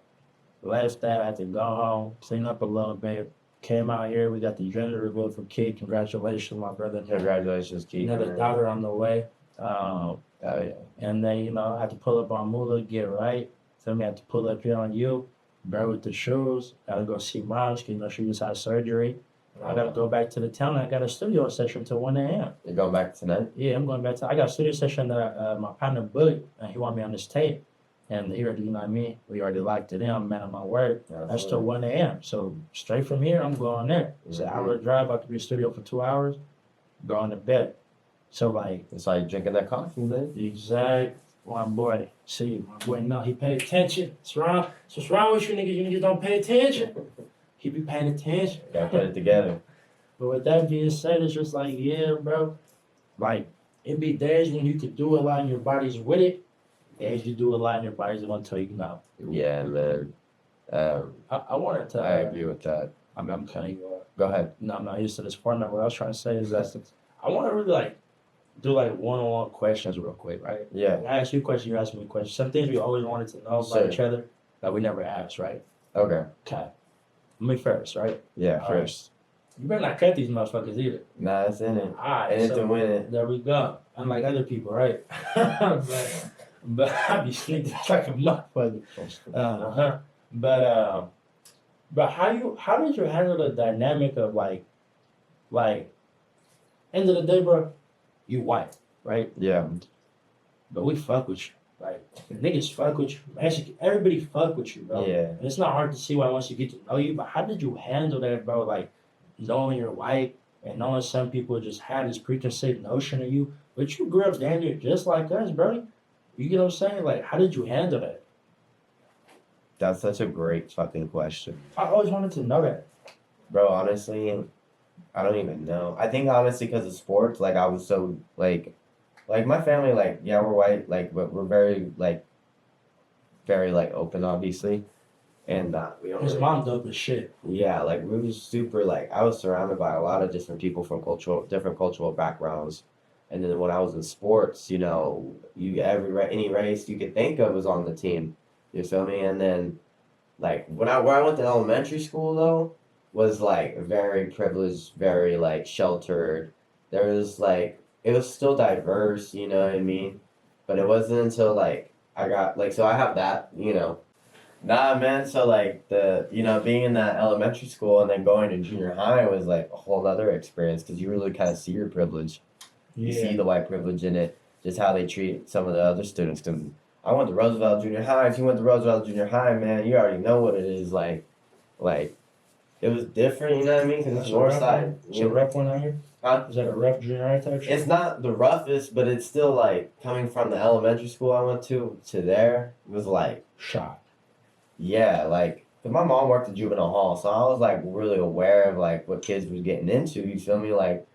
Left that, I had to go home, clean up a little bit. Came out here, we got the gender reveal for Kid. Congratulations, my brother. Congratulations, Keith. Another daughter on the way. Oh yeah. And then, I had to pull up on Mula, get right. Then we had to pull up here on you. Bro with the shoes. Gotta go see Miles because she just had surgery. I gotta go back to the town. I got a studio session till 1 a.m. You going back tonight? Yeah, I'm going back to. I got a studio session that my partner booked, and he wanted me on this tape. And he already, you know what I mean? We already locked it in. I'm man of my word. That's till 1 a.m. So straight from here, I'm going there. It's an hour drive. I have to be in the studio for 2 hours. Going to bed. So like it's like drinking that coffee, man. Exact. My boy, see, my boy, no, he paid attention. What's wrong? So what's wrong with you niggas? You niggas don't pay attention. He be paying attention. Gotta put it together. But with that being said, it's just like, yeah, bro. Like, it be days when you could do a lot and your body's with it. Days you do a lot and your body's gonna tell you no. Yeah, man. I wanted to. I agree with that. I'm cutting you off. Go ahead. No, I'm not used to this format. What I was trying to say is that I want to really like do like one-on-one questions real quick, right? Yeah. I ask you questions, you ask me questions. Some things we always wanted to know about each other that we never asked, right? Okay. Okay. Me first, right? Yeah, All first. Right. You better not cut these motherfuckers either. Nah, it's in it. All right. And it's to win it. There we go. Unlike other people, right? but I be sneaking like a motherfucker. But how did you handle the dynamic of like end of the day, bro? You white, right? Yeah. But we fuck with you. Like, niggas fuck with you. Actually, everybody fuck with you, bro. Yeah. And it's not hard to see why once you get to know you, but how did you handle that, bro? Like, knowing you're white and knowing some people just had this preconceived notion of you, but you grew up down here just like us, bro. You get what I'm saying? Like, how did you handle that? That's such a great fucking question. I always wanted to know that. Bro, honestly, I don't even know. I think honestly because of sports, like I was so like my family, like yeah, we're white, like but we're very like open, obviously, and we don't. His Really, mom dope as shit. yeah, like we was super like I was surrounded by a lot of different people from different cultural backgrounds, and then when I was in sports, you know, you any race you could think of was on the team. You feel me? And then like where I went to elementary school though was like very privileged, very like sheltered. There was like it was still diverse, you know what I mean? But it wasn't until like I got like so I have that, you know. Nah, man. So like being in that elementary school and then going to junior high was like a whole other experience because you really kind of see your privilege. You Yeah. see the white privilege in it, just how they treat some of the other students. Cause I went to Roosevelt Junior High. If you went to Roosevelt Junior High, man, you already know what it is like it was different. You know what I mean? Cause it's That's a north rough side. one. It's a rough one out here. Huh? Is that a rough junior high type shit? It's not the roughest, but it's still like coming from the elementary school I went to there it was like Shot. yeah, like 'cause my mom worked at juvenile hall, so I was like really aware of like what kids was getting into. You feel me? Like,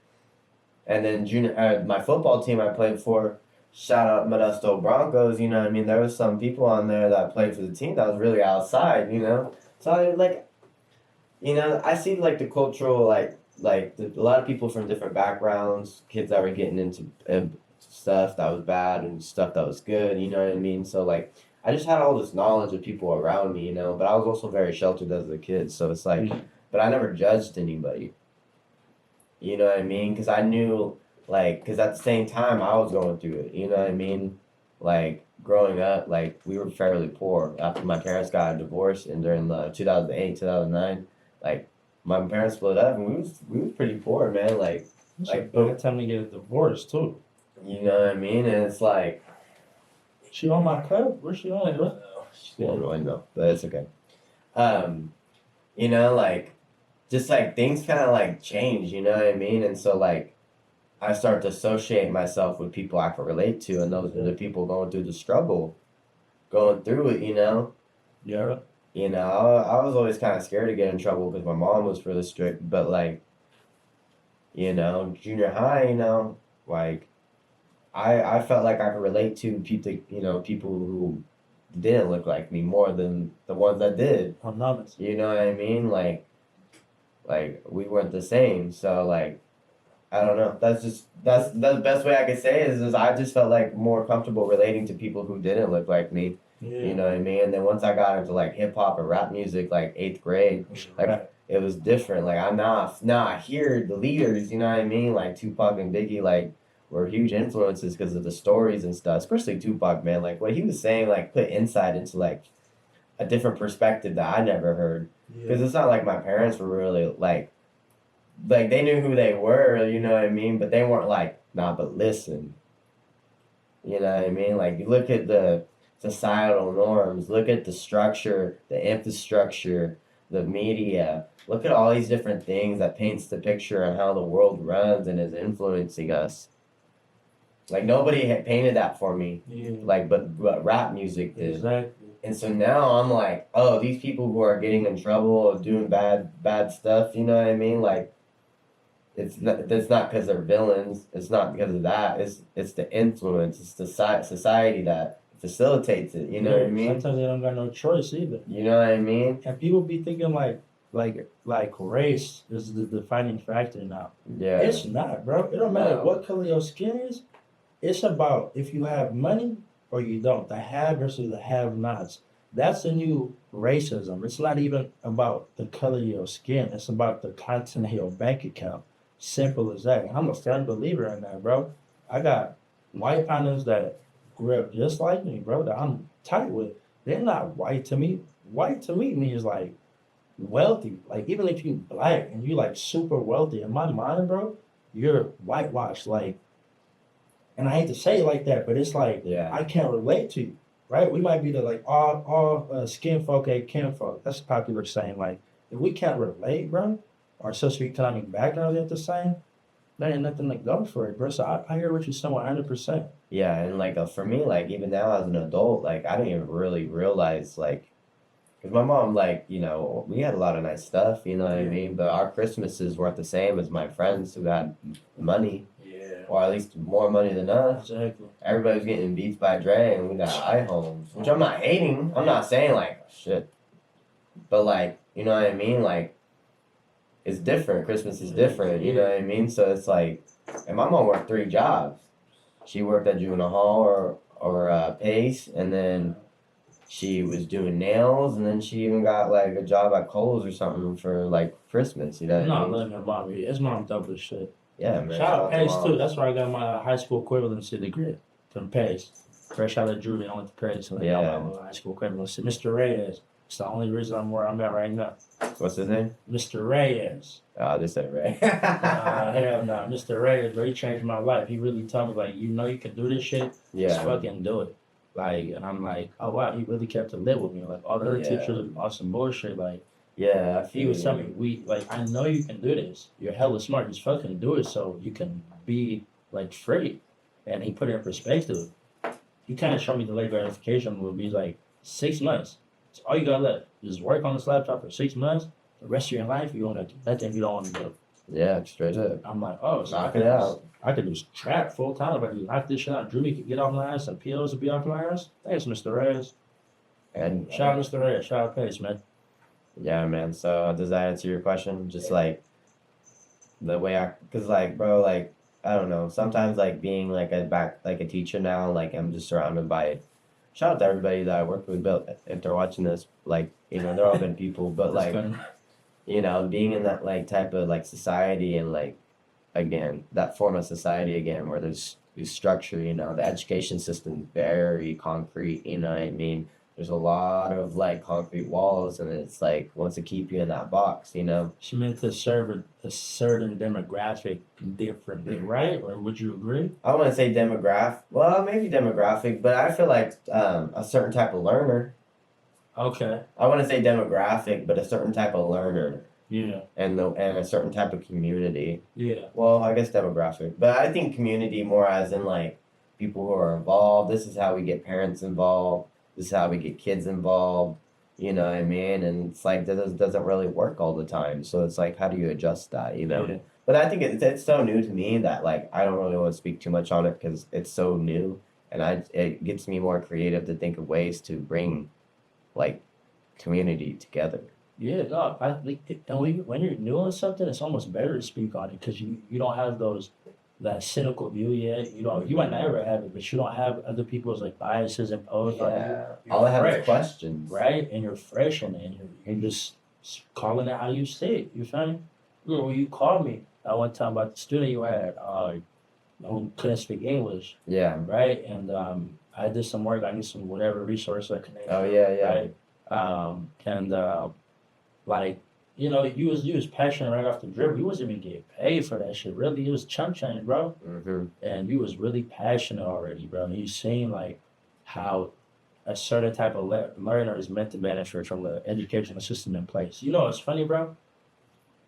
and then my football team I played for, shout out Modesto Broncos. You know what I mean? There was some people on there that played for the team that was really outside. You know, so I like, you know, I see like the cultural a lot of people from different backgrounds, kids that were getting into stuff that was bad and stuff that was good. You know what I mean? So like. I just had all this knowledge of people around me, you know, but I was also very sheltered as a kid, so it's like, but I never judged anybody. You know what I mean? Because I knew, like, because at the same time I was going through it. You know what I mean? Like growing up, like we were fairly poor after my parents got a divorce, and during the 2008, 2009, like my parents split up, and we was pretty poor, man. Like by the time they get a divorce too. you know what I mean? And it's like. She on my cup? Where's she on, bro? She's on the window, but it's okay. You know, like, just like things kind of like change, you know what I mean? And so, like, I start to associate myself with people I can relate to, and those are the people going through the struggle, going through it, you know? Yeah. You know, I was always kind of scared to get in trouble because my mom was really strict, but like, you know, junior high, you know, like, I felt like I could relate to people, you know, people who didn't look like me more than the ones that did. I'm honest. You know what I mean? Like we weren't the same. So like, I don't know. That's the best way I could say it is I just felt like more comfortable relating to people who didn't look like me. Yeah. You know what I mean? And then once I got into like hip hop and rap music, like 8th grade, like it was different. Like I hear the leaders. You know what I mean? Like Tupac and Biggie, like. Were huge influences because of the stories and stuff, especially Tupac, man. Like what he was saying, like put insight into like a different perspective that I never heard. Because it's not like my parents were really like they knew who they were, you know what I mean? But they weren't like, nah, but listen. You know what I mean? Like you look at the societal norms, look at the structure, the infrastructure, the media. Look at all these different things that paints the picture on how the world runs and is influencing us. Like nobody had painted that for me, like but rap music did. Exactly. And so now I'm like, oh, these people who are getting in trouble or doing bad stuff, you know what I mean? Like, it's not because they're villains. It's not because of that. It's the influence. It's the society that facilitates it. You know what I mean? Sometimes they don't got no choice either. You know what I mean? And people be thinking like race is the defining factor now. Yeah. It's not, bro. It don't matter what color your skin is. It's about if you have money or you don't. The have versus the have-nots. That's the new racism. It's not even about the color of your skin. It's about the content of your bank account. Simple as that. I'm a firm believer in that, bro. I got white partners that grew up just like me, bro, that I'm tight with. They're not white to me. White to me means like wealthy. Like even if you black and you like super wealthy, in my mind, bro, you're whitewashed. Like, and I hate to say it like that, but it's like I can't relate to you, right? We might be the like all skin folk ain't kin folk. That's a popular saying. Like if we can't relate, bro, our socioeconomic backgrounds ain't the same. There ain't nothing to go for it, bro. So I hear what you're saying 100%. Yeah, and like for me, like even now as an adult, like I didn't even really realize like Because my mom, like, you know, we had a lot of nice stuff, you know what I mean? But our Christmases weren't the same as my friends who had money, Yeah. or at least more money than us. Exactly. Everybody was getting Beats by Dre, and we got iHomes, which I'm not hating. I'm not saying, like, shit. But, like, you know what I mean? Like, it's different. Christmas is different, you know what I mean? So it's like, and my mom worked 3 jobs. She worked at juvenile hall or Pace, and then she was doing nails, and then she even got like a job at Kohl's or something for like Christmas. You know I'm what I not mean? letting her mom eat. His mom dope as shit. Yeah, man. Shout out to Pace mom. too. That's where I got my high school equivalency degree from Pace. Fresh out of juvie, I went to Pace. So I got my high school equivalency. Mr. Reyes. It's the only reason I'm where I'm at right now. What's his name? Mr. Reyes. Oh, this ain't Ray. Hell no. Mr. Reyes, bro, he changed my life. He really told me, like, you know you can do this shit. Just Yeah. fucking do it. Like, and I'm like, oh wow, he really kept it lit with me. Like, all the other Yeah. teachers are some bullshit. Like, Yeah, I he was feel telling me, I know you can do this. You're hella smart. Just fucking do it so you can be, like, free. And he put it in perspective. He kind of showed me the late gratification would be like 6 months. So all you gotta let just work on this laptop for 6 months. The rest of your life, you don't have to do nothing you don't want to do. Yeah, straight up. I'm like, oh, so Knock it out. I could just trap full time if I could knock this shit out. Drew could get off my ass and POs would be off my ass. Thanks, Mr. Reyes. And Shout out Mr. Reyes. Shout out Pace, man. yeah, man. So does that answer your question? Just like the way cause like, bro, like I don't know. Sometimes like being like a teacher now, like I'm just surrounded by. Shout out to everybody that I work with, but if they're watching this, like you know, they're all good people, but like you know, being in that like type of like society and like again that form of society again where there's structure, you know, the education system very concrete, you know what I mean? There's a lot of like concrete walls, and it's like wants to keep you in that box, you know. She meant to serve a certain demographic differently, right? Or would you agree? I want to say demographic, well, maybe demographic, but I feel like a certain type of learner. Okay. I want to say demographic, but a certain type of learner. Yeah. And a certain type of community. Yeah. Well, I guess demographic, but I think community more as in like people who are involved. This is how we get parents involved. This is how we get kids involved. You know what I mean? And it's like that doesn't really work all the time. So it's like, how do you adjust that? You know. Yeah. But I think it's so new to me that like I don't really want to speak too much on it because it's so new, and it gets me more creative to think of ways to bring like community together. Yeah, no, I think when you're doing something, it's almost better to speak on it because you don't have that cynical view yet. You might never have it, but you don't have other people's like biases imposed on you. You're All I have is fresh, questions. right? And you're fresh and you're just calling it how you say it. You feel me? When you called me that one time about the student you had, who couldn't speak English, Yeah. right? And I did some work. I need some whatever resource I can. Oh yeah. Right? Like, you know, you was passionate right off the dribble. You wasn't even getting paid for that shit. Really, it was chump change, bro. Mm-hmm. And you was really passionate already, bro. And you seen like how a certain type of learner is meant to benefit from the educational system in place. You know, it's funny, bro.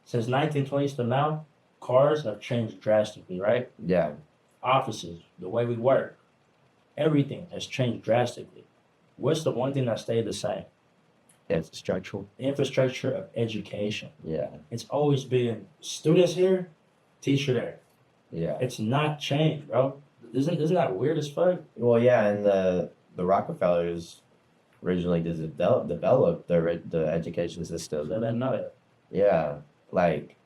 Since 1920s to now, cars have changed drastically, right? Yeah. Offices, the way we work, everything has changed drastically. What's the one thing that stayed the same? It's structural. The infrastructure of education. Yeah. It's always been students here, teacher there. Yeah. It's not changed, bro. Isn't that weird as fuck? Well, yeah, and the Rockefellers originally developed the education system. So that know that. Yeah, like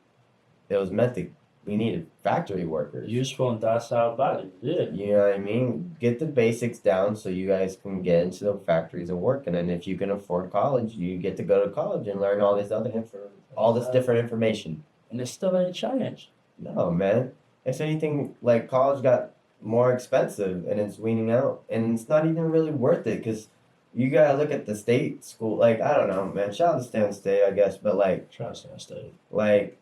it was meant to. We needed factory workers. Useful and docile bodies. Yeah. You know what I mean? Get the basics down so you guys can get into the factories and work. And then if you can afford college, you get to go to college and learn all this different information. And it still ain't changed. No, man. If anything, like college got more expensive and it's weaning out, and it's not even really worth it because you gotta look at the state school. Like I don't know, man. Shout out to Stan State, I guess, but like, Try to stay. like.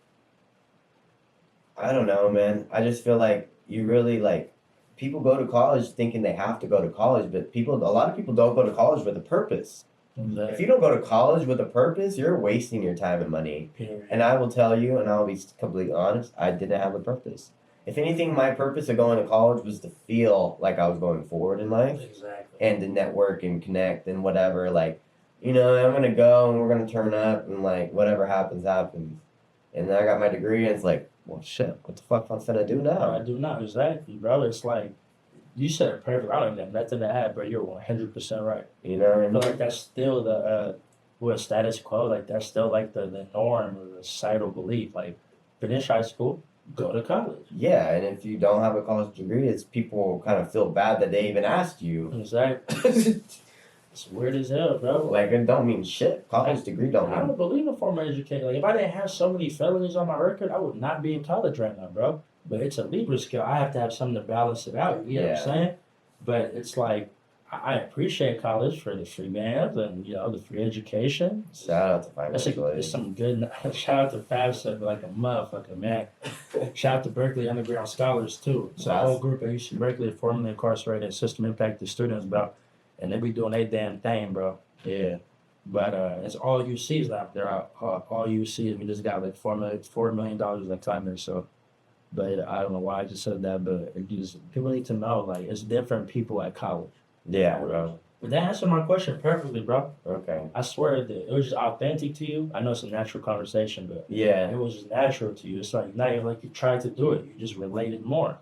I don't know, man. I just feel like you really like people go to college thinking they have to go to college, but a lot of people don't go to college with a purpose. If you don't go to college with a purpose, you're wasting your time and money. Period. And I will tell you, and I'll be completely honest, I didn't have a purpose. If anything, my purpose of going to college was to feel like I was going forward in life Exactly. and to network and connect and whatever. Like, you know, I'm gonna go and we're gonna turn up and like whatever happens, happens. And then I got my degree and it's like, well, shit, what the fuck am I gonna do I now? do not, exactly, bro. It's like, you said it perfect. I don't even have nothing to add, but you're 100% right. You know what I I feel mean? like that's still the what status quo. Like that's still like the norm or the societal belief. Like finish high school, go to college. Yeah, and if you don't have a college degree, it's people kind of feel bad that they even asked you. Exactly. It's weird as hell, bro. Like it don't mean shit. College degree don't I mean. don't believe in formal education. Like if I didn't have so many felonies on my record, I would not be in college right now, bro. But it's a Libra skill. I have to have something to balance it out. You know what I'm saying? But it's like I appreciate college for the free bands and the free education. Shout out to That's financial aid. it's some good. Shout out to FAFSA like a motherfucker, man. Shout out to Berkeley Underground Scholars too. It's a whole group at UC Berkeley, formerly incarcerated system impacted students, bro, and they be doing their damn thing, bro. Yeah. But it's all UCs out there. All UCs. We just got like $4 million in climate. So, but I don't know why I just said that. But it just people need to know like it's different people at college. Yeah, bro. But that answered my question perfectly, bro. Okay. I swear that it was just authentic to you. I know it's a natural conversation, but Yeah. it was just natural to you. It's like not even like you tried to do it. You just related more.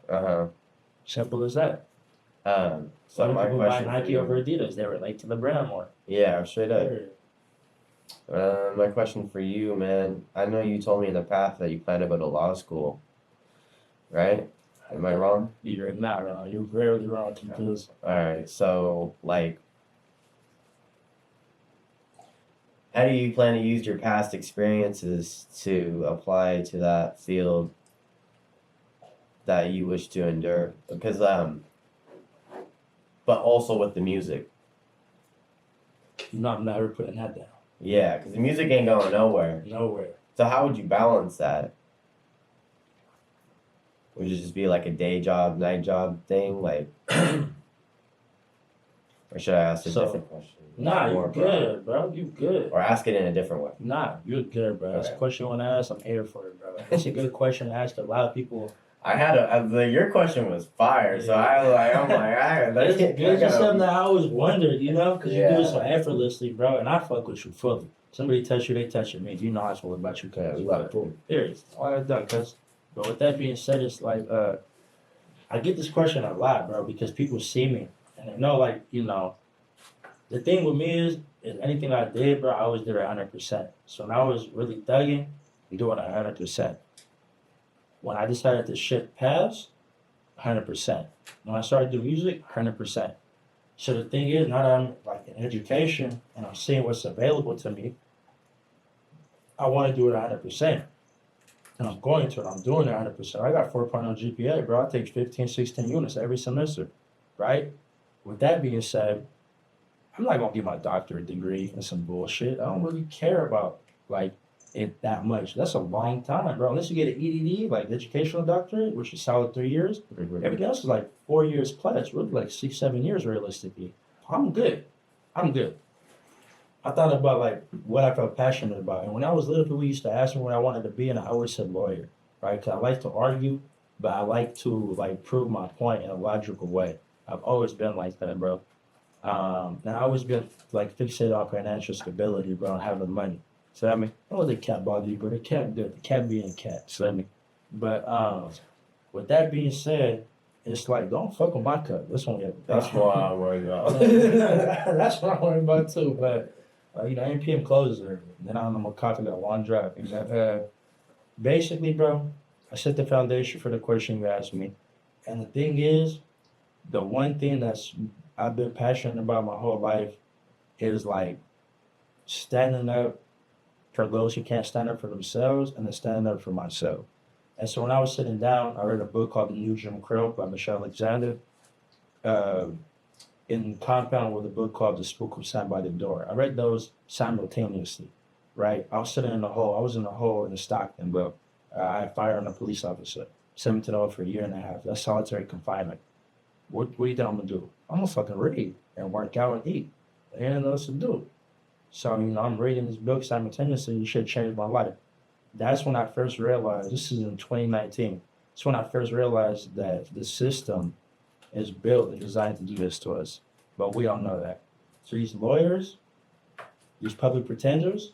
Simple as that. So my people buy question for Nike you. over Adidas. They relate to the brand more. Yeah, straight up. Sure. My question for you, man. I know you told me in the past that you plan to go to law school, right? Am I wrong? You're not wrong. You're rarely wrong because All right. So, like, how do you plan to use your past experiences to apply to that field that you wish to endure? Because, but also with the music. I'm never putting that down. Yeah, because the music ain't going nowhere. Nowhere. So how would you balance that? Would it just be like a day job, night job thing? Like, or should I ask a different question? Nah, you good, bro. You good. Or ask it in a different way. Nah, you're good, bro. That's a Okay. question you want to ask. I'm here for it, bro. It's a good question to ask. A lot of people. I had your question was fire, so I'm like, It's just something that I always wondered, because you do it so Yeah. effortlessly, bro. And I fuck with you fully. Somebody touch you, they touching me. You know I feel about you, cuz. We got cool. Serious. All I done, cuz. But with that being said, it's like I get this question a lot, bro, because people see me and they know, like, the thing with me is anything I did, bro, I always did it 100%. So when I was really thugging, I'm doing it 100%. When I decided to shift paths, 100%. When I started doing music, 100%. So the thing is, now that I'm like in education and I'm seeing what's available to me, I want to do it 100%. And I'm going to it. I'm doing it 100%. I got 4.0 GPA, bro. I take 15, 16 units every semester, right? With that being said, I'm not going to get my doctorate degree in some bullshit. I don't really care about, like, it that much. That's a long time, bro. Unless you get an EDD, like educational doctorate, which is solid 3 years. Everything else is like 4 years plus, really like 6, 7 years realistically. I'm good. I thought about like what I felt passionate about. And when I was little, people used to ask me what I wanted to be, and I always said lawyer, right? Because I like to argue, but I like to like prove my point in a logical way. I've always been like that, bro. And I always been like fixated on financial stability, bro, and having money. So I mean, I don't let the cat bother you, but the cat good. The cat being a cat. So I mean, but with that being said, it's like don't fuck with my cup. That's what That's what I'm worried about. That's what I'm worried about too. But NPM closes early. Then I'm gonna copy that long drive. Basically, bro, I set the foundation for the question you asked me, and the thing is, the one thing I've been passionate about my whole life is like standing up for those who can't stand up for themselves and then standing up for myself. And so when I was sitting down, I read a book called The New Jim Crow by Michelle Alexander. In Compound with a book called The Spook Who Sat by the Door. I read those simultaneously, right? I was sitting in the hole. I was in the hole in Stockton, bro. I had fired on a police officer. Sent me to the hole for a year and a half. That's solitary confinement. What do you think I'm going to do? I'm going to fucking read and work out and eat. There ain't nothing else to do. So, I'm reading this book simultaneously. You should change my life. That's when I first realized, this is in 2019. That's when I first realized that the system is built and designed to do this to us. But we don't know that. So these lawyers, these public pretenders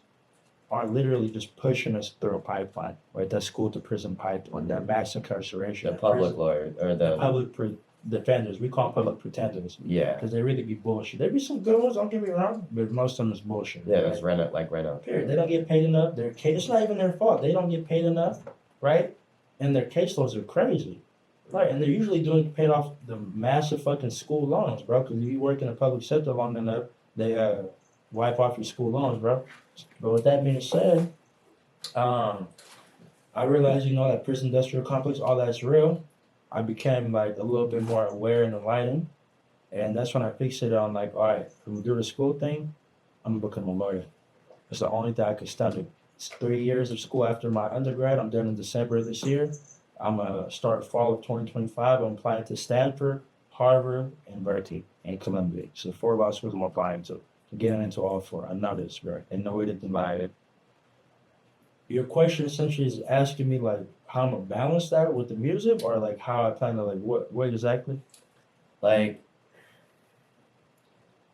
are literally just pushing us through a pipeline, right? That school to prison pipeline, that mass incarceration. The public lawyer or The the public defenders, we call them public pretenders yeah. because they really be bullshit. There be some good ones, don't get me wrong, but most of them is bullshit. Yeah, right? it's rent out. Period. They don't get paid enough. It's not even their fault. They don't get paid enough, right? And their caseloads are crazy, right? And they're usually paid off the massive fucking school loans, bro. Because if you work in the public sector long enough, they wipe off your school loans, bro. But with that being said, I realized, that prison industrial complex, all that's real. I became like a little bit more aware and enlightened. And that's when I fixated on like, all right, if we do the school thing, I'm gonna become a lawyer. It's the only thing I could study. It's 3 years of school after my undergrad. I'm done in December of this year. I'm gonna start fall of 2025. I'm applying to Stanford, Harvard, and Berkeley, and Columbia. So 4 law schools I'm applying to. Getting into all 4. I know this, bro. And no way to deny it. Your question essentially is asking me like how I'm gonna balance that with the music, or like how I plan to like what exactly? Like,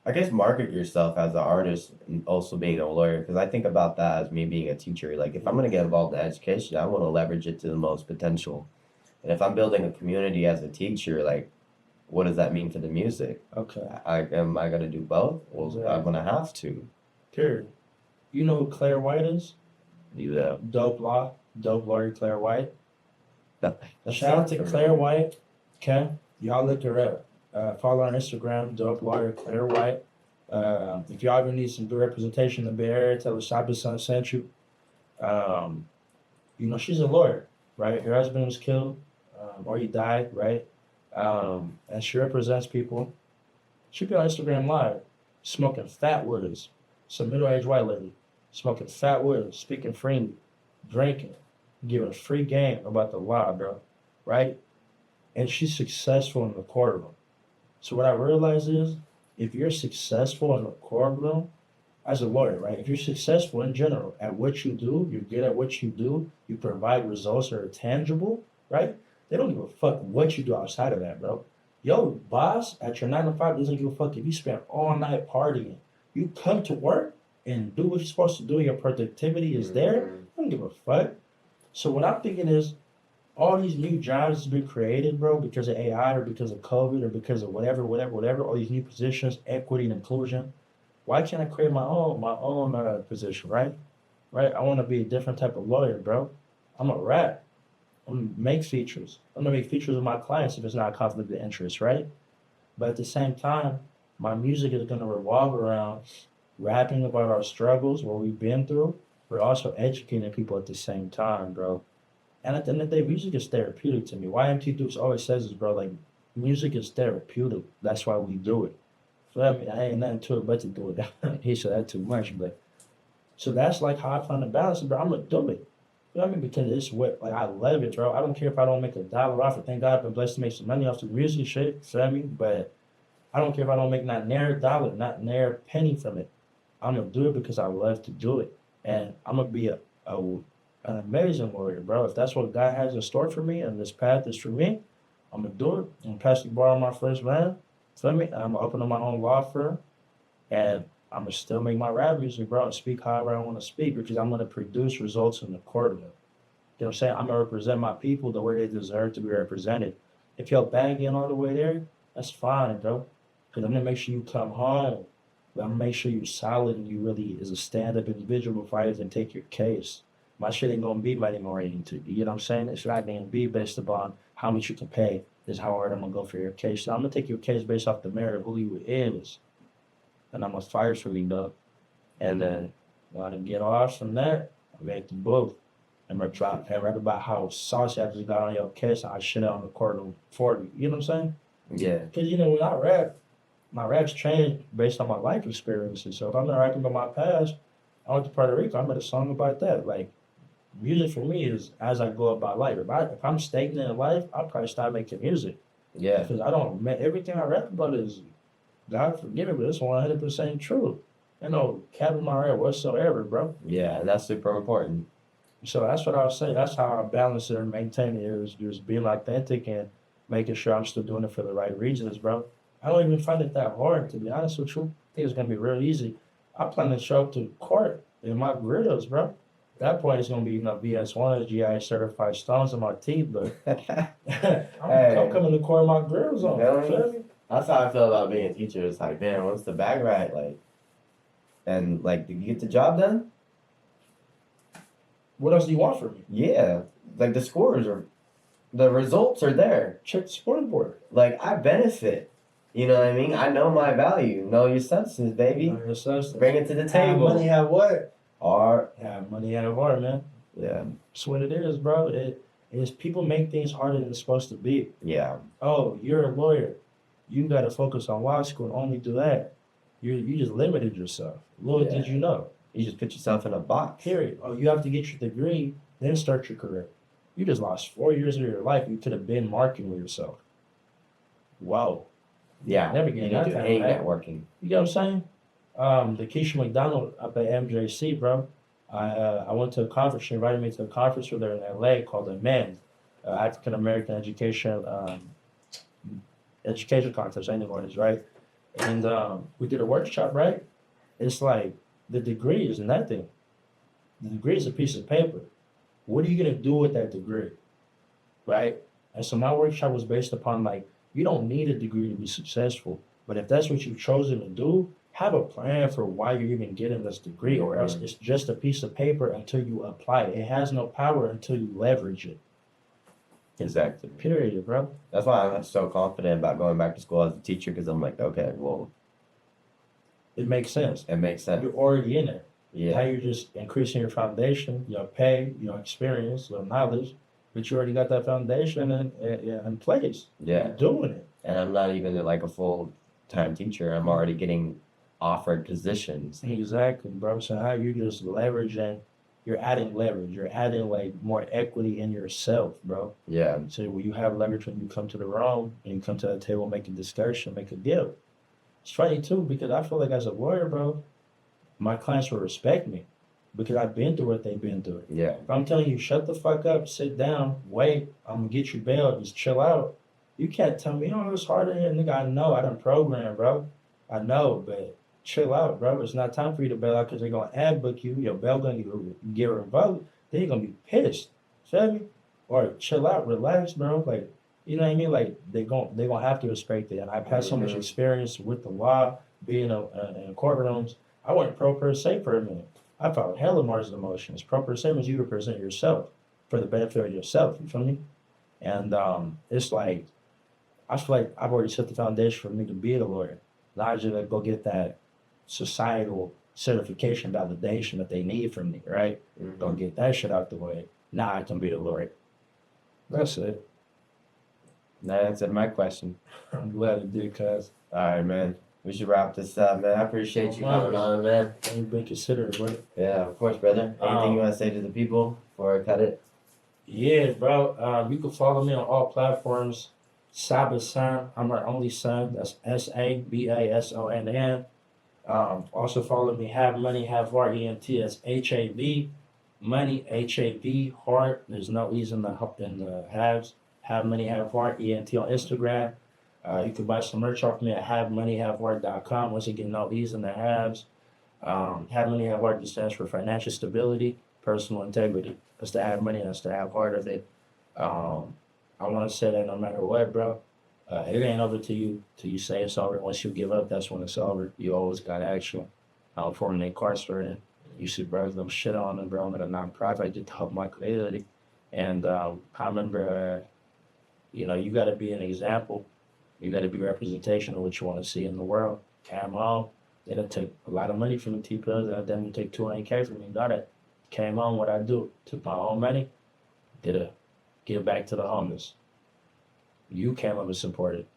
I guess market yourself as an artist and also being a lawyer, because I think about that as me being a teacher. Like, if I'm gonna get involved in education, I want to leverage it to the most potential. And if I'm building a community as a teacher, like, what does that mean for the music? Okay. Am I gonna do both? Well, Exactly. I'm gonna have to. Period. You know who Claire White is? Yeah. Dope lawyer Claire White. That's Shout out to something. Claire White. Okay, y'all look her up. Follow her on Instagram, dope lawyer Claire White. If y'all ever need some good representation in the Bay Area, tell her Sabasonn sent you. She's a lawyer, right? Her husband was killed, or he died, right? And she represents people. She be on Instagram Live, smoking fat wooders. Some middle-aged white lady, smoking fat wooders, speaking freely, drinking, giving a free game about the law, bro, right? And she's successful in the courtroom. So what I realize is, if you're successful in the courtroom, as a lawyer, right? If you're successful in general at what you do, you're good at what you do, you provide results that are tangible, right? They don't give a fuck what you do outside of that, bro. Yo, boss at your 9 to 5 doesn't give a fuck if you spend all night partying. You come to work and do what you're supposed to do, your productivity is there, I don't give a fuck. So what I'm thinking is, all these new jobs has been created, bro, because of AI or because of COVID or because of whatever, all these new positions, equity and inclusion. Why can't I create my own position, right? Right? I want to be a different type of lawyer, bro. I'm a rap. I'm gonna make features. I'm gonna make features with my clients if it's not a conflict of interest, right? But at the same time, my music is gonna revolve around rapping about our struggles, what we've been through, but also educating people at the same time, bro. And at the end of the day, music is therapeutic to me. YMT Dukes always says this, bro, like, music is therapeutic. That's why we do it. So I mean, I ain't nothing to it but to do it. He said that too much, but so that's like how I plan to balance it, bro. I'm gonna do it. You know what I mean? Because it's what, like, I love it, bro. I don't care if I don't make $1 off it. Thank God I've been blessed to make some money off the music shit. You know what I mean? But I don't care if I don't make not near a dollar, not near a penny from it. I'm gonna do it because I love to do it. And I'm gonna be an amazing warrior, bro. If that's what God has in store for me and this path is for me, I'm gonna do it. I'm gonna pass the bar on my first man. Feel me? I'm gonna open up my own law firm, and I'm gonna still make my rap music, bro, and speak however I want to speak because I'm gonna produce results in the courtroom. You know what I'm saying? I'm gonna represent my people the way they deserve to be represented. If you're bagging all the way there, that's fine, bro. Because I'm gonna make sure you come home. But I'm gonna make sure you're solid and you really is a stand-up individual before I even take your case. My shit ain't gonna be money oriented. You know what I'm saying? It's not gonna be based upon how much you can pay. Is how hard I'm gonna go for your case. So I'm gonna take your case based off the merit of who you is. And I'm gonna fire for you, dog. And then when I get off from that, I make the book. And I try and rap about how saucy I just got on your case and I shit on the courtroom for you. You know what I'm saying? Yeah. Because, when I rap, my raps change based on my life experiences. So if I'm not rapping about my past, I went to Puerto Rico, I made a song about that. Like, music for me is as I go about life. If I'm stagnant in life, I'll probably start making music. Yeah. Because everything I rap about is, God forgive me, but it's 100% true. Cap in my head whatsoever, bro. Yeah, and that's super important. So that's what I was saying. That's how I balance it and maintain it. Is just being authentic and making sure I'm still doing it for the right reasons, bro. I don't even find it that hard, to be honest with you. I think it's gonna be real easy. I plan to show up to court in my grills, bro. At that point, it's gonna be BS1, GI certified stones in my teeth, but I'm coming to court with my grills on. Feel me? That's how I feel about being a teacher. It's like, man, once the bag right, like, and like, did you get the job done? What else do you want from me? Yeah, like the results are there. Check the scoreboard. Like, I benefit. You know what I mean? I know my value. Know your substance, baby. Know your substance. Bring it to the Have table. money, have what? Art. Have money, have art, man. Yeah. That's what it is, bro. It is people make things harder than it's supposed to be. Yeah. Oh, you're a lawyer. You got to focus on law school and only do that. You just limited yourself. Little did you know. You just put yourself in a box. Period. Oh, you have to get your degree, then start your career. You just lost 4 years of your life. You could have been marketing with yourself. Wow. Yeah. Never You get need that to time, hang right? networking. You get what I'm saying? The Keisha McDonald up at MJC, bro. I went to a conference. She invited me to a conference with her in LA called the MEND, African American Education Contest, anyways, right? And we did a workshop, right? It's like the degree is nothing. The degree is a piece of paper. What are you gonna do with that degree, right? And so my workshop was based upon like you don't need a degree to be successful, but if that's what you've chosen to do, have a plan for why you're even getting this degree, or else it's just a piece of paper until you apply it. It has no power until you leverage it. Exactly. Period, bro. That's why I'm so confident about going back to school as a teacher, because I'm like, okay, well, It makes sense. it makes sense. You're already in it. Now Yeah. you're just increasing your foundation, your pay, your experience, your knowledge, but you already got that foundation in place. Yeah. You're doing it. And I'm not even like a full-time teacher. I'm already getting offered positions. Exactly, bro. So how you just leveraging, you're adding leverage. You're adding like more equity in yourself, bro. Yeah. So when you have leverage when you come to the room and you come to the table, make a discussion, make a deal. It's funny too, because I feel like as a lawyer, bro, my clients will respect me because I've been through what they've been through. Yeah. If I'm telling you, shut the fuck up, sit down, wait, I'm gonna get you bail, just chill out. You can't tell me, oh, it's harder here, nigga. I know, I done program, bro. I know, but chill out, bro. It's not time for you to bail out because they're gonna ad book you. Your bail gonna get revoked. Then you're gonna be pissed. Feel me? Or chill out, relax, bro. Like, you know what I mean? Like they gonna have to respect it. And I've had so much experience with the law, being in courtrooms. I went pro per se for a minute. I followed hella margin emotions. Pro per se means you represent yourself for the benefit of yourself. You feel me? And it's like I feel like I've already set the foundation for me to be a lawyer. Now I just like go get that societal certification validation that they need from me, right? Mhm. Don't get that shit out the way. Now I can be a lawyer. That's it. That answered my question. I'm glad it did, cuz. All right, man. We should wrap this up, man. I appreciate you coming on, man. Ain't been considered, bro. Yeah, of course, brother. Anything you want to say to the people before I cut it? Yeah, bro. You can follow me on all platforms. Sabasonn. I'm our only son. That's SABASONN. Also follow me. Have Money, Have Heart. ENT. That's HAV. Money, HAV. Heart. There's no E's in the halves. Have Money, Have Heart. ENT on Instagram. You can buy some merch off me at HavmoneyHavHeart.com. Once again, no E's in the halves. Have Money, Have Heart stands for financial stability, personal integrity. That's the have money, that's the have heart of it. I want to say that no matter what, bro, it ain't over till you say it's over. Once you give up, that's when it's over. You always got action. For the incarcerated, you should bro them shit on them, bro. I'm at a nonprofit just to help my community. And I remember, you got to be an example. You got to be representation of what you want to see in the world. Came home, they done took a lot of money from the T-Pills. They didn't take $200K from me. Got it. Came home, what I do? Took my own money, give back to the homeless. You came up and supported.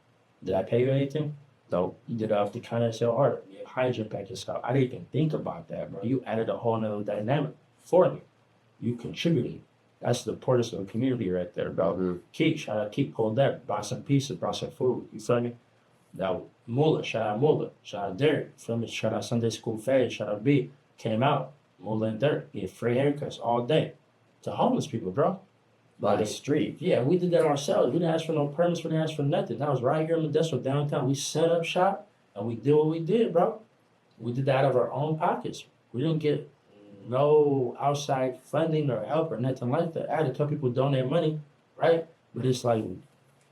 Did I pay you anything? No. You did it off the kindness of your heart. You hydrant back yourself. I didn't even think about that, bro. You added a whole nother dynamic for me. You contributed. That's the importance of the community right there, bro. Mm-hmm. Keith, shout out Keith, pulled that, brought some pieces, brought some food. You feel me? Now, Mullah, shout out Derek. You feel me? Shout out Sunday School Fade, shout out B. Came out, Mullah and Derek, get free haircuts all day to homeless people, bro. On the street. Yeah, we did that ourselves. We didn't ask for no permits, we didn't ask for nothing. That was right here in Modesto downtown. We set up shop and we did what we did, bro. We did that out of our own pockets. We didn't get no outside funding or help or nothing like that. I had a couple people donate money, right? But it's like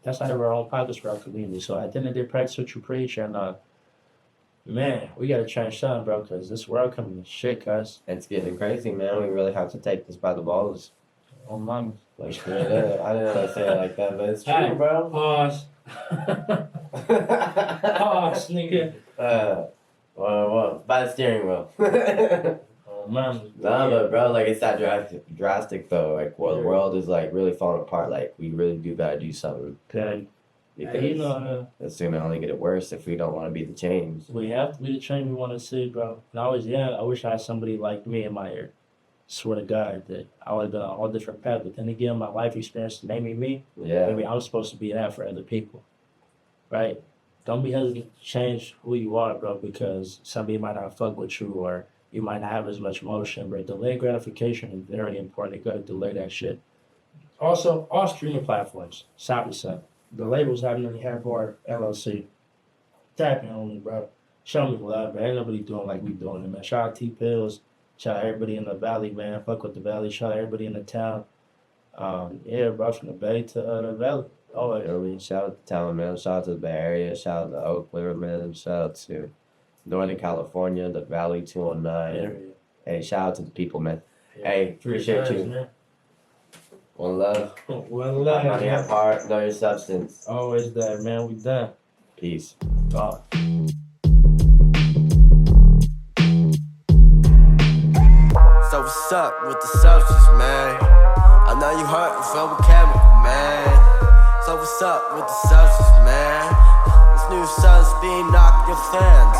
that's out of our own pockets for our community. So at the end of the day, practice what you preach, and man, we gotta change something, bro, because this world coming to shit, cuz. It's getting crazy, man. We really have to take this by the balls. Oh, mama. Like, straight up. I didn't know to say it like that, but it's true, Hey, bro. Pause. Pause, nigga. Well, by the steering wheel. Oh, mama. Nah, but bro, like it's that drastic though. Like, well, the world is like really falling apart. Like, we really do gotta do something Okay. because You know, it's gonna only get it worse if we don't want to be the change. we have to be the change we want to see, bro. And I was young. I wish I had somebody like me in my ear. Swear to God that I would have been on all different paths. But then again, my life experience made me. Yeah. Maybe I'm supposed to be that for other people, right? Don't be hesitant to change who you are, bro, because somebody might not fuck with you or you might not have as much emotion. But delayed gratification is very important. You gotta delay that shit. Also, all streaming platforms, Sabasonn. The label's HavmoneyHavHeart LLC. Tap in on me, bro. Show me love, man. Ain't nobody doing like we doing it, man. Shout out T-Pills. Shout out everybody in the valley, man. Fuck with the valley. Shout out everybody in the town. Yeah, bro, from the bay to the valley. Oh, You know what I mean? Shout out to town, man. Shout out to the Bay Area. Shout out to Oakland, man. Shout out to Northern California, the Valley 209. area. Hey, shout out to the people, man. Yeah. Hey, appreciate Guys, you. man. One love. One love, Money, have man. heart, know your substance. Always that, man. We done. Peace. God. So what's up with the substance, man? I know you hurt and feel chemical, man. So what's up with the substance, man? This new sun's being knocked your fans.